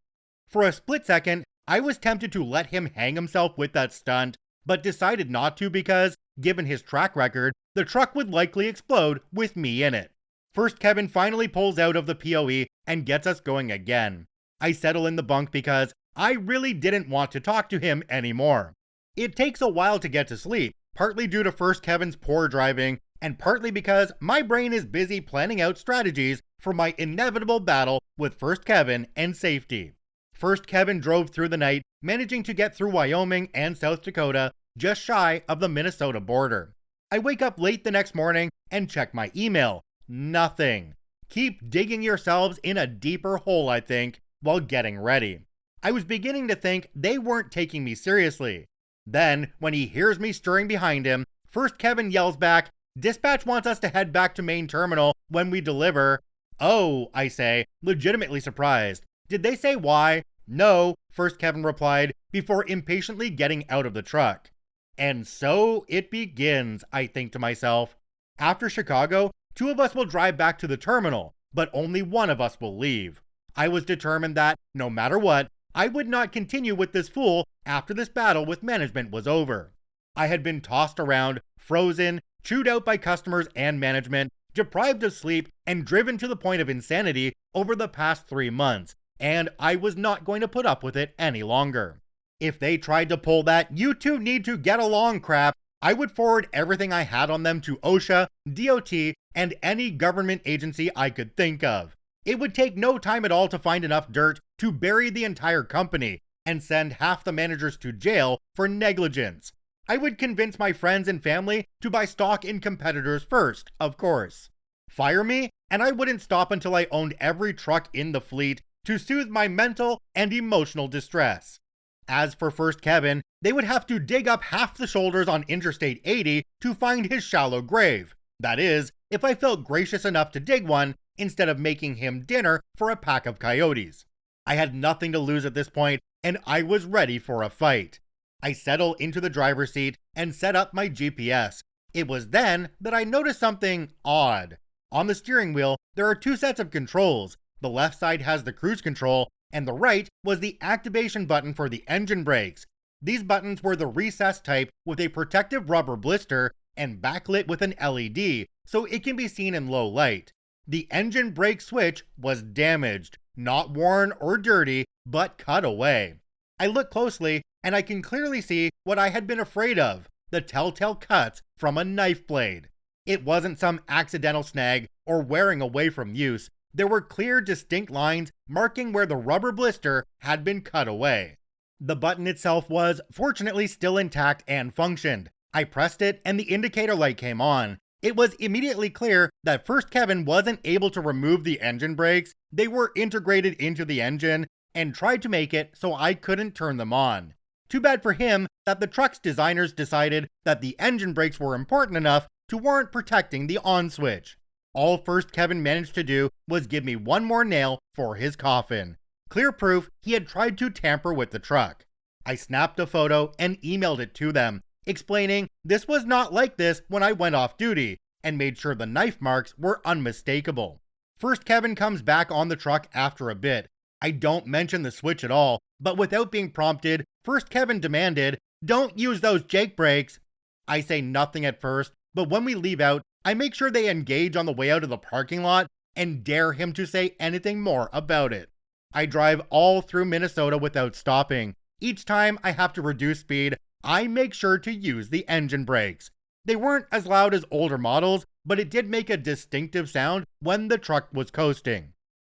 A: For a split second, I was tempted to let him hang himself with that stunt, but decided not to because, given his track record, the truck would likely explode with me in it. First Kevin finally pulls out of the POE and gets us going again. I settle in the bunk because I really didn't want to talk to him anymore. It takes a while to get to sleep, partly due to First Kevin's poor driving, and partly because my brain is busy planning out strategies for my inevitable battle with First Kevin and safety. First Kevin drove through the night, managing to get through Wyoming and South Dakota, just shy of the Minnesota border. I wake up late the next morning and check my email. Nothing. Keep digging yourselves in a deeper hole, I think, while getting ready. I was beginning to think they weren't taking me seriously. Then, when he hears me stirring behind him, First Kevin yells back, "Dispatch wants us to head back to main terminal when we deliver." "Oh," I say, legitimately surprised. "Did they say why?" "No," First Kevin replied, before impatiently getting out of the truck. And so it begins, I think to myself. After Chicago, 2 of us will drive back to the terminal, but only one of us will leave. I was determined that, no matter what, I would not continue with this fool after this battle with management was over. I had been tossed around, frozen, chewed out by customers and management, deprived of sleep, and driven to the point of insanity over the past 3 months, and I was not going to put up with it any longer. If they tried to pull that "you two need to get along" crap, I would forward everything I had on them to OSHA, DOT, and any government agency I could think of. It would take no time at all to find enough dirt to bury the entire company and send half the managers to jail for negligence. I would convince my friends and family to buy stock in competitors first, of course. Fire me, and I wouldn't stop until I owned every truck in the fleet to soothe my mental and emotional distress. As for First Kevin, they would have to dig up half the shoulders on Interstate 80 to find his shallow grave. That is, if I felt gracious enough to dig one instead of making him dinner for a pack of coyotes. I had nothing to lose at this point, and I was ready for a fight. I settle into the driver's seat and set up my GPS. It was then that I noticed something odd. On the steering wheel, there are two sets of controls. The left side has the cruise control, and the right was the activation button for the engine brakes. These buttons were the recessed type with a protective rubber blister and backlit with an LED, so it can be seen in low light. The engine brake switch was damaged, not worn or dirty, but cut away. I look closely, and I can clearly see what I had been afraid of, the telltale cuts from a knife blade. It wasn't some accidental snag or wearing away from use. There were clear, distinct lines marking where the rubber blister had been cut away. The button itself was, fortunately, still intact and functioned. I pressed it and the indicator light came on. It was immediately clear that First Kevin wasn't able to remove the engine brakes. They were integrated into the engine and tried to make it so I couldn't turn them on. Too bad for him that the truck's designers decided that the engine brakes were important enough to warrant protecting the on switch. All First Kevin managed to do was give me one more nail for his coffin. Clear proof he had tried to tamper with the truck. I snapped a photo and emailed it to them, explaining this was not like this when I went off duty, and made sure the knife marks were unmistakable. First Kevin comes back on the truck after a bit. I don't mention the switch at all, but without being prompted, First Kevin demanded, "Don't use those Jake brakes." I say nothing at first, but when we leave out, I make sure they engage on the way out of the parking lot and dare him to say anything more about it. I drive all through Minnesota without stopping. Each time I have to reduce speed, I make sure to use the engine brakes. They weren't as loud as older models, but it did make a distinctive sound when the truck was coasting.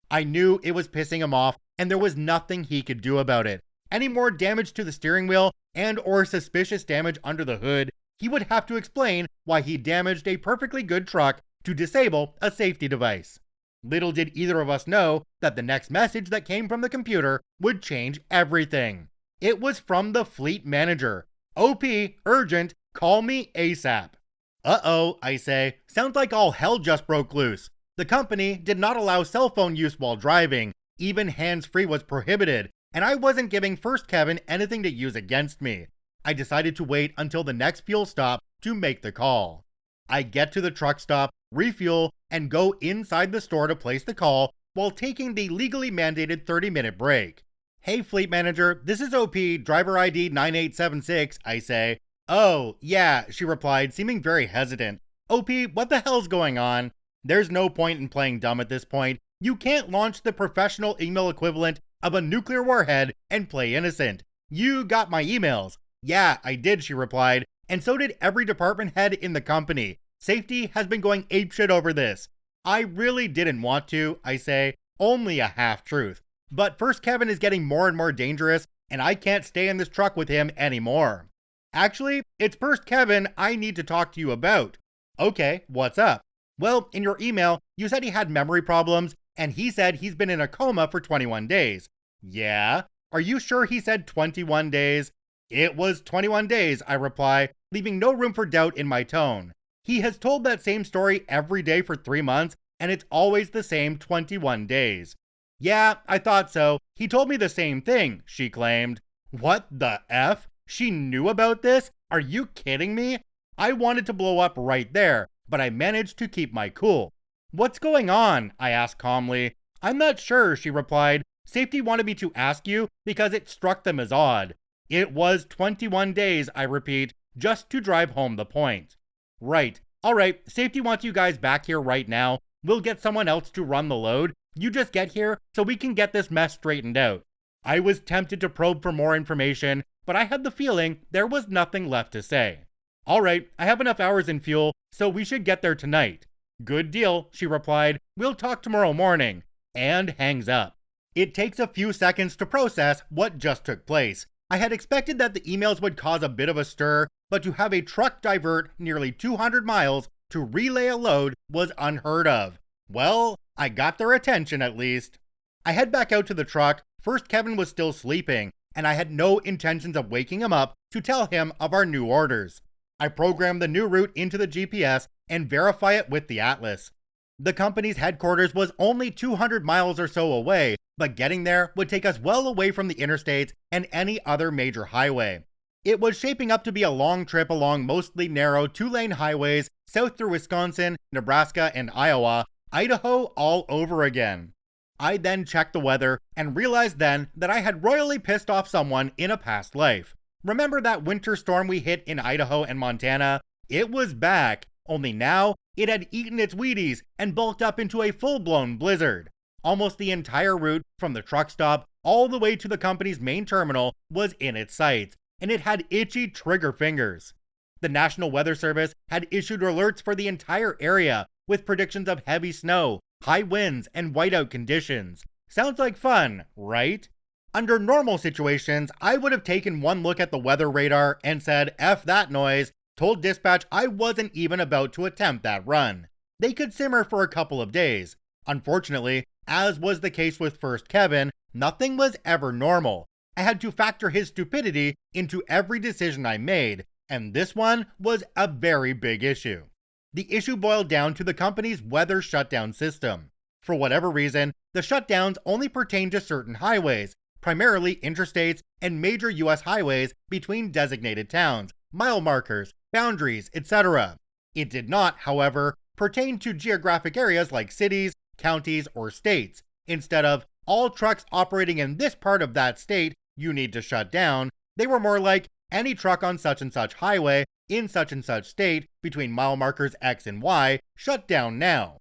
A: I knew it was pissing him off, and there was nothing he could do about it. Any more damage to the steering wheel and or suspicious damage under the hood, he would have to explain why he damaged a perfectly good truck to disable a safety device. Little did either of us know that the next message that came from the computer would change everything. It was from the fleet manager. "OP, urgent, call me ASAP." Uh-oh, I say. Sounds like all hell just broke loose. The company did not allow cell phone use while driving. Even hands-free was prohibited, and I wasn't giving First Kevin anything to use against me. I decided to wait until the next fuel stop to make the call. I get to the truck stop, refuel, and go inside the store to place the call while taking the legally mandated 30-minute break. "Hey, fleet manager, this is OP, driver ID 9876, I say. "Oh, yeah," she replied, seeming very hesitant. "OP, what the hell's going on?" There's no point in playing dumb at this point. You can't launch the professional email equivalent of a nuclear warhead and play innocent. "You got my emails." "Yeah, I did," she replied, "and so did every department head in the company. Safety has been going apeshit over this." I really didn't want to, I say, only a half-truth. But First Kevin is getting more and more dangerous, and I can't stay in this truck with him anymore. "Actually, it's First Kevin I need to talk to you about." "Okay, what's up?" "Well, in your email, you said he had memory problems, and he said he's been in a coma for 21 days. "Yeah? Are you sure he said 21 days? "It was 21 days, I reply, leaving no room for doubt in my tone. "He has told that same story every day for 3 months, and it's always the same 21 days. "Yeah, I thought so. He told me the same thing," she claimed. What the F? She knew about this? Are you kidding me? I wanted to blow up right there, but I managed to keep my cool. "What's going on?" I asked calmly. "I'm not sure," she replied. "Safety wanted me to ask you because it struck them as odd." It was 21 days, I repeat, just to drive home the point. "Right. Alright, safety wants you guys back here right now. We'll get someone else to run the load. You just get here so we can get this mess straightened out." I was tempted to probe for more information, but I had the feeling there was nothing left to say. "Alright, I have enough hours in fuel, so we should get there tonight." "Good deal," she replied. "We'll talk tomorrow morning," and hangs up. It takes a few seconds to process what just took place. I had expected that the emails would cause a bit of a stir, but to have a truck divert nearly 200 miles to relay a load was unheard of. Well, I got their attention at least. I head back out to the truck. First, Kevin was still sleeping, and I had no intentions of waking him up to tell him of our new orders. I programmed the new route into the GPS and verify it with the atlas. The company's headquarters was only 200 miles or so away, but getting there would take us well away from the interstates and any other major highway. It was shaping up to be a long trip along mostly narrow 2-lane highways south through Wisconsin, Nebraska, and Iowa, Idaho all over again. I then checked the weather and realized then that I had royally pissed off someone in a past life. Remember that winter storm we hit in Idaho and Montana? It was back, only now it had eaten its Wheaties and bulked up into a full-blown blizzard. Almost the entire route from the truck stop all the way to the company's main terminal was in its sights, and it had itchy trigger fingers. The National Weather Service had issued alerts for the entire area with predictions of heavy snow, high winds, and whiteout conditions. Sounds like fun, right? Under normal situations, I would have taken one look at the weather radar and said, "F that noise," told dispatch I wasn't even about to attempt that run. They could simmer for a couple of days. Unfortunately, as was the case with First Kevin, nothing was ever normal. I had to factor his stupidity into every decision I made, and this one was a very big issue. The issue boiled down to the company's weather shutdown system. For whatever reason, the shutdowns only pertain to certain highways, primarily interstates and major US highways between designated towns, mile markers, boundaries, etc. It did not, however, pertain to geographic areas like cities, counties, or states. Instead of all trucks operating in this part of that state, you need to shut down, they were more like any truck on such and such highway in such and such state between mile markers X and Y, shut down now.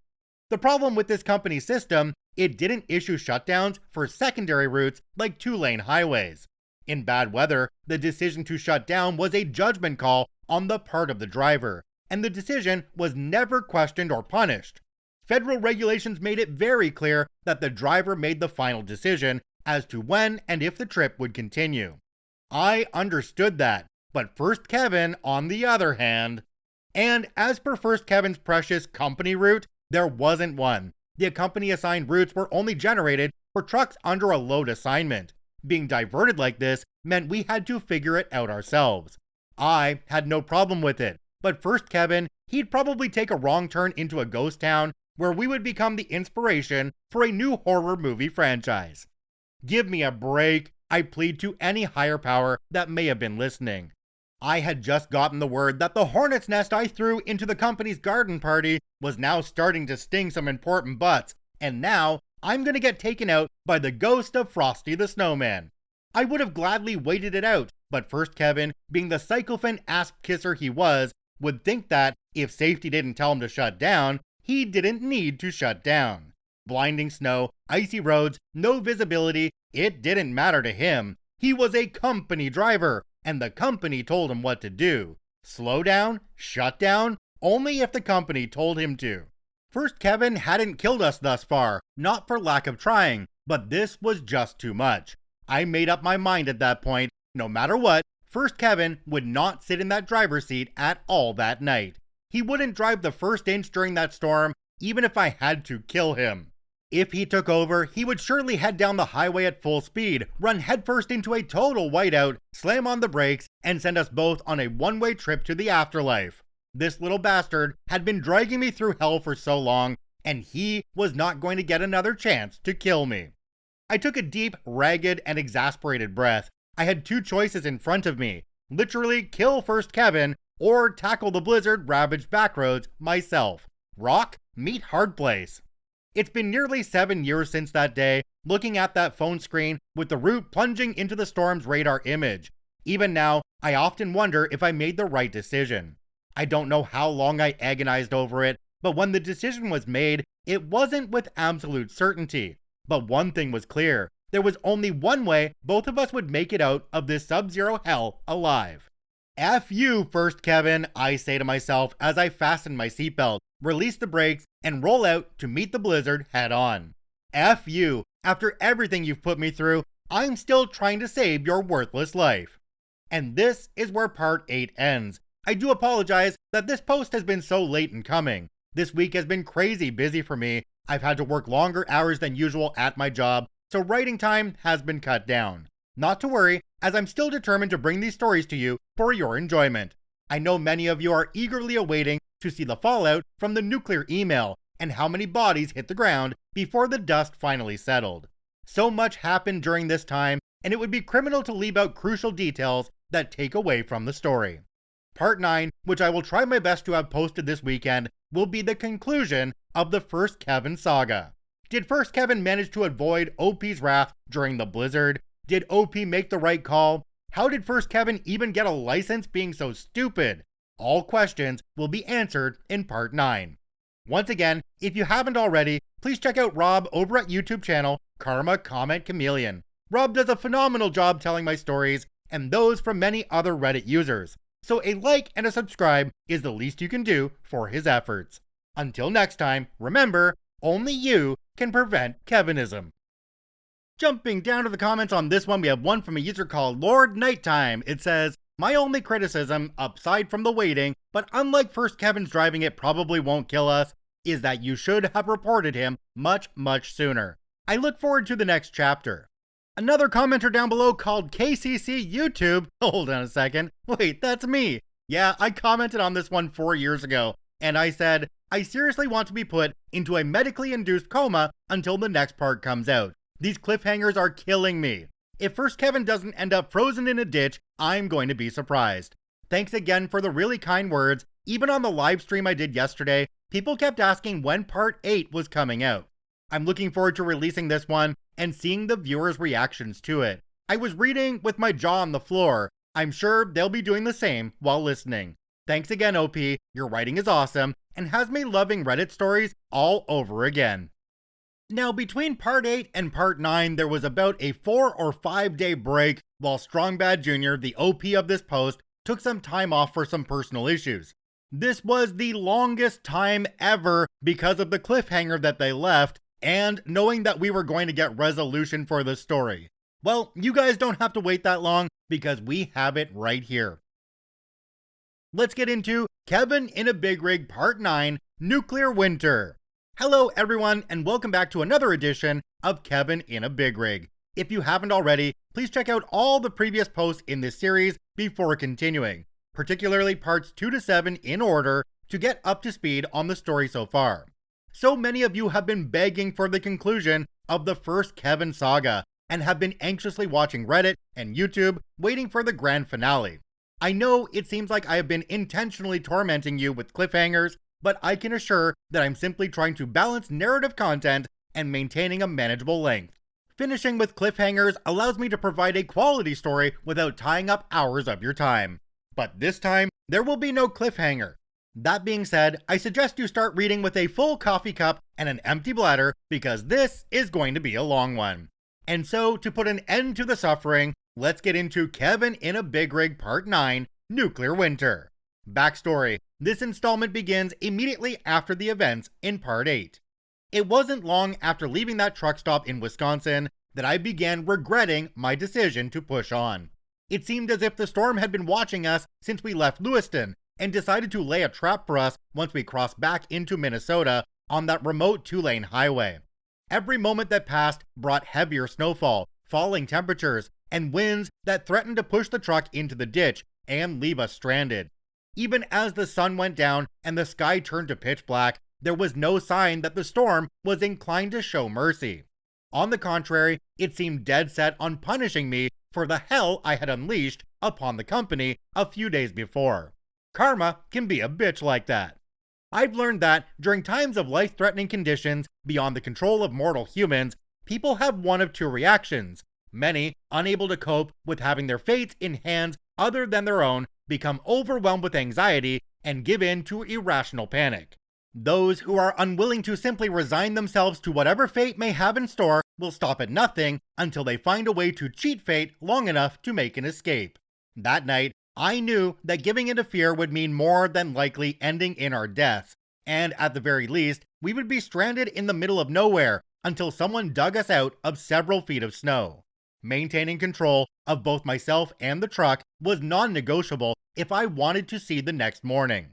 A: The problem with this company's system, it didn't issue shutdowns for secondary routes like 2-lane highways. In bad weather, the decision to shut down was a judgment call on the part of the driver, and the decision was never questioned or punished. Federal regulations made it very clear that the driver made the final decision as to when and if the trip would continue. I understood that, but First Kevin, on the other hand, and as per First Kevin's precious company route, there wasn't one. The company assigned routes were only generated for trucks under a load assignment. Being diverted like this meant we had to figure it out ourselves. I had no problem with it, but First Kevin, he'd probably take a wrong turn into a ghost town where we would become the inspiration for a new horror movie franchise. Give me a break, I plead to any higher power that may have been listening. I had just gotten the word that the hornet's nest I threw into the company's garden party was now starting to sting some important butts, and now I'm gonna get taken out by the ghost of Frosty the Snowman. I would have gladly waited it out, but First Kevin, being the sycophant ass kisser he was, would think that if safety didn't tell him to shut down, he didn't need to shut down. Blinding snow, icy roads, no visibility, it didn't matter to him. He was a company driver, and the company told him what to do. Slow down, shut down, only if the company told him to. First Kevin hadn't killed us thus far, not for lack of trying, but this was just too much. I made up my mind at that point, no matter what, First Kevin would not sit in that driver's seat at all that night. He wouldn't drive the first inch during that storm, even if I had to kill him. If he took over, he would surely head down the highway at full speed, run headfirst into a total whiteout, slam on the brakes, and send us both on a one-way trip to the afterlife. This little bastard had been dragging me through hell for so long, and he was not going to get another chance to kill me. I took a deep, ragged, and exasperated breath. I had two choices in front of me. Literally kill First Kevin, or tackle the blizzard-ravaged backroads myself. Rock, meet hard place. It's been nearly 7 years since that day, looking at that phone screen with the route plunging into the storm's radar image. Even now, I often wonder if I made the right decision. I don't know how long I agonized over it, but when the decision was made, it wasn't with absolute certainty. But one thing was clear. There was only one way both of us would make it out of this sub-zero hell alive. F you, first Kevin, I say to myself as I fasten my seatbelt, release the brakes, and roll out to meet the blizzard head on. F you, after everything you've put me through, I'm still trying to save your worthless life. And this is where part 8 ends. I do apologize that this post has been so late in coming. This week has been crazy busy for me. I've had to work longer hours than usual at my job, so writing time has been cut down. Not to worry, as I'm still determined to bring these stories to you for your enjoyment. I know many of you are eagerly awaiting to see the fallout from the nuclear email and how many bodies hit the ground before the dust finally settled. So much happened during this time, and it would be criminal to leave out crucial details that take away from the story. Part 9, which I will try my best to have posted this weekend, will be the conclusion of the first Kevin saga. Did first Kevin manage to avoid OP's wrath during the blizzard? Did OP make the right call? How did first Kevin even get a license being so stupid? All questions will be answered in part 9. Once again, if you haven't already, please check out Rob over at YouTube channel Karma Comment Chameleon. Rob does a phenomenal job telling my stories and those from many other Reddit users. So a like and a subscribe is the least you can do for his efforts. Until next time, remember, only you can prevent Kevinism. Jumping down to the comments on this one, we have one from a user called Lord Nighttime. It says, my only criticism, aside from the waiting, but unlike first Kevin's driving it probably won't kill us, is that you should have reported him much sooner. I look forward to the next chapter. Another commenter down below called KCC YouTube. Hold on a second. Wait, that's me. Yeah, I commented on this one 4 years ago, and I said, I seriously want to be put into a medically induced coma until the next part comes out. These cliffhangers are killing me. If first Kevin doesn't end up frozen in a ditch, I'm going to be surprised. Thanks again for the really kind words. Even on the live stream I did yesterday, people kept asking when part 8 was coming out. I'm looking forward to releasing this one and seeing the viewers' reactions to it. I was reading with my jaw on the floor. I'm sure they'll be doing the same while listening. Thanks again, OP. Your writing is awesome and has me loving Reddit stories all over again. Now, between part 8 and part 9, there was about a 4 or 5 day break while Strongbad Jr., the OP of this post, took some time off for some personal issues. This was the longest time ever because of the cliffhanger that they left and knowing that we were going to get resolution for the story. Well, you guys don't have to wait that long because we have it right here. Let's get into Kevin in a Big Rig Part 9, Nuclear Winter. Hello everyone, and welcome back to another edition of Kevin in a Big Rig. If you haven't already, please check out all the previous posts in this series before continuing, particularly parts 2 to 7 in order to get up to speed on the story so far. So many of you have been begging for the conclusion of the first Kevin saga and have been anxiously watching Reddit and YouTube waiting for the grand finale. I know it seems like I have been intentionally tormenting you with cliffhangers, but I can assure that I'm simply trying to balance narrative content and maintaining a manageable length. Finishing with cliffhangers allows me to provide a quality story without tying up hours of your time. But this time, there will be no cliffhanger. That being said, I suggest you start reading with a full coffee cup and an empty bladder because this is going to be a long one. And so, to put an end to the suffering, let's get into Kevin in a Big Rig Part 9, Nuclear Winter. Backstory. This installment begins immediately after the events in Part 8. It wasn't long after leaving that truck stop in Wisconsin that I began regretting my decision to push on. It seemed as if the storm had been watching us since we left Lewiston and decided to lay a trap for us once we crossed back into Minnesota on that remote 2-lane highway. Every moment that passed brought heavier snowfall, falling temperatures, and winds that threatened to push the truck into the ditch and leave us stranded. Even as the sun went down and the sky turned to pitch black, there was no sign that the storm was inclined to show mercy. On the contrary, it seemed dead set on punishing me for the hell I had unleashed upon the company a few days before. Karma can be a bitch like that. I've learned that during times of life-threatening conditions beyond the control of mortal humans, people have one of two reactions. Many, unable to cope with having their fates in hands other than their own, become overwhelmed with anxiety and give in to irrational panic. Those who are unwilling to simply resign themselves to whatever fate may have in store will stop at nothing until they find a way to cheat fate long enough to make an escape. That night, I knew that giving into fear would mean more than likely ending in our deaths, and at the very least, we would be stranded in the middle of nowhere until someone dug us out of several feet of snow. Maintaining control of both myself and the truck was non-negotiable if I wanted to see the next morning.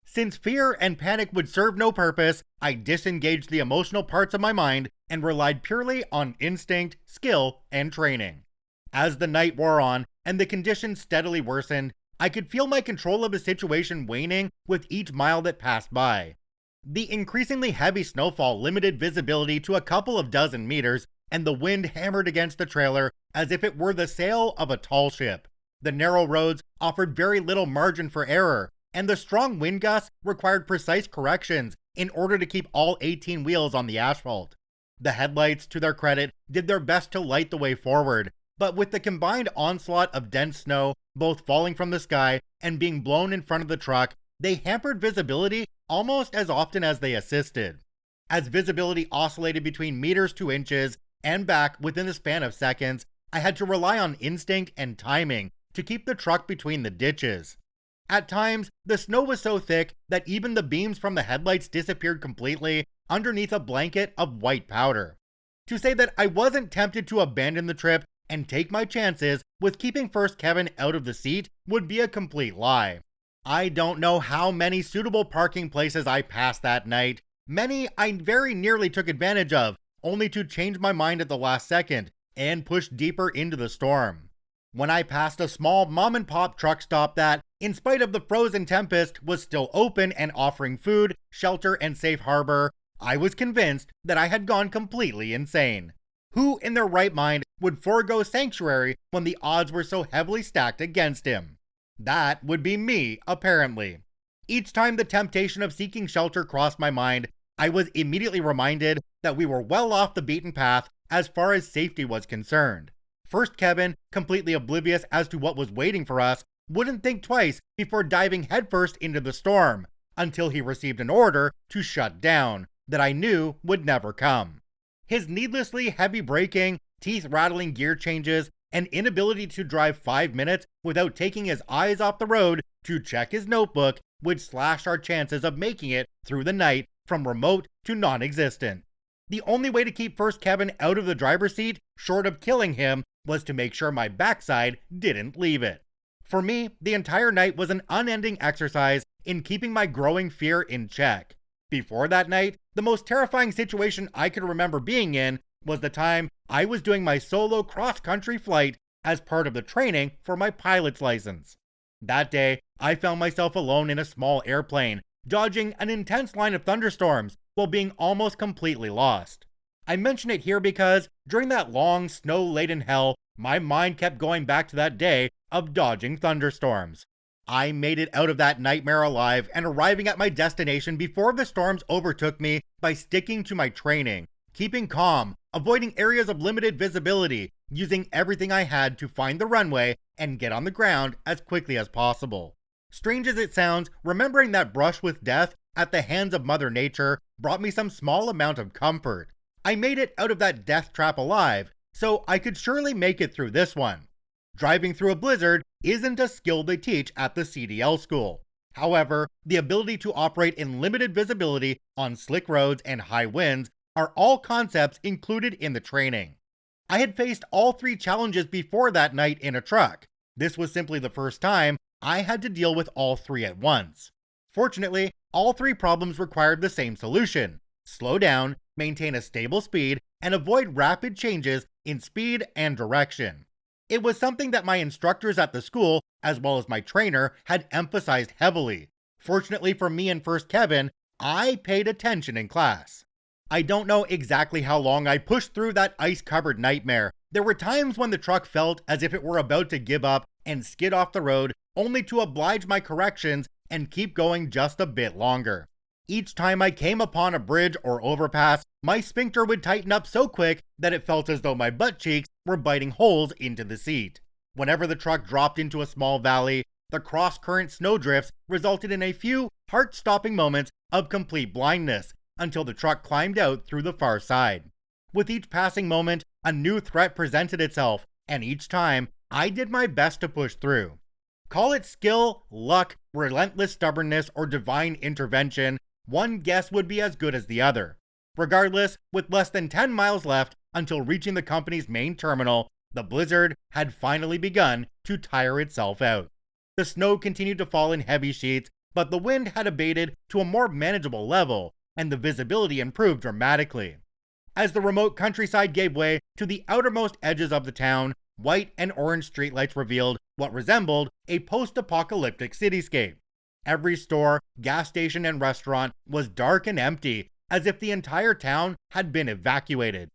A: Since fear and panic would serve no purpose, I disengaged the emotional parts of my mind and relied purely on instinct, skill, and training. As the night wore on and the conditions steadily worsened, I could feel my control of the situation waning with each mile that passed by. The increasingly heavy snowfall limited visibility to a couple of dozen meters, and the wind hammered against the trailer as if it were the sail of a tall ship. The narrow roads offered very little margin for error, and the strong wind gusts required precise corrections in order to keep all 18 wheels on the asphalt. The headlights, to their credit, did their best to light the way forward, but with the combined onslaught of dense snow, both falling from the sky and being blown in front of the truck, they hampered visibility almost as often as they assisted. As visibility oscillated between meters to inches and back within the span of seconds, I had to rely on instinct and timing to keep the truck between the ditches. At times, the snow was so thick that even the beams from the headlights disappeared completely underneath a blanket of white powder. To say that I wasn't tempted to abandon the trip and take my chances with keeping First Kevin out of the seat would be a complete lie. I don't know how many suitable parking places I passed that night. Many I very nearly took advantage of, only to change my mind at the last second and push deeper into the storm. When I passed a small mom-and-pop truck stop that, in spite of the frozen tempest, was still open and offering food, shelter, and safe harbor, I was convinced that I had gone completely insane. Who in their right mind would forego sanctuary when the odds were so heavily stacked against him? That would be me, apparently. Each time the temptation of seeking shelter crossed my mind, I was immediately reminded that we were well off the beaten path as far as safety was concerned. First Kevin, completely oblivious as to what was waiting for us, wouldn't think twice before diving headfirst into the storm, until he received an order to shut down that I knew would never come. His needlessly heavy braking, teeth-rattling gear changes, and inability to drive 5 minutes without taking his eyes off the road to check his notebook would slash our chances of making it through the night from remote to non-existent. The only way to keep First Kevin out of the driver's seat, short of killing him, was to make sure my backside didn't leave it. For me, the entire night was an unending exercise in keeping my growing fear in check. Before that night, the most terrifying situation I could remember being in was the time I was doing my solo cross-country flight as part of the training for my pilot's license. That day, I found myself alone in a small airplane, dodging an intense line of thunderstorms while being almost completely lost. I mention it here because during that long, snow-laden hell, my mind kept going back to that day of dodging thunderstorms. I made it out of that nightmare alive and arriving at my destination before the storms overtook me by sticking to my training, keeping calm, avoiding areas of limited visibility, using everything I had to find the runway and get on the ground as quickly as possible. Strange as it sounds, remembering that brush with death at the hands of Mother Nature brought me some small amount of comfort. I made it out of that death trap alive, so I could surely make it through this one. Driving through a blizzard isn't a skill they teach at the CDL school. However, the ability to operate in limited visibility on slick roads and high winds are all concepts included in the training. I had faced all 3 challenges before that night in a truck. This was simply the first time I had to deal with all 3 at once. Fortunately, all 3 problems required the same solution: slow down, maintain a stable speed, and avoid rapid changes in speed and direction. It was something that my instructors at the school, as well as my trainer, had emphasized heavily. Fortunately for me and First Kevin, I paid attention in class. I don't know exactly how long I pushed through that ice-covered nightmare. There were times when the truck felt as if it were about to give up and skid off the road, only to oblige my corrections and keep going just a bit longer. Each time I came upon a bridge or overpass, my sphincter would tighten up so quick that it felt as though my butt cheeks were biting holes into the seat. Whenever the truck dropped into a small valley, the cross-current snowdrifts resulted in a few heart-stopping moments of complete blindness until the truck climbed out through the far side. With each passing moment, a new threat presented itself, and each time, I did my best to push through. Call it skill, luck, relentless stubbornness, or divine intervention, one guess would be as good as the other. Regardless, with less than 10 miles left until reaching the company's main terminal, the blizzard had finally begun to tire itself out. The snow continued to fall in heavy sheets, but the wind had abated to a more manageable level, and the visibility improved dramatically. As the remote countryside gave way to the outermost edges of the town, white and orange streetlights revealed what resembled a post-apocalyptic cityscape. Every store, gas station, and restaurant was dark and empty, as if the entire town had been evacuated.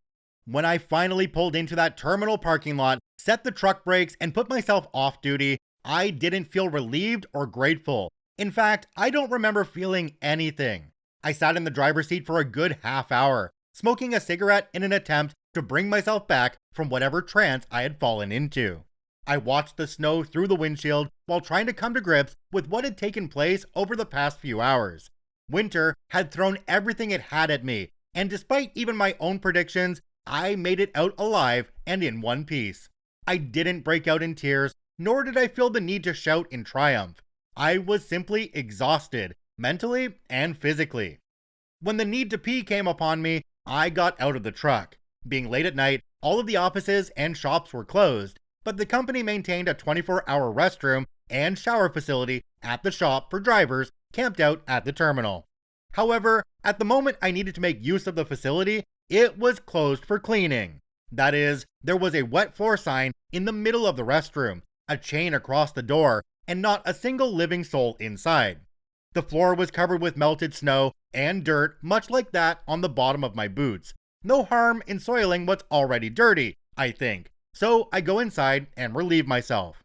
A: When I finally pulled into that terminal parking lot, set the truck brakes, and put myself off duty, I didn't feel relieved or grateful. In fact, I don't remember feeling anything. I sat in the driver's seat for a good half hour, smoking a cigarette in an attempt to bring myself back from whatever trance I had fallen into. I watched the snow through the windshield while trying to come to grips with what had taken place over the past few hours. Winter had thrown everything it had at me, and despite even my own predictions, I made it out alive and in one piece. I didn't break out in tears, nor did I feel the need to shout in triumph. I was simply exhausted, mentally and physically. When the need to pee came upon me, I got out of the truck. Being late at night, all of the offices and shops were closed, but the company maintained a 24-hour restroom and shower facility at the shop for drivers camped out at the terminal. However, at the moment I needed to make use of the facility, it was closed for cleaning. That is, there was a wet floor sign in the middle of the restroom, a chain across the door, and not a single living soul inside. The floor was covered with melted snow and dirt, much like that on the bottom of my boots. No harm in soiling what's already dirty, I think. So I go inside and relieve myself.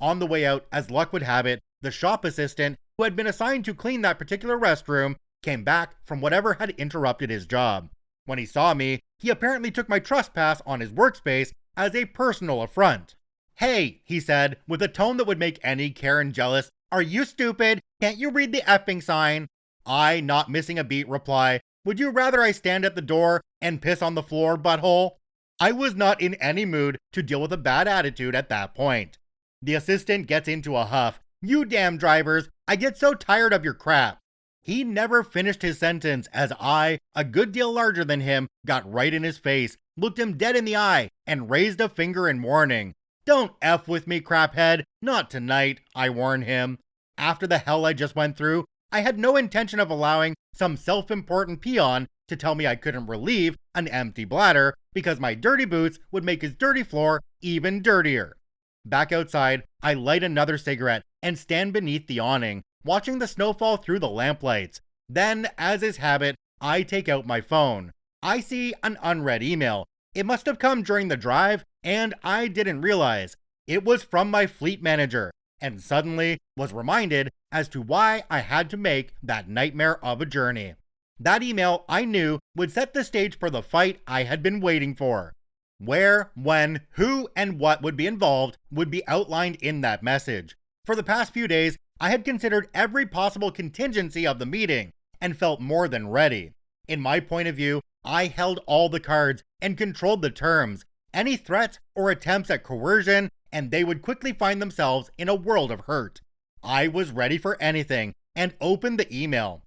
A: On the way out, as luck would have it, the shop assistant, who had been assigned to clean that particular restroom, came back from whatever had interrupted his job. When he saw me, he apparently took my trespass on his workspace as a personal affront. "Hey," he said, with a tone that would make any Karen jealous, "are you stupid? Can't you read the effing sign?" I, not missing a beat, reply, "Would you rather I stand at the door and piss on the floor, butthole?" I was not in any mood to deal with a bad attitude at that point. The assistant gets into a huff. "You damn drivers, I get so tired of your crap." He never finished his sentence as I, a good deal larger than him, got right in his face, looked him dead in the eye, and raised a finger in warning. "Don't F with me, craphead. Not tonight," I warn him. After the hell I just went through, I had no intention of allowing some self-important peon to tell me I couldn't relieve an empty bladder because my dirty boots would make his dirty floor even dirtier. Back outside, I light another cigarette and stand beneath the awning, watching the snow fall through the lamplights. Then, as is habit, I take out my phone. I see an unread email. It must have come during the drive, and I didn't realize. It was from my fleet manager, and suddenly was reminded as to why I had to make that nightmare of a journey. That email, I knew, would set the stage for the fight I had been waiting for. Where, when, who, and what would be involved would be outlined in that message. For the past few days, I had considered every possible contingency of the meeting and felt more than ready. In my point of view, I held all the cards and controlled the terms, any threats or attempts at coercion, and they would quickly find themselves in a world of hurt. I was ready for anything and opened the email.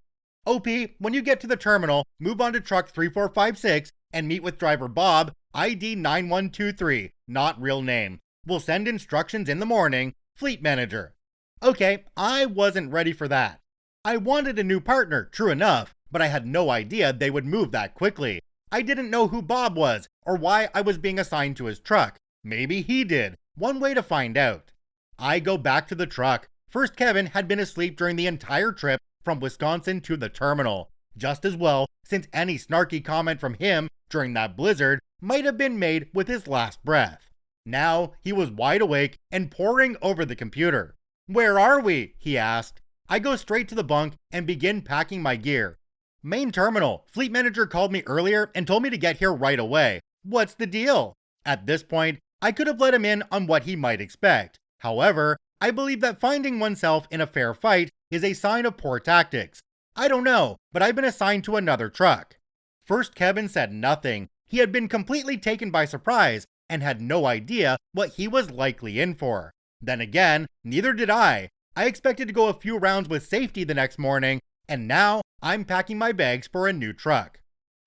A: "OP, when you get to the terminal, move on to truck 3456 and meet with driver Bob, ID 9123, not real name. We'll send instructions in the morning, fleet manager." Okay, I wasn't ready for that. I wanted a new partner, true enough, but I had no idea they would move that quickly. I didn't know who Bob was or why I was being assigned to his truck. Maybe he did. One way to find out. I go back to the truck. First, Kevin had been asleep during the entire trip from Wisconsin to the terminal. Just as well, since any snarky comment from him during that blizzard might have been made with his last breath. Now, he was wide awake and poring over the computer. "Where are we?" he asked. I go straight to the bunk and begin packing my gear. "Main terminal. Fleet manager called me earlier and told me to get here right away. What's the deal?" At this point, I could have let him in on what he might expect. However, I believe that finding oneself in a fair fight is a sign of poor tactics. I don't know, but I've been assigned to another truck. First, Kevin said nothing. He had been completely taken by surprise and had no idea what he was likely in for. Then again, neither did I. I expected to go a few rounds with safety the next morning, and now I'm packing my bags for a new truck.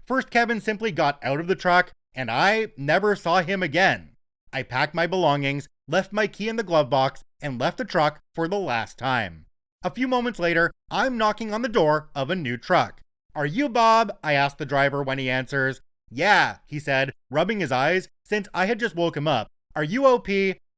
A: First, Kevin simply got out of the truck, and I never saw him again. I packed my belongings, left my key in the glove box, and left the truck for the last time. A few moments later, I'm knocking on the door of a new truck. "Are you Bob?" I asked the driver when he answers. "Yeah," he said, rubbing his eyes since I had just woke him up. "Are you OP?"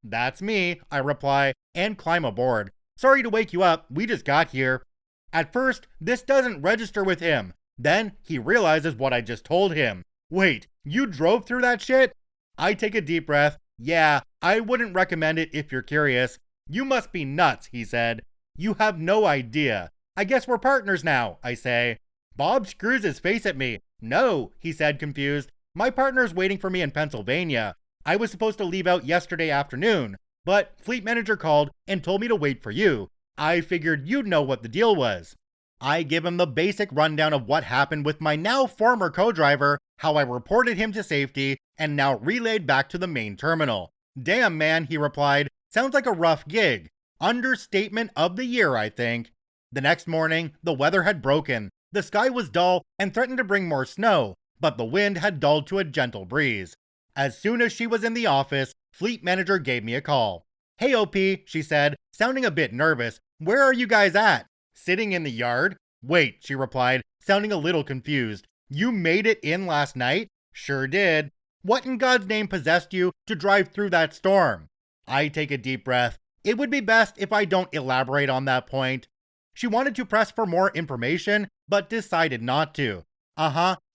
A: "That's me," I reply, and climb aboard. "Sorry to wake you up, we just got here." At first, this doesn't register with him. Then he realizes what I just told him. "Wait, you drove through that shit?" I take a deep breath. "Yeah, I wouldn't recommend it if you're curious." "You must be nuts," he said. "You have no idea." "I guess we're partners now," I say. Bob screws his face at me. "No," he said, confused. "My partner's waiting for me in Pennsylvania. I was supposed to leave out yesterday afternoon, but fleet manager called and told me to wait for you. I figured you'd know what the deal was." I give him the basic rundown of what happened with my now former co-driver, how I reported him to safety, and now relayed back to the main terminal. "Damn, man," he replied. "Sounds like a rough gig." Understatement of the year, I think. The next morning, the weather had broken. The sky was dull and threatened to bring more snow, but the wind had dulled to a gentle breeze. As soon as she was in the office, fleet manager gave me a call. "Hey OP," she said, sounding a bit nervous. "Where are you guys at?" "Sitting in the yard." "Wait," she replied, sounding a little confused. "You made it in last night?" "Sure did." "What in God's name possessed you to drive through that storm?" I take a deep breath. It would be best if I don't elaborate on that point. She wanted to press for more information, but decided not to.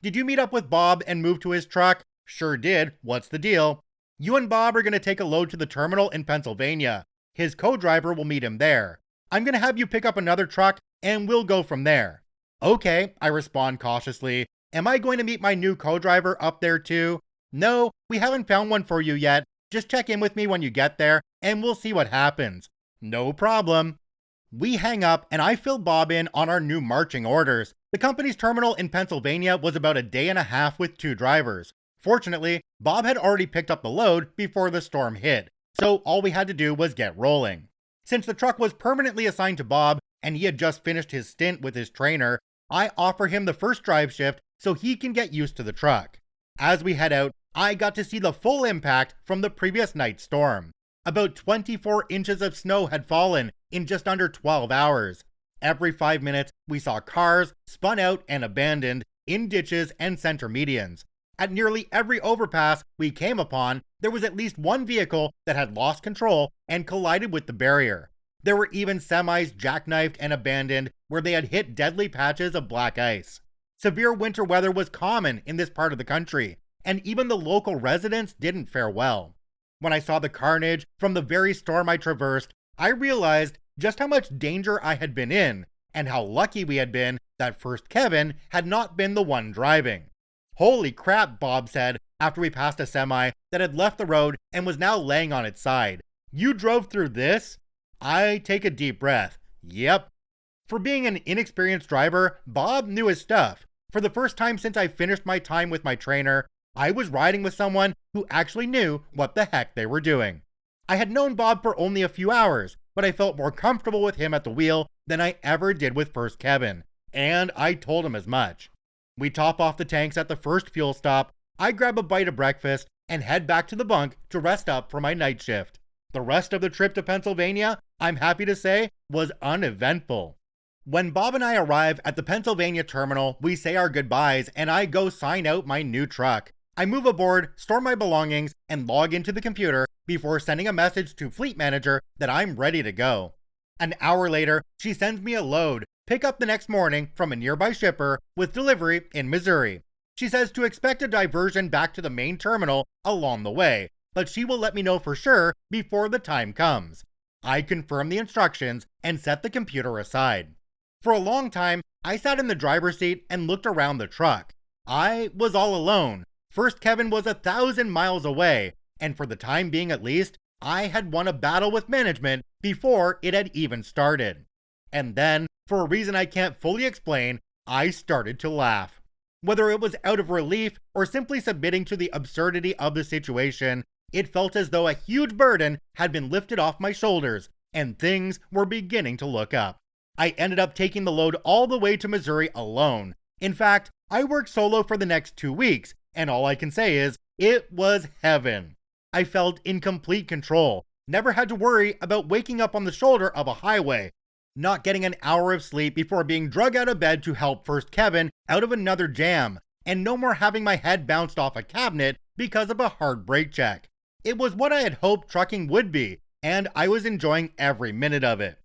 A: Did you meet up with Bob and move to his truck?" "Sure did. What's the deal?" "You and Bob are going to take a load to the terminal in Pennsylvania. His co-driver will meet him there. I'm going to have you pick up another truck and we'll go from there." "Okay," I respond cautiously. "Am I going to meet my new co-driver up there too?" "No, we haven't found one for you yet. Just check in with me when you get there and we'll see what happens." "No problem." We hang up and I fill Bob in on our new marching orders. The company's terminal in Pennsylvania was about a day and a half with 2 drivers. Fortunately, Bob had already picked up the load before the storm hit, so all we had to do was get rolling. Since the truck was permanently assigned to Bob and he had just finished his stint with his trainer, I offer him the first drive shift so he can get used to the truck. As we head out, I got to see the full impact from the previous night's storm. About 24 inches of snow had fallen in just under 12 hours. Every 5 minutes, we saw cars spun out and abandoned in ditches and center medians. At nearly every overpass we came upon, there was at least one vehicle that had lost control and collided with the barrier. There were even semis jackknifed and abandoned where they had hit deadly patches of black ice. Severe winter weather was common in this part of the country, and even the local residents didn't fare well. When I saw the carnage from the very storm I traversed, I realized just how much danger I had been in, and how lucky we had been that first Kevin had not been the one driving. "Holy crap," Bob said after we passed a semi that had left the road and was now laying on its side. "You drove through this?" I take a deep breath. Yep. For being an inexperienced driver, Bob knew his stuff. For the first time since I finished my time with my trainer, I was riding with someone who actually knew what the heck they were doing. I had known Bob for only a few hours, but I felt more comfortable with him at the wheel than I ever did with first Kevin, and I told him as much. We top off the tanks at the first fuel stop, I grab a bite of breakfast, and head back to the bunk to rest up for my night shift. The rest of the trip to Pennsylvania, I'm happy to say, was uneventful. When Bob and I arrive at the Pennsylvania terminal, we say our goodbyes and I go sign out my new truck. I move aboard, store my belongings, and log into the computer before sending a message to Fleet Manager that I'm ready to go. An hour later, she sends me a load, pick up the next morning from a nearby shipper with delivery in Missouri. She says to expect a diversion back to the main terminal along the way, but she will let me know for sure before the time comes. I confirm the instructions and set the computer aside. For a long time, I sat in the driver's seat and looked around the truck. I was all alone. First Kevin was 1,000 miles away, and for the time being at least, I had won a battle with management before it had even started. And then, for a reason I can't fully explain, I started to laugh. Whether it was out of relief or simply submitting to the absurdity of the situation, It felt as though a huge burden had been lifted off my shoulders, and things were beginning to look up. I ended up taking the load all the way to Missouri alone. In fact, I worked solo for the next 2 weeks, and all I can say is, it was heaven. I felt in complete control, never had to worry about waking up on the shoulder of a highway, not getting an hour of sleep before being drug out of bed to help First Kevin out of another jam, and no more having my head bounced off a cabinet because of a hard brake check. It was what I had hoped trucking would be, and I was enjoying every minute of it.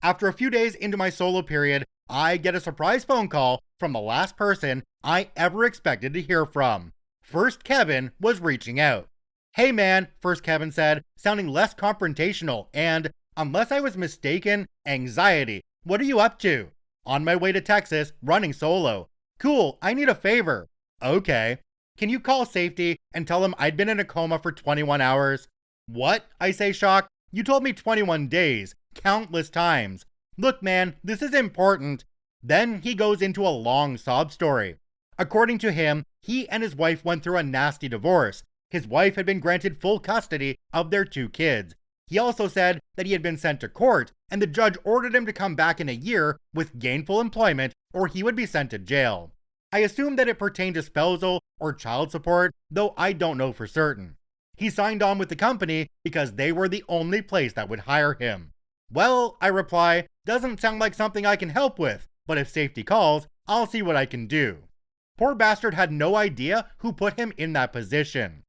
A: After a few days into my solo period, I get a surprise phone call from the last person I ever expected to hear from. First Kevin was reaching out. "Hey man," First Kevin said, sounding less confrontational and, unless I was mistaken, anxiety. "What are you up to?" "On my way to Texas, running solo." "Cool, I need a favor." "Okay." "Can you call safety and tell them I'd been in a coma for 21 hours? "What?" I say, shocked. "You told me 21 days, countless times." "Look man, this is important." Then he goes into a long sob story. According to him, he and his wife went through a nasty divorce. His wife had been granted full custody of their 2 kids. He also said that he had been sent to court, and the judge ordered him to come back in a year with gainful employment, or he would be sent to jail. I assume that it pertained to spousal or child support, though I don't know for certain. He signed on with the company because they were the only place that would hire him. "Well," I reply, "doesn't sound like something I can help with, but if safety calls, I'll see what I can do." Poor bastard had no idea who put him in that position.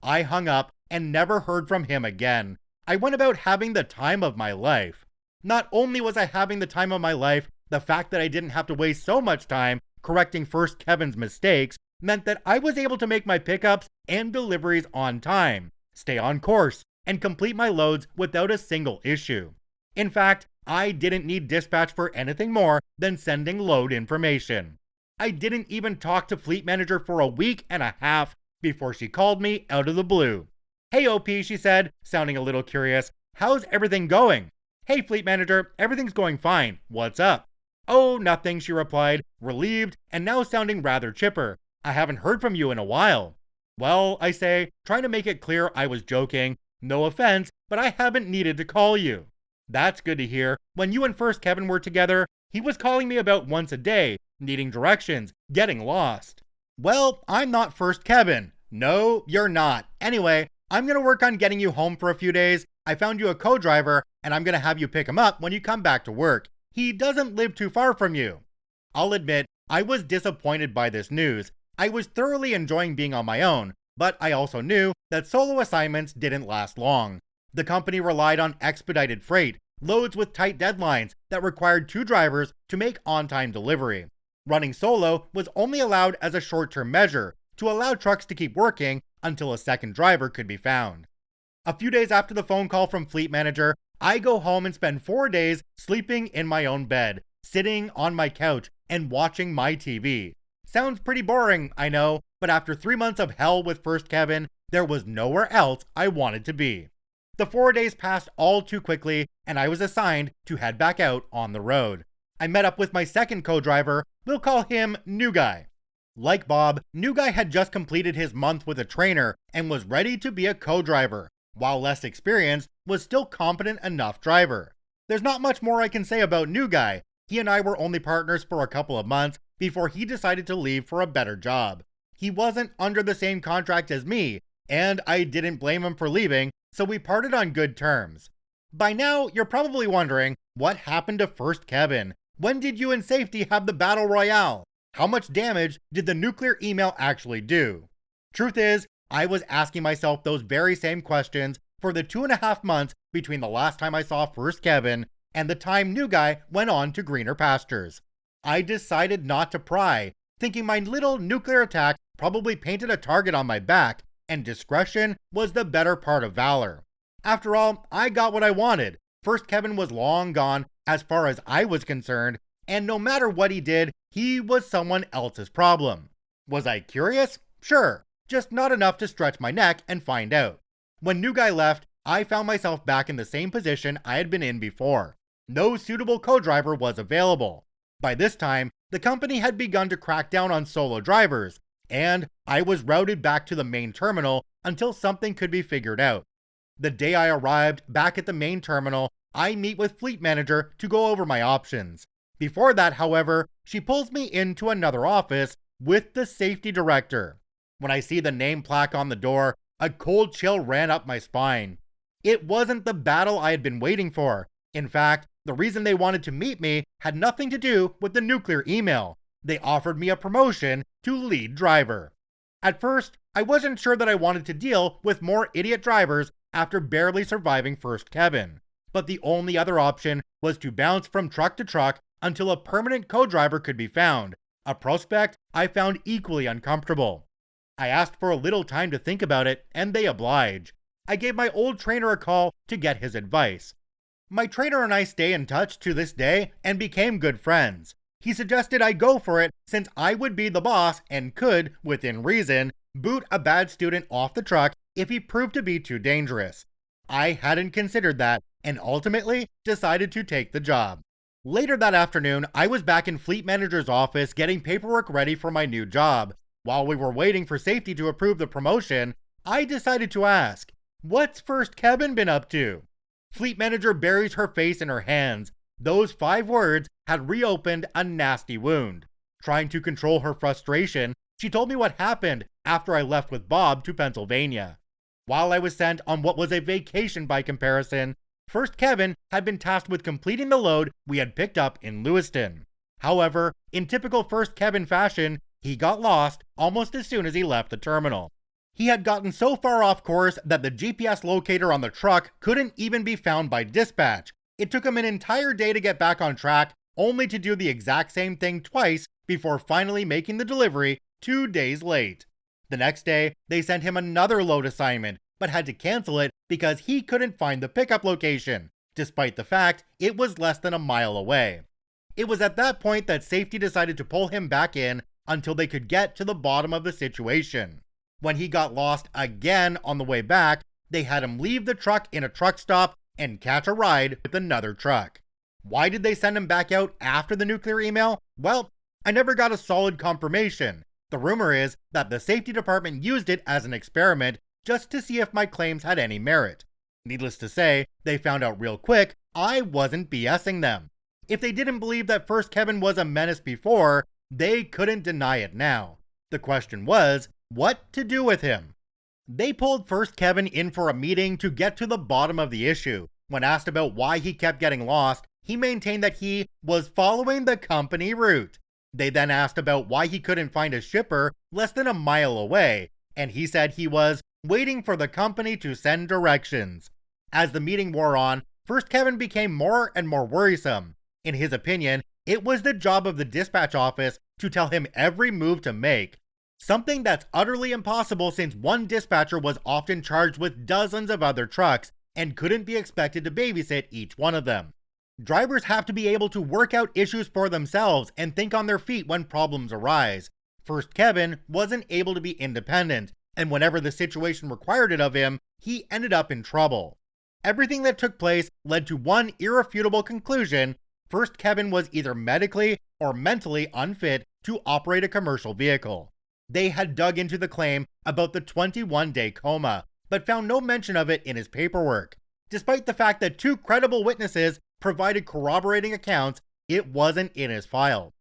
A: I hung up and never heard from him again. I went about having the time of my life. Not only was I having the time of my life, the fact that I didn't have to waste so much time correcting First Kevin's mistakes meant that I was able to make my pickups and deliveries on time, stay on course, and complete my loads without a single issue. In fact, I didn't need dispatch for anything more than sending load information. I didn't even talk to Fleet Manager for a week and a half before she called me out of the blue. "Hey OP," she said, sounding a little curious. "How's everything going?" "Hey Fleet Manager, everything's going fine. What's up?" "Oh, nothing," she replied, relieved and now sounding rather chipper. "I haven't heard from you in a while." "Well," I say, trying to make it clear I was joking. "No offense, but I haven't needed to call you." "That's good to hear. When you and First Kevin were together, he was calling me about once a day, needing directions, getting lost." "Well, I'm not First Kevin." "No, you're not. Anyway, I'm gonna work on getting you home for a few days. I found you a co-driver, and I'm gonna have you pick him up when you come back to work. He doesn't live too far from you." I'll admit, I was disappointed by this news. I was thoroughly enjoying being on my own, but I also knew that solo assignments didn't last long. The company relied on expedited freight, loads with tight deadlines that required 2 drivers to make on-time delivery. Running solo was only allowed as a short-term measure to allow trucks to keep working until a second driver could be found. A few days after the phone call from Fleet Manager, I go home and spend 4 days sleeping in my own bed, sitting on my couch, and watching my TV. Sounds pretty boring, I know, but after 3 months of hell with First Kevin, there was nowhere else I wanted to be. The 4 days passed all too quickly, and I was assigned to head back out on the road. I met up with my second co-driver, we'll call him New Guy. Like Bob, New Guy had just completed his month with a trainer and was ready to be a co-driver. While less experienced, was still competent enough driver. There's not much more I can say about New Guy. He and I were only partners for a couple of months before he decided to leave for a better job. He wasn't under the same contract as me, and I didn't blame him for leaving, so we parted on good terms. By now, you're probably wondering, what happened to First Kevin? When did you and Safety have the battle royale? How much damage did the nuclear email actually do? Truth is, I was asking myself those very same questions for the 2.5 months between the last time I saw First Kevin and the time New Guy went on to greener pastures. I decided not to pry, thinking my little nuclear attack probably painted a target on my back, and discretion was the better part of valor. After all, I got what I wanted. First Kevin was long gone as far as I was concerned, and no matter what he did, he was someone else's problem. Was I curious? Sure, just not enough to stretch my neck and find out. When New Guy left, I found myself back in the same position I had been in before. No suitable co-driver was available. By this time, the company had begun to crack down on solo drivers, and I was routed back to the main terminal until something could be figured out. The day I arrived back at the main terminal, I meet with Fleet Manager to go over my options. Before that, however, she pulls me into another office with the safety director. When I see the name plaque on the door, a cold chill ran up my spine. It wasn't the battle I had been waiting for. In fact, the reason they wanted to meet me had nothing to do with the nuclear email. They offered me a promotion to lead driver. At first, I wasn't sure that I wanted to deal with more idiot drivers after barely surviving First Kevin, but the only other option was to bounce from truck to truck until a permanent co-driver could be found, a prospect I found equally uncomfortable. I asked for a little time to think about it, and they oblige. I gave my old trainer a call to get his advice. My trainer and I stay in touch to this day and became good friends. He suggested I go for it since I would be the boss and could, within reason, boot a bad student off the truck if he proved to be too dangerous. I hadn't considered that and ultimately decided to take the job. Later that afternoon, I was back in Fleet Manager's office getting paperwork ready for my new job. While we were waiting for safety to approve the promotion, I decided to ask, "What's First Kevin been up to?" Fleet Manager buries her face in her hands. Those 5 words had reopened a nasty wound. Trying to control her frustration, she told me what happened after I left with Bob to Pennsylvania. While I was sent on what was a vacation by comparison, First Kevin had been tasked with completing the load we had picked up in Lewiston. However, in typical First Kevin fashion, he got lost almost as soon as he left the terminal. He had gotten so far off course that the GPS locator on the truck couldn't even be found by dispatch. It took him an entire day to get back on track, only to do the exact same thing twice before finally making the delivery 2 days late. The next day, they sent him another load assignment, but had to cancel it because he couldn't find the pickup location, despite the fact it was less than a mile away. It was at that point that safety decided to pull him back in until they could get to the bottom of the situation. When he got lost again on the way back, they had him leave the truck in a truck stop and catch a ride with another truck. Why did they send him back out after the nuclear email? Well, I never got a solid confirmation. The rumor is that the safety department used it as an experiment just to see if my claims had any merit. Needless to say, they found out real quick I wasn't BSing them. If they didn't believe that First Kevin was a menace before, they couldn't deny it now. The question was, what to do with him? They pulled First Kevin in for a meeting to get to the bottom of the issue. When asked about why he kept getting lost, he maintained that he was following the company route. They then asked about why he couldn't find a shipper less than a mile away, and he said he was waiting for the company to send directions. As the meeting wore on, First Kevin became more and more worrisome. In his opinion, it was the job of the dispatch office to tell him every move to make. Something that's utterly impossible since one dispatcher was often charged with dozens of other trucks and couldn't be expected to babysit each one of them. Drivers have to be able to work out issues for themselves and think on their feet when problems arise. First Kevin wasn't able to be independent, and whenever the situation required it of him, he ended up in trouble. Everything that took place led to one irrefutable conclusion: First Kevin was either medically or mentally unfit to operate a commercial vehicle. They had dug into the claim about the 21-day coma, but found no mention of it in his paperwork. Despite the fact that 2 credible witnesses provided corroborating accounts, it wasn't in his file.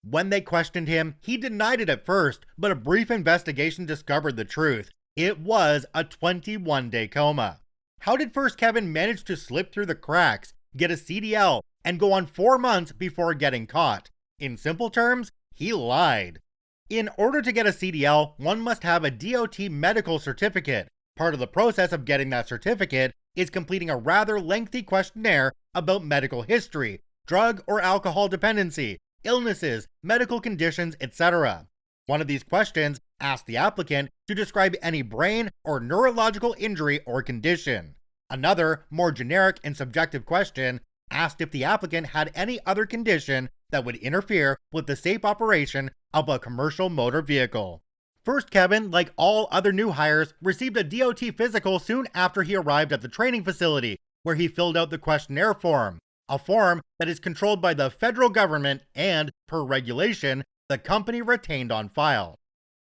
A: When they questioned him, he denied it at first, but a brief investigation discovered the truth. It was a 21-day coma. How did First Kevin manage to slip through the cracks, get a CDL, and go on 4 months before getting caught? In simple terms, he lied. In order to get a CDL, one must have a DOT medical certificate. Part of the process of getting that certificate is completing a rather lengthy questionnaire about medical history, drug or alcohol dependency, illnesses, medical conditions, etc. One of these questions asks the applicant to describe any brain or neurological injury or condition. Another, more generic and subjective question asked if the applicant had any other condition that would interfere with the safe operation of a commercial motor vehicle. First Kevin, like all other new hires, received a DOT physical soon after he arrived at the training facility, where he filled out the questionnaire form, a form that is controlled by the federal government and, per regulation, the company retained on file.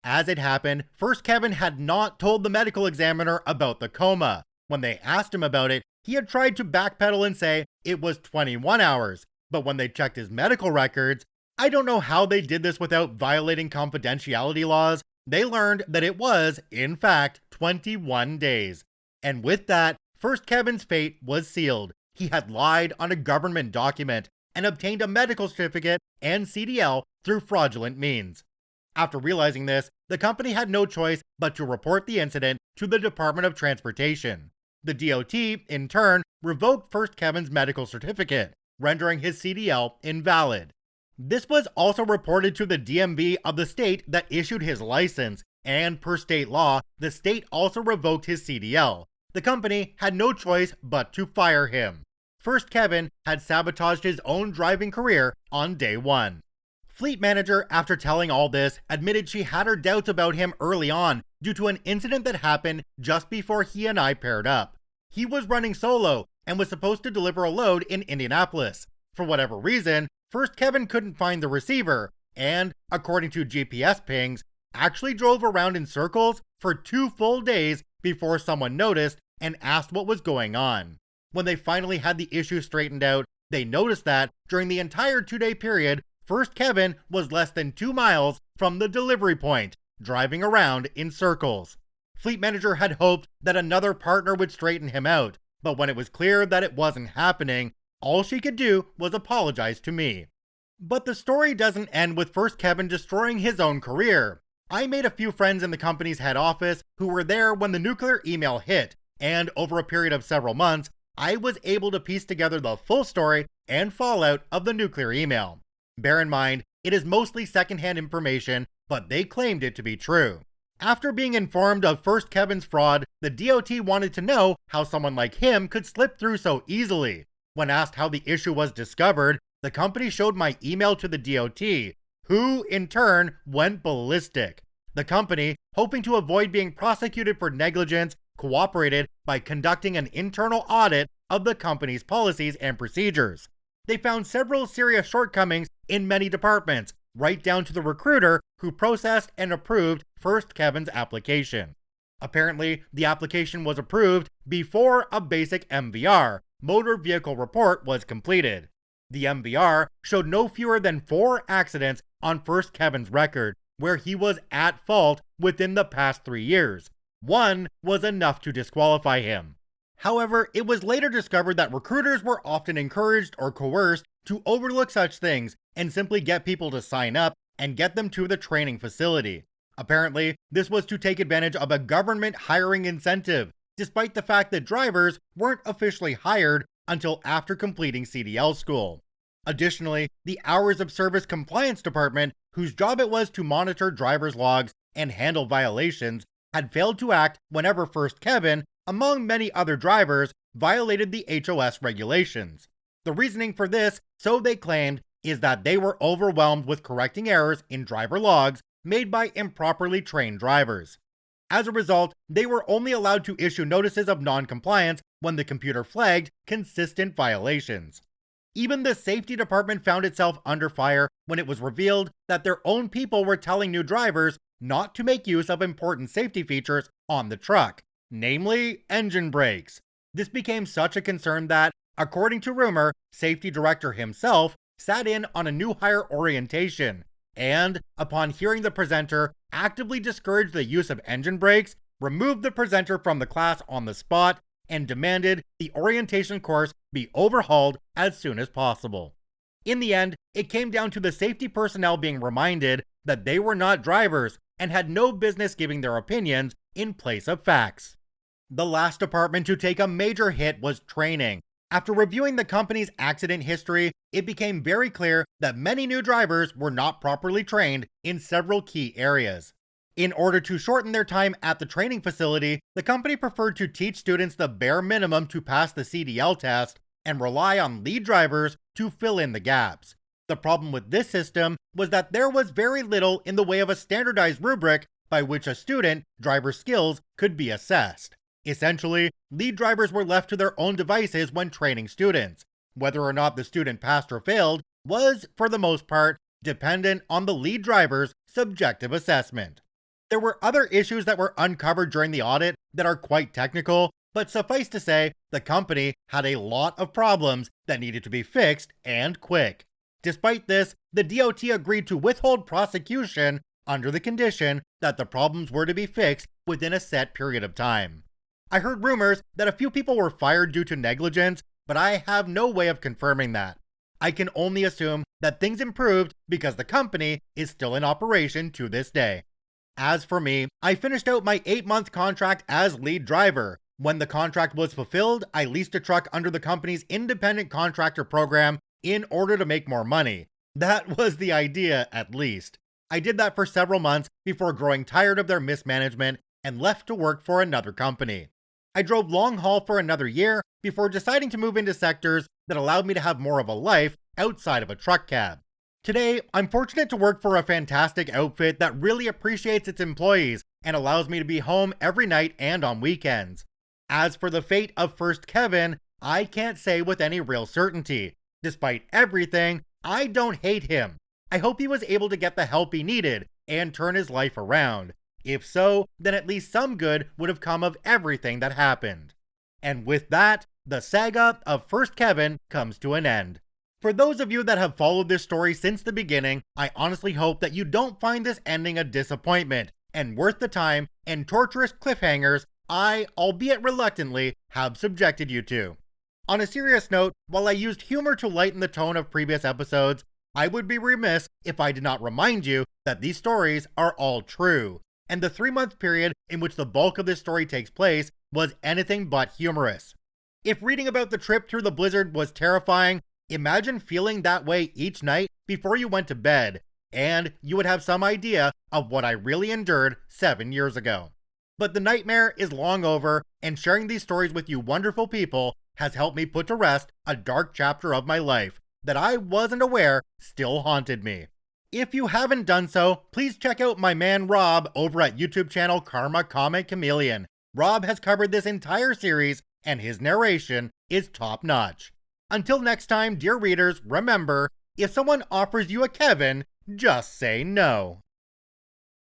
A: As it happened, first Kevin had not told the medical examiner about the coma. When they asked him about it, he had tried to backpedal and say it was 21 hours. But when they checked his medical records, I don't know how they did this without violating confidentiality laws, they learned that it was, in fact, 21 days. And with that, first Kevin's fate was sealed. He had lied on a government document and obtained a medical certificate and CDL through fraudulent means. After realizing this, the company had no choice but to report the incident to the Department of Transportation. The DOT, in turn, revoked first Kevin's medical certificate, rendering his CDL invalid. This was also reported to the DMV of the state that issued his license, and per state law, the state also revoked his CDL. The company had no choice but to fire him. First Kevin had sabotaged his own driving career on day one. Fleet manager, after telling all this, admitted she had her doubts about him early on due to an incident that happened just before he and I paired up. He was running solo and was supposed to deliver a load in Indianapolis. For whatever reason, first Kevin couldn't find the receiver and, according to GPS pings, actually drove around in circles for 2 full days before someone noticed and asked what was going on. When they finally had the issue straightened out, they noticed that during the entire 2-day period, first Kevin was less than 2 miles from the delivery point, driving around in circles. Fleet manager had hoped that another partner would straighten him out, but when it was clear that it wasn't happening, all she could do was apologize to me. But the story doesn't end with first Kevin destroying his own career. I made a few friends in the company's head office who were there when the nuclear email hit, and over a period of several months, I was able to piece together the full story and fallout of the nuclear email. Bear in mind, it is mostly secondhand information, but they claimed it to be true. After being informed of first Kevin's fraud, the DOT wanted to know how someone like him could slip through so easily. When asked how the issue was discovered, the company showed my email to the DOT, who, in turn, went ballistic. The company, hoping to avoid being prosecuted for negligence, cooperated by conducting an internal audit of the company's policies and procedures. They found several serious shortcomings in many departments, right down to the recruiter who processed and approved first Kevin's application. Apparently, the application was approved before a basic MVR, motor vehicle report, was completed. The MVR showed no fewer than 4 accidents on first Kevin's record, where he was at fault within the past 3 years. 1 was enough to disqualify him. However, it was later discovered that recruiters were often encouraged or coerced to overlook such things and simply get people to sign up and get them to the training facility. Apparently, this was to take advantage of a government hiring incentive, despite the fact that drivers weren't officially hired until after completing CDL school. Additionally, the Hours of Service Compliance Department, whose job it was to monitor drivers' logs and handle violations, had failed to act whenever first Kevin, among many other drivers, violated the HOS regulations. The reasoning for this, so they claimed, is that they were overwhelmed with correcting errors in driver logs made by improperly trained drivers. As a result, they were only allowed to issue notices of non-compliance when the computer flagged consistent violations. Even the safety department found itself under fire when it was revealed that their own people were telling new drivers not to make use of important safety features on the truck, namely engine brakes. This became such a concern that, according to rumor, safety director himself sat in on a new hire orientation and, upon hearing the presenter actively discourage the use of engine brakes, removed the presenter from the class on the spot and demanded the orientation course be overhauled as soon as possible. In the end, it came down to the safety personnel being reminded that they were not drivers and had no business giving their opinions in place of facts. The last department to take a major hit was training. After reviewing the company's accident history, it became very clear that many new drivers were not properly trained in several key areas. In order to shorten their time at the training facility, the company preferred to teach students the bare minimum to pass the CDL test and rely on lead drivers to fill in the gaps. The problem with this system was that there was very little in the way of a standardized rubric by which a student driver's skills could be assessed. Essentially, lead drivers were left to their own devices when training students. Whether or not the student passed or failed was, for the most part, dependent on the lead driver's subjective assessment. There were other issues that were uncovered during the audit that are quite technical, but suffice to say, the company had a lot of problems that needed to be fixed and quick. Despite this, the DOT agreed to withhold prosecution under the condition that the problems were to be fixed within a set period of time. I heard rumors that a few people were fired due to negligence, but I have no way of confirming that. I can only assume that things improved because the company is still in operation to this day. As for me, I finished out my 8-month contract as lead driver. When the contract was fulfilled, I leased a truck under the company's independent contractor program in order to make more money. That was the idea, at least. I did that for several months before growing tired of their mismanagement and left to work for another company. I drove long haul for another year before deciding to move into sectors that allowed me to have more of a life outside of a truck cab. Today, I'm fortunate to work for a fantastic outfit that really appreciates its employees and allows me to be home every night and on weekends. As for the fate of First Kevin, I can't say with any real certainty. Despite everything, I don't hate him. I hope he was able to get the help he needed and turn his life around. If so, then at least some good would have come of everything that happened. And with that, the saga of First Kevin comes to an end. For those of you that have followed this story since the beginning, I honestly hope that you don't find this ending a disappointment and worth the time and torturous cliffhangers I, albeit reluctantly, have subjected you to. On a serious note, while I used humor to lighten the tone of previous episodes, I would be remiss if I did not remind you that these stories are all true, and the 3-month period in which the bulk of this story takes place was anything but humorous. If reading about the trip through the blizzard was terrifying, imagine feeling that way each night before you went to bed, and you would have some idea of what I really endured 7 years ago. But the nightmare is long over, and sharing these stories with you wonderful people has helped me put to rest a dark chapter of my life that I wasn't aware still haunted me. If you haven't done so, please check out my man Rob over at YouTube channel Karma Comment Chameleon. Rob has covered this entire series, and his narration is top notch. Until next time, dear readers, remember, if someone offers you a Kevin, just say no.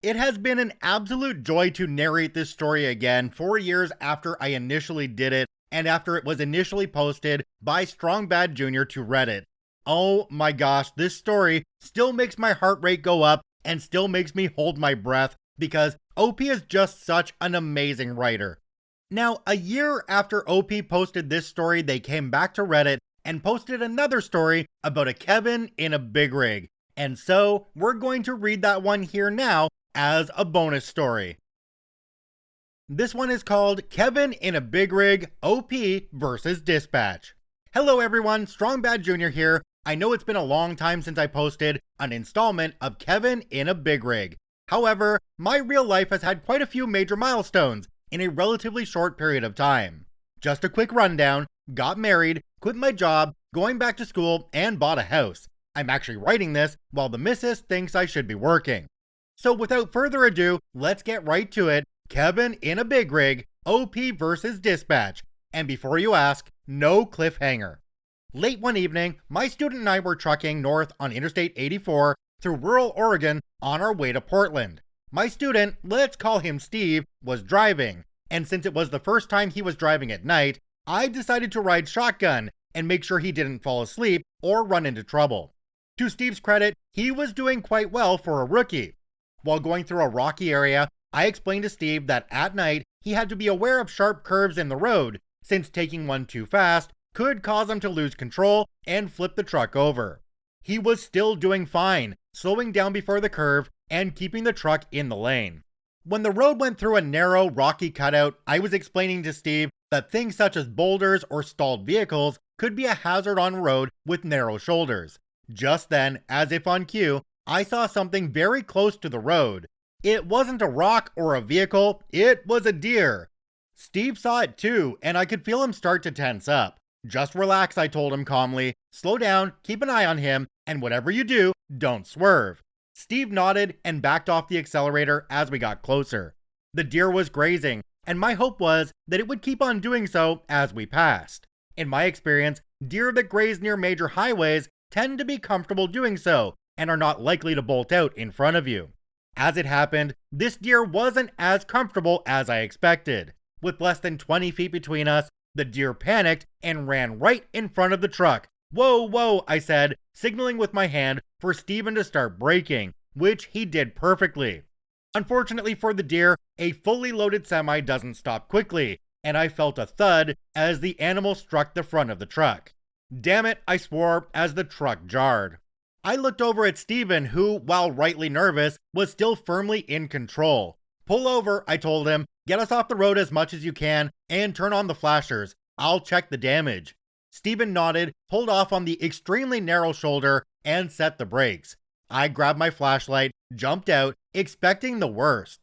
A: It has been an absolute joy to narrate this story again 4 years after I initially did it, and after it was initially posted by Strong Bad Jr. to Reddit. Oh my gosh, this story still makes my heart rate go up and still makes me hold my breath because OP is just such an amazing writer. Now, a year after OP posted this story, they came back to Reddit and posted another story about a Kevin in a big rig. And so, we're going to read that one here now as a bonus story. This one is called Kevin in a Big Rig, OP versus Dispatch. Hello everyone, Strong Bad Jr. here. I know it's been a long time since I posted an installment of Kevin in a Big Rig. However, my real life has had quite a few major milestones in a relatively short period of time. Just a quick rundown: got married, quit my job, going back to school, and bought a house. I'm actually writing this while the missus thinks I should be working. So without further ado, let's get right to it. Kevin in a Big Rig, OP versus Dispatch. And before you ask, no cliffhanger. Late one evening, my student and I were trucking north on Interstate 84 through rural Oregon on our way to Portland. My student, let's call him Steve, was driving, and since it was the first time he was driving at night, I decided to ride shotgun and make sure he didn't fall asleep or run into trouble. To Steve's credit, he was doing quite well for a rookie. While going through a rocky area, I explained to Steve that at night he had to be aware of sharp curves in the road, since taking one too fast could cause him to lose control and flip the truck over. He was still doing fine, slowing down before the curve and keeping the truck in the lane. When the road went through a narrow, rocky cutout, I was explaining to Steve that things such as boulders or stalled vehicles could be a hazard on a road with narrow shoulders. Just then, as if on cue, I saw something very close to the road. It wasn't a rock or a vehicle, it was a deer. Steve saw it too, and I could feel him start to tense up. Just relax, I told him calmly. Slow down, keep an eye on him, and whatever you do, don't swerve. Steve nodded and backed off the accelerator as we got closer. The deer was grazing, and my hope was that it would keep on doing so as we passed. In my experience, deer that graze near major highways tend to be comfortable doing so, and are not likely to bolt out in front of you. As it happened, this deer wasn't as comfortable as I expected. With less than 20 feet between us, the deer panicked and ran right in front of the truck. "Whoa, whoa," I said, signaling with my hand for Steven to start braking, which he did perfectly. Unfortunately for the deer, a fully loaded semi doesn't stop quickly, and I felt a thud as the animal struck the front of the truck. "Damn it," I swore as the truck jarred. I looked over at Steven, who, while rightly nervous, was still firmly in control. "Pull over," I told him, "get us off the road as much as you can, and turn on the flashers. I'll check the damage." Steven nodded, pulled off on the extremely narrow shoulder, and set the brakes. I grabbed my flashlight, jumped out, expecting the worst.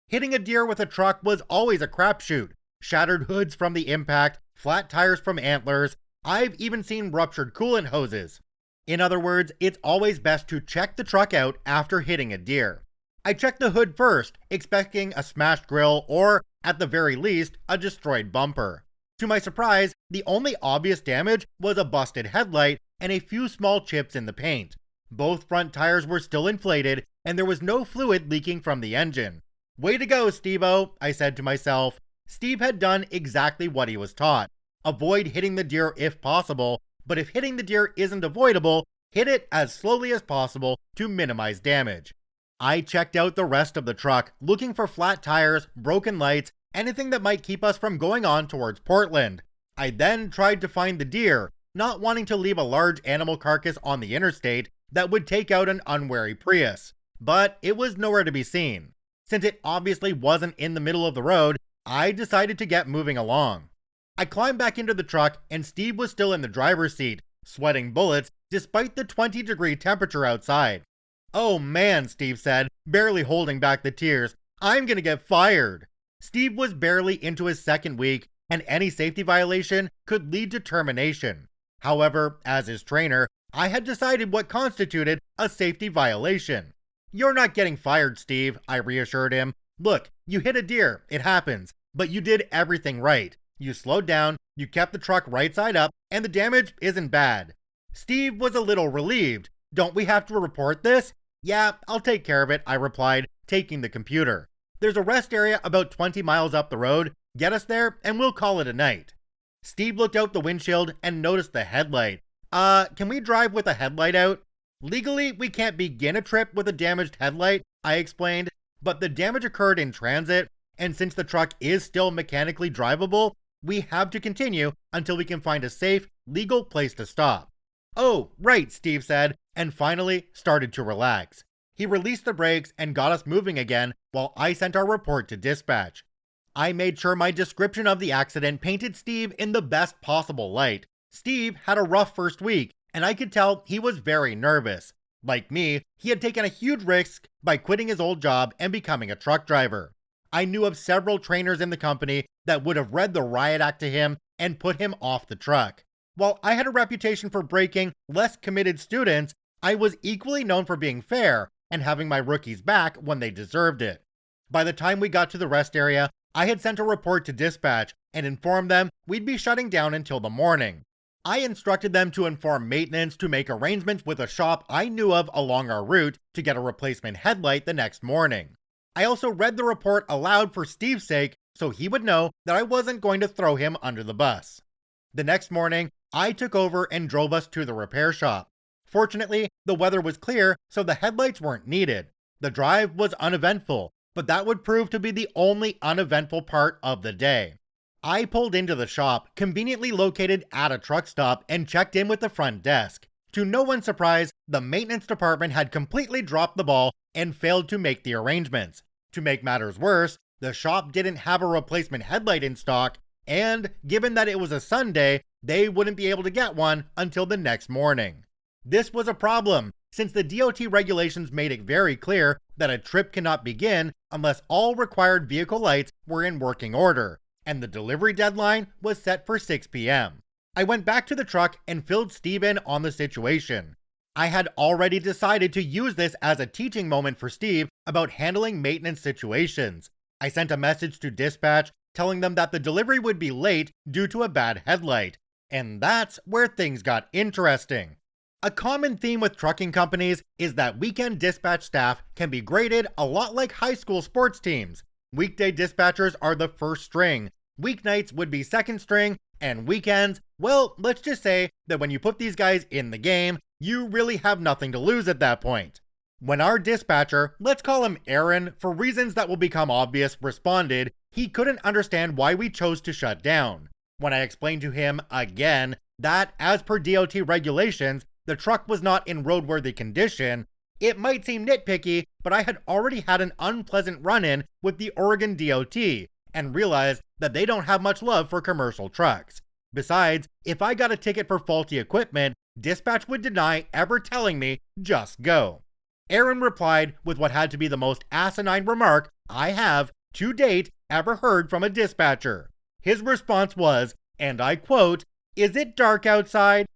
A: Hitting a deer with a truck was always a crapshoot. Shattered hoods from the impact, flat tires from antlers, I've even seen ruptured coolant hoses. In other words, it's always best to check the truck out after hitting a deer. I checked the hood first, expecting a smashed grille or, at the very least, a destroyed bumper. To my surprise, the only obvious damage was a busted headlight and a few small chips in the paint. Both front tires were still inflated, and there was no fluid leaking from the engine. "Way to go, Steve-O," I said to myself. Steve had done exactly what he was taught. Avoid hitting the deer if possible, but if hitting the deer isn't avoidable, hit it as slowly as possible to minimize damage. I checked out the rest of the truck, looking for flat tires, broken lights, anything that might keep us from going on towards Portland. I then tried to find the deer, not wanting to leave a large animal carcass on the interstate that would take out an unwary Prius, but it was nowhere to be seen. Since it obviously wasn't in the middle of the road, I decided to get moving along. I climbed back into the truck and Steve was still in the driver's seat, sweating bullets despite the 20-degree temperature outside. "Oh man," Steve said, barely holding back the tears, "I'm gonna get fired." Steve was barely into his second week, and any safety violation could lead to termination. However, as his trainer, I had decided what constituted a safety violation. "You're not getting fired, Steve," I reassured him. "Look, you hit a deer, it happens, but you did everything right. You slowed down, you kept the truck right side up, and the damage isn't bad." Steve was a little relieved. "Don't we have to report this?" "Yeah, I'll take care of it," I replied, taking the computer. "There's a rest area about 20 miles up the road. Get us there, and we'll call it a night." Steve looked out the windshield and noticed the headlight. Can we drive with a headlight out?" "Legally, we can't begin a trip with a damaged headlight," I explained, "but the damage occurred in transit, and since the truck is still mechanically drivable, we have to continue until we can find a safe, legal place to stop." "Oh, right," Steve said, and finally started to relax. He released the brakes and got us moving again while I sent our report to dispatch. I made sure my description of the accident painted Steve in the best possible light. Steve had a rough first week, and I could tell he was very nervous. Like me, he had taken a huge risk by quitting his old job and becoming a truck driver. I knew of several trainers in the company that would have read the riot act to him and put him off the truck. While I had a reputation for breaking less committed students, I was equally known for being fair and having my rookies back when they deserved it. By the time we got to the rest area, I had sent a report to dispatch and informed them we'd be shutting down until the morning. I instructed them to inform maintenance to make arrangements with a shop I knew of along our route to get a replacement headlight the next morning. I also read the report aloud for Steve's sake so he would know that I wasn't going to throw him under the bus. The next morning, I took over and drove us to the repair shop. Fortunately, the weather was clear, so the headlights weren't needed. The drive was uneventful, but that would prove to be the only uneventful part of the day. I pulled into the shop, conveniently located at a truck stop, and checked in with the front desk. To no one's surprise, the maintenance department had completely dropped the ball and failed to make the arrangements. To make matters worse, the shop didn't have a replacement headlight in stock, and given that it was a Sunday, they wouldn't be able to get one until the next morning. This was a problem, since the DOT regulations made it very clear that a trip cannot begin unless all required vehicle lights were in working order, and the delivery deadline was set for 6 p.m. I went back to the truck and filled Steve in on the situation. I had already decided to use this as a teaching moment for Steve about handling maintenance situations. I sent a message to dispatch telling them that the delivery would be late due to a bad headlight. And that's where things got interesting. A common theme with trucking companies is that weekend dispatch staff can be graded a lot like high school sports teams. Weekday dispatchers are the first string, weeknights would be second string, and weekends, well, let's just say that when you put these guys in the game, you really have nothing to lose at that point. When our dispatcher, let's call him Aaron, for reasons that will become obvious, responded, he couldn't understand why we chose to shut down. When I explained to him again that, as per DOT regulations, the truck was not in roadworthy condition, it might seem nitpicky, but I had already had an unpleasant run-in with the Oregon DOT and realized that they don't have much love for commercial trucks. Besides, if I got a ticket for faulty equipment, dispatch would deny ever telling me, just go. Aaron replied with what had to be the most asinine remark I have, to date, ever heard from a dispatcher. His response was, and I quote, "Is it dark outside?"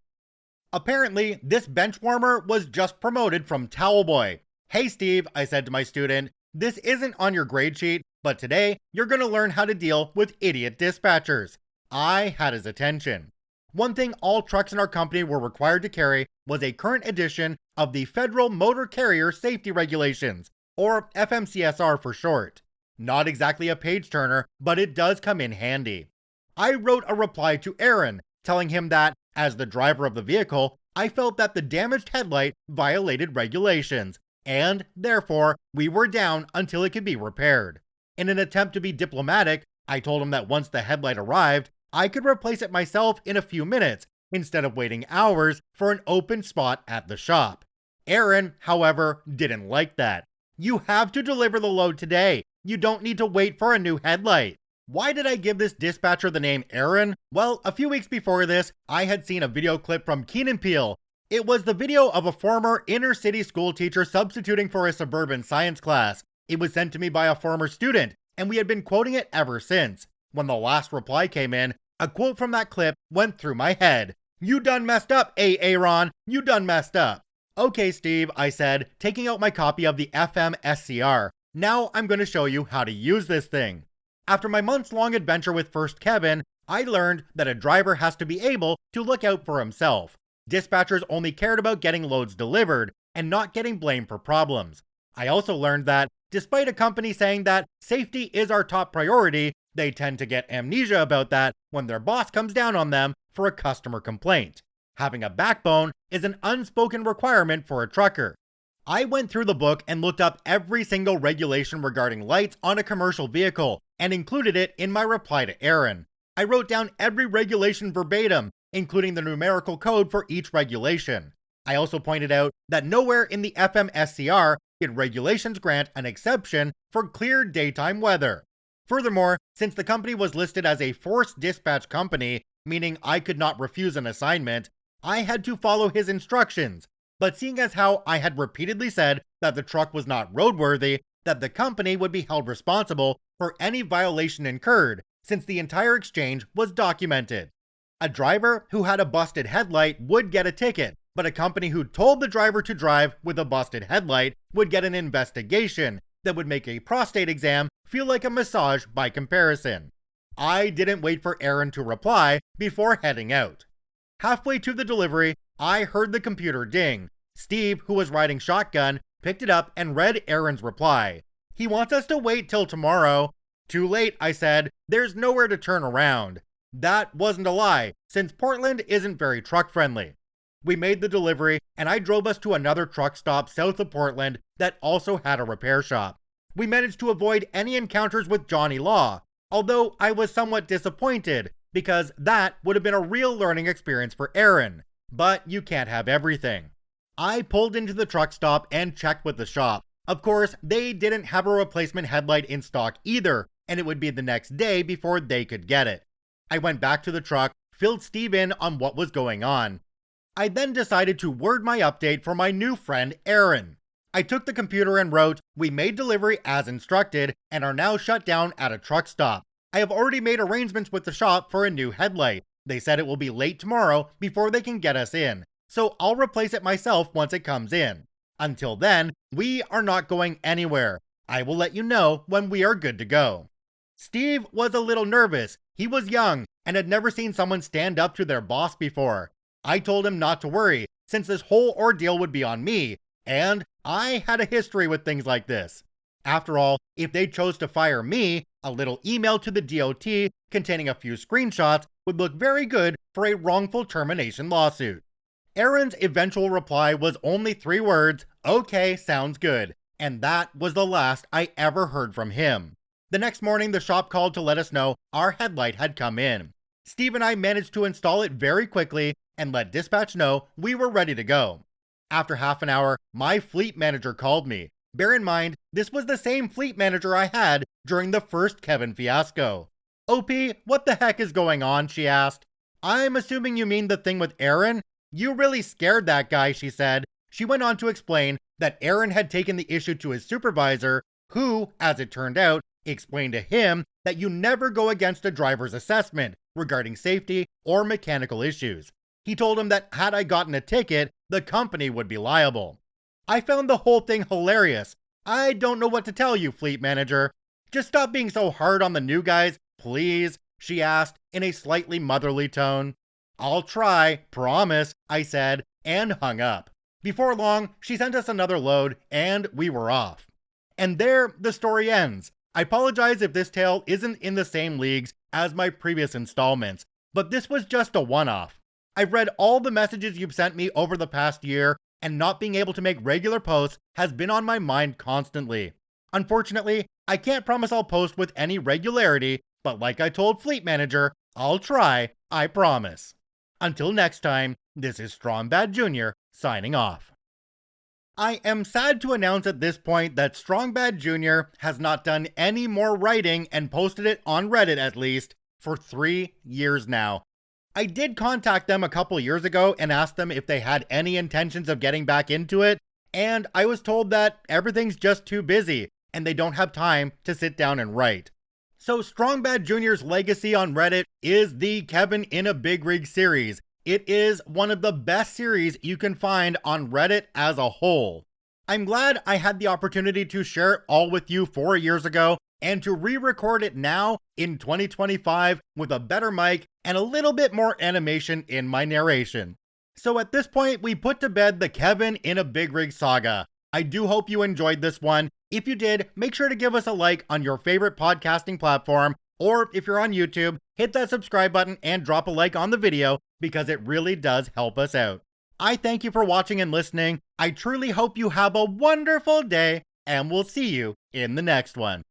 A: Apparently, this bench warmer was just promoted from towel boy. "Hey Steve," I said to my student, "this isn't on your grade sheet, but today you're going to learn how to deal with idiot dispatchers." I had his attention. One thing all trucks in our company were required to carry was a current edition of the Federal Motor Carrier Safety Regulations, or FMCSR for short. Not exactly a page turner, but it does come in handy. I wrote a reply to Aaron, telling him that, as the driver of the vehicle, I felt that the damaged headlight violated regulations, and, therefore, we were down until it could be repaired. In an attempt to be diplomatic, I told him that once the headlight arrived, I could replace it myself in a few minutes, instead of waiting hours for an open spot at the shop. Aaron, however, didn't like that. "You have to deliver the load today. You don't need to wait for a new headlight." Why did I give this dispatcher the name Aaron? Well, a few weeks before this, I had seen a video clip from Key & Peele. It was the video of a former inner-city school teacher substituting for a suburban science class. It was sent to me by a former student, and we had been quoting it ever since. When the last reply came in, a quote from that clip went through my head. "You done messed up, Aaron. You done messed up." "Okay, Steve," I said, taking out my copy of the FMSCR. "Now I'm going to show you how to use this thing." After my months-long adventure with First Kevin, I learned that a driver has to be able to look out for himself. Dispatchers only cared about getting loads delivered and not getting blamed for problems. I also learned that, despite a company saying that safety is our top priority, they tend to get amnesia about that when their boss comes down on them for a customer complaint. Having a backbone is an unspoken requirement for a trucker. I went through the book and looked up every single regulation regarding lights on a commercial vehicle and included it in my reply to Aaron. I wrote down every regulation verbatim, including the numerical code for each regulation. I also pointed out that nowhere in the FMSCR did regulations grant an exception for clear daytime weather. Furthermore, since the company was listed as a forced dispatch company, meaning I could not refuse an assignment, I had to follow his instructions. But seeing as how I had repeatedly said that the truck was not roadworthy, that the company would be held responsible for any violation incurred, since the entire exchange was documented. A driver who had a busted headlight would get a ticket, but a company who told the driver to drive with a busted headlight would get an investigation that would make a prostate exam feel like a massage by comparison. I didn't wait for Aaron to reply before heading out. Halfway to the delivery, I heard the computer ding. Steve, who was riding shotgun, picked it up and read Aaron's reply. "He wants us to wait till tomorrow." "Too late," I said. "There's nowhere to turn around." That wasn't a lie, since Portland isn't very truck friendly. We made the delivery, and I drove us to another truck stop south of Portland that also had a repair shop. We managed to avoid any encounters with Johnny Law, although I was somewhat disappointed, because that would have been a real learning experience for Aaron. But you can't have everything. I pulled into the truck stop and checked with the shop. Of course, they didn't have a replacement headlight in stock either, and it would be the next day before they could get it. I went back to the truck, filled Steve in on what was going on. I then decided to word my update for my new friend Aaron. I took the computer and wrote, "We made delivery as instructed and are now shut down at a truck stop. I have already made arrangements with the shop for a new headlight. They said it will be late tomorrow before they can get us in, so I'll replace it myself once it comes in. Until then, we are not going anywhere. I will let you know when we are good to go." Steve was a little nervous. He was young and had never seen someone stand up to their boss before. I told him not to worry, since this whole ordeal would be on me, and I had a history with things like this. After all, if they chose to fire me, a little email to the DOT containing a few screenshots would look very good for a wrongful termination lawsuit. Aaron's eventual reply was only 3 words, "Okay, sounds good," and that was the last I ever heard from him. The next morning, the shop called to let us know our headlight had come in. Steve and I managed to install it very quickly and let dispatch know we were ready to go. After half an hour, my fleet manager called me. Bear in mind, this was the same fleet manager I had during the first Kevin fiasco. "OP, what the heck is going on?" she asked. "I'm assuming you mean the thing with Aaron? You really scared that guy," she said. She went on to explain that Aaron had taken the issue to his supervisor, who, as it turned out, explained to him that you never go against a driver's assessment regarding safety or mechanical issues. He told him that had I gotten a ticket, the company would be liable. I found the whole thing hilarious. "I don't know what to tell you, fleet manager. Just stop being so hard on the new guys, please," she asked in a slightly motherly tone. "I'll try, promise," I said, and hung up. Before long, she sent us another load, and we were off. And there, the story ends. I apologize if this tale isn't in the same leagues as my previous installments, but this was just a one-off. I've read all the messages you've sent me over the past year, and not being able to make regular posts has been on my mind constantly. Unfortunately, I can't promise I'll post with any regularity, but like I told Fleet Manager, I'll try, I promise. Until next time, this is Strong Bad Jr. signing off. I am sad to announce at this point that Strong Bad Jr. has not done any more writing, and posted it on Reddit at least, for 3 years now. I did contact them a couple years ago and asked them if they had any intentions of getting back into it, and I was told that everything's just too busy and they don't have time to sit down and write. So Strong Bad Jr.'s legacy on Reddit is the Kevin in a Big Rig series. It is one of the best series you can find on Reddit as a whole. I'm glad I had the opportunity to share it all with you 4 years ago, and to re-record it now in 2025 with a better mic and a little bit more animation in my narration. So at this point, we put to bed the Kevin in a Big Rig saga. I do hope you enjoyed this one. If you did, make sure to give us a like on your favorite podcasting platform, or if you're on YouTube, hit that subscribe button and drop a like on the video, because it really does help us out. I thank you for watching and listening. I truly hope you have a wonderful day, and we'll see you in the next one.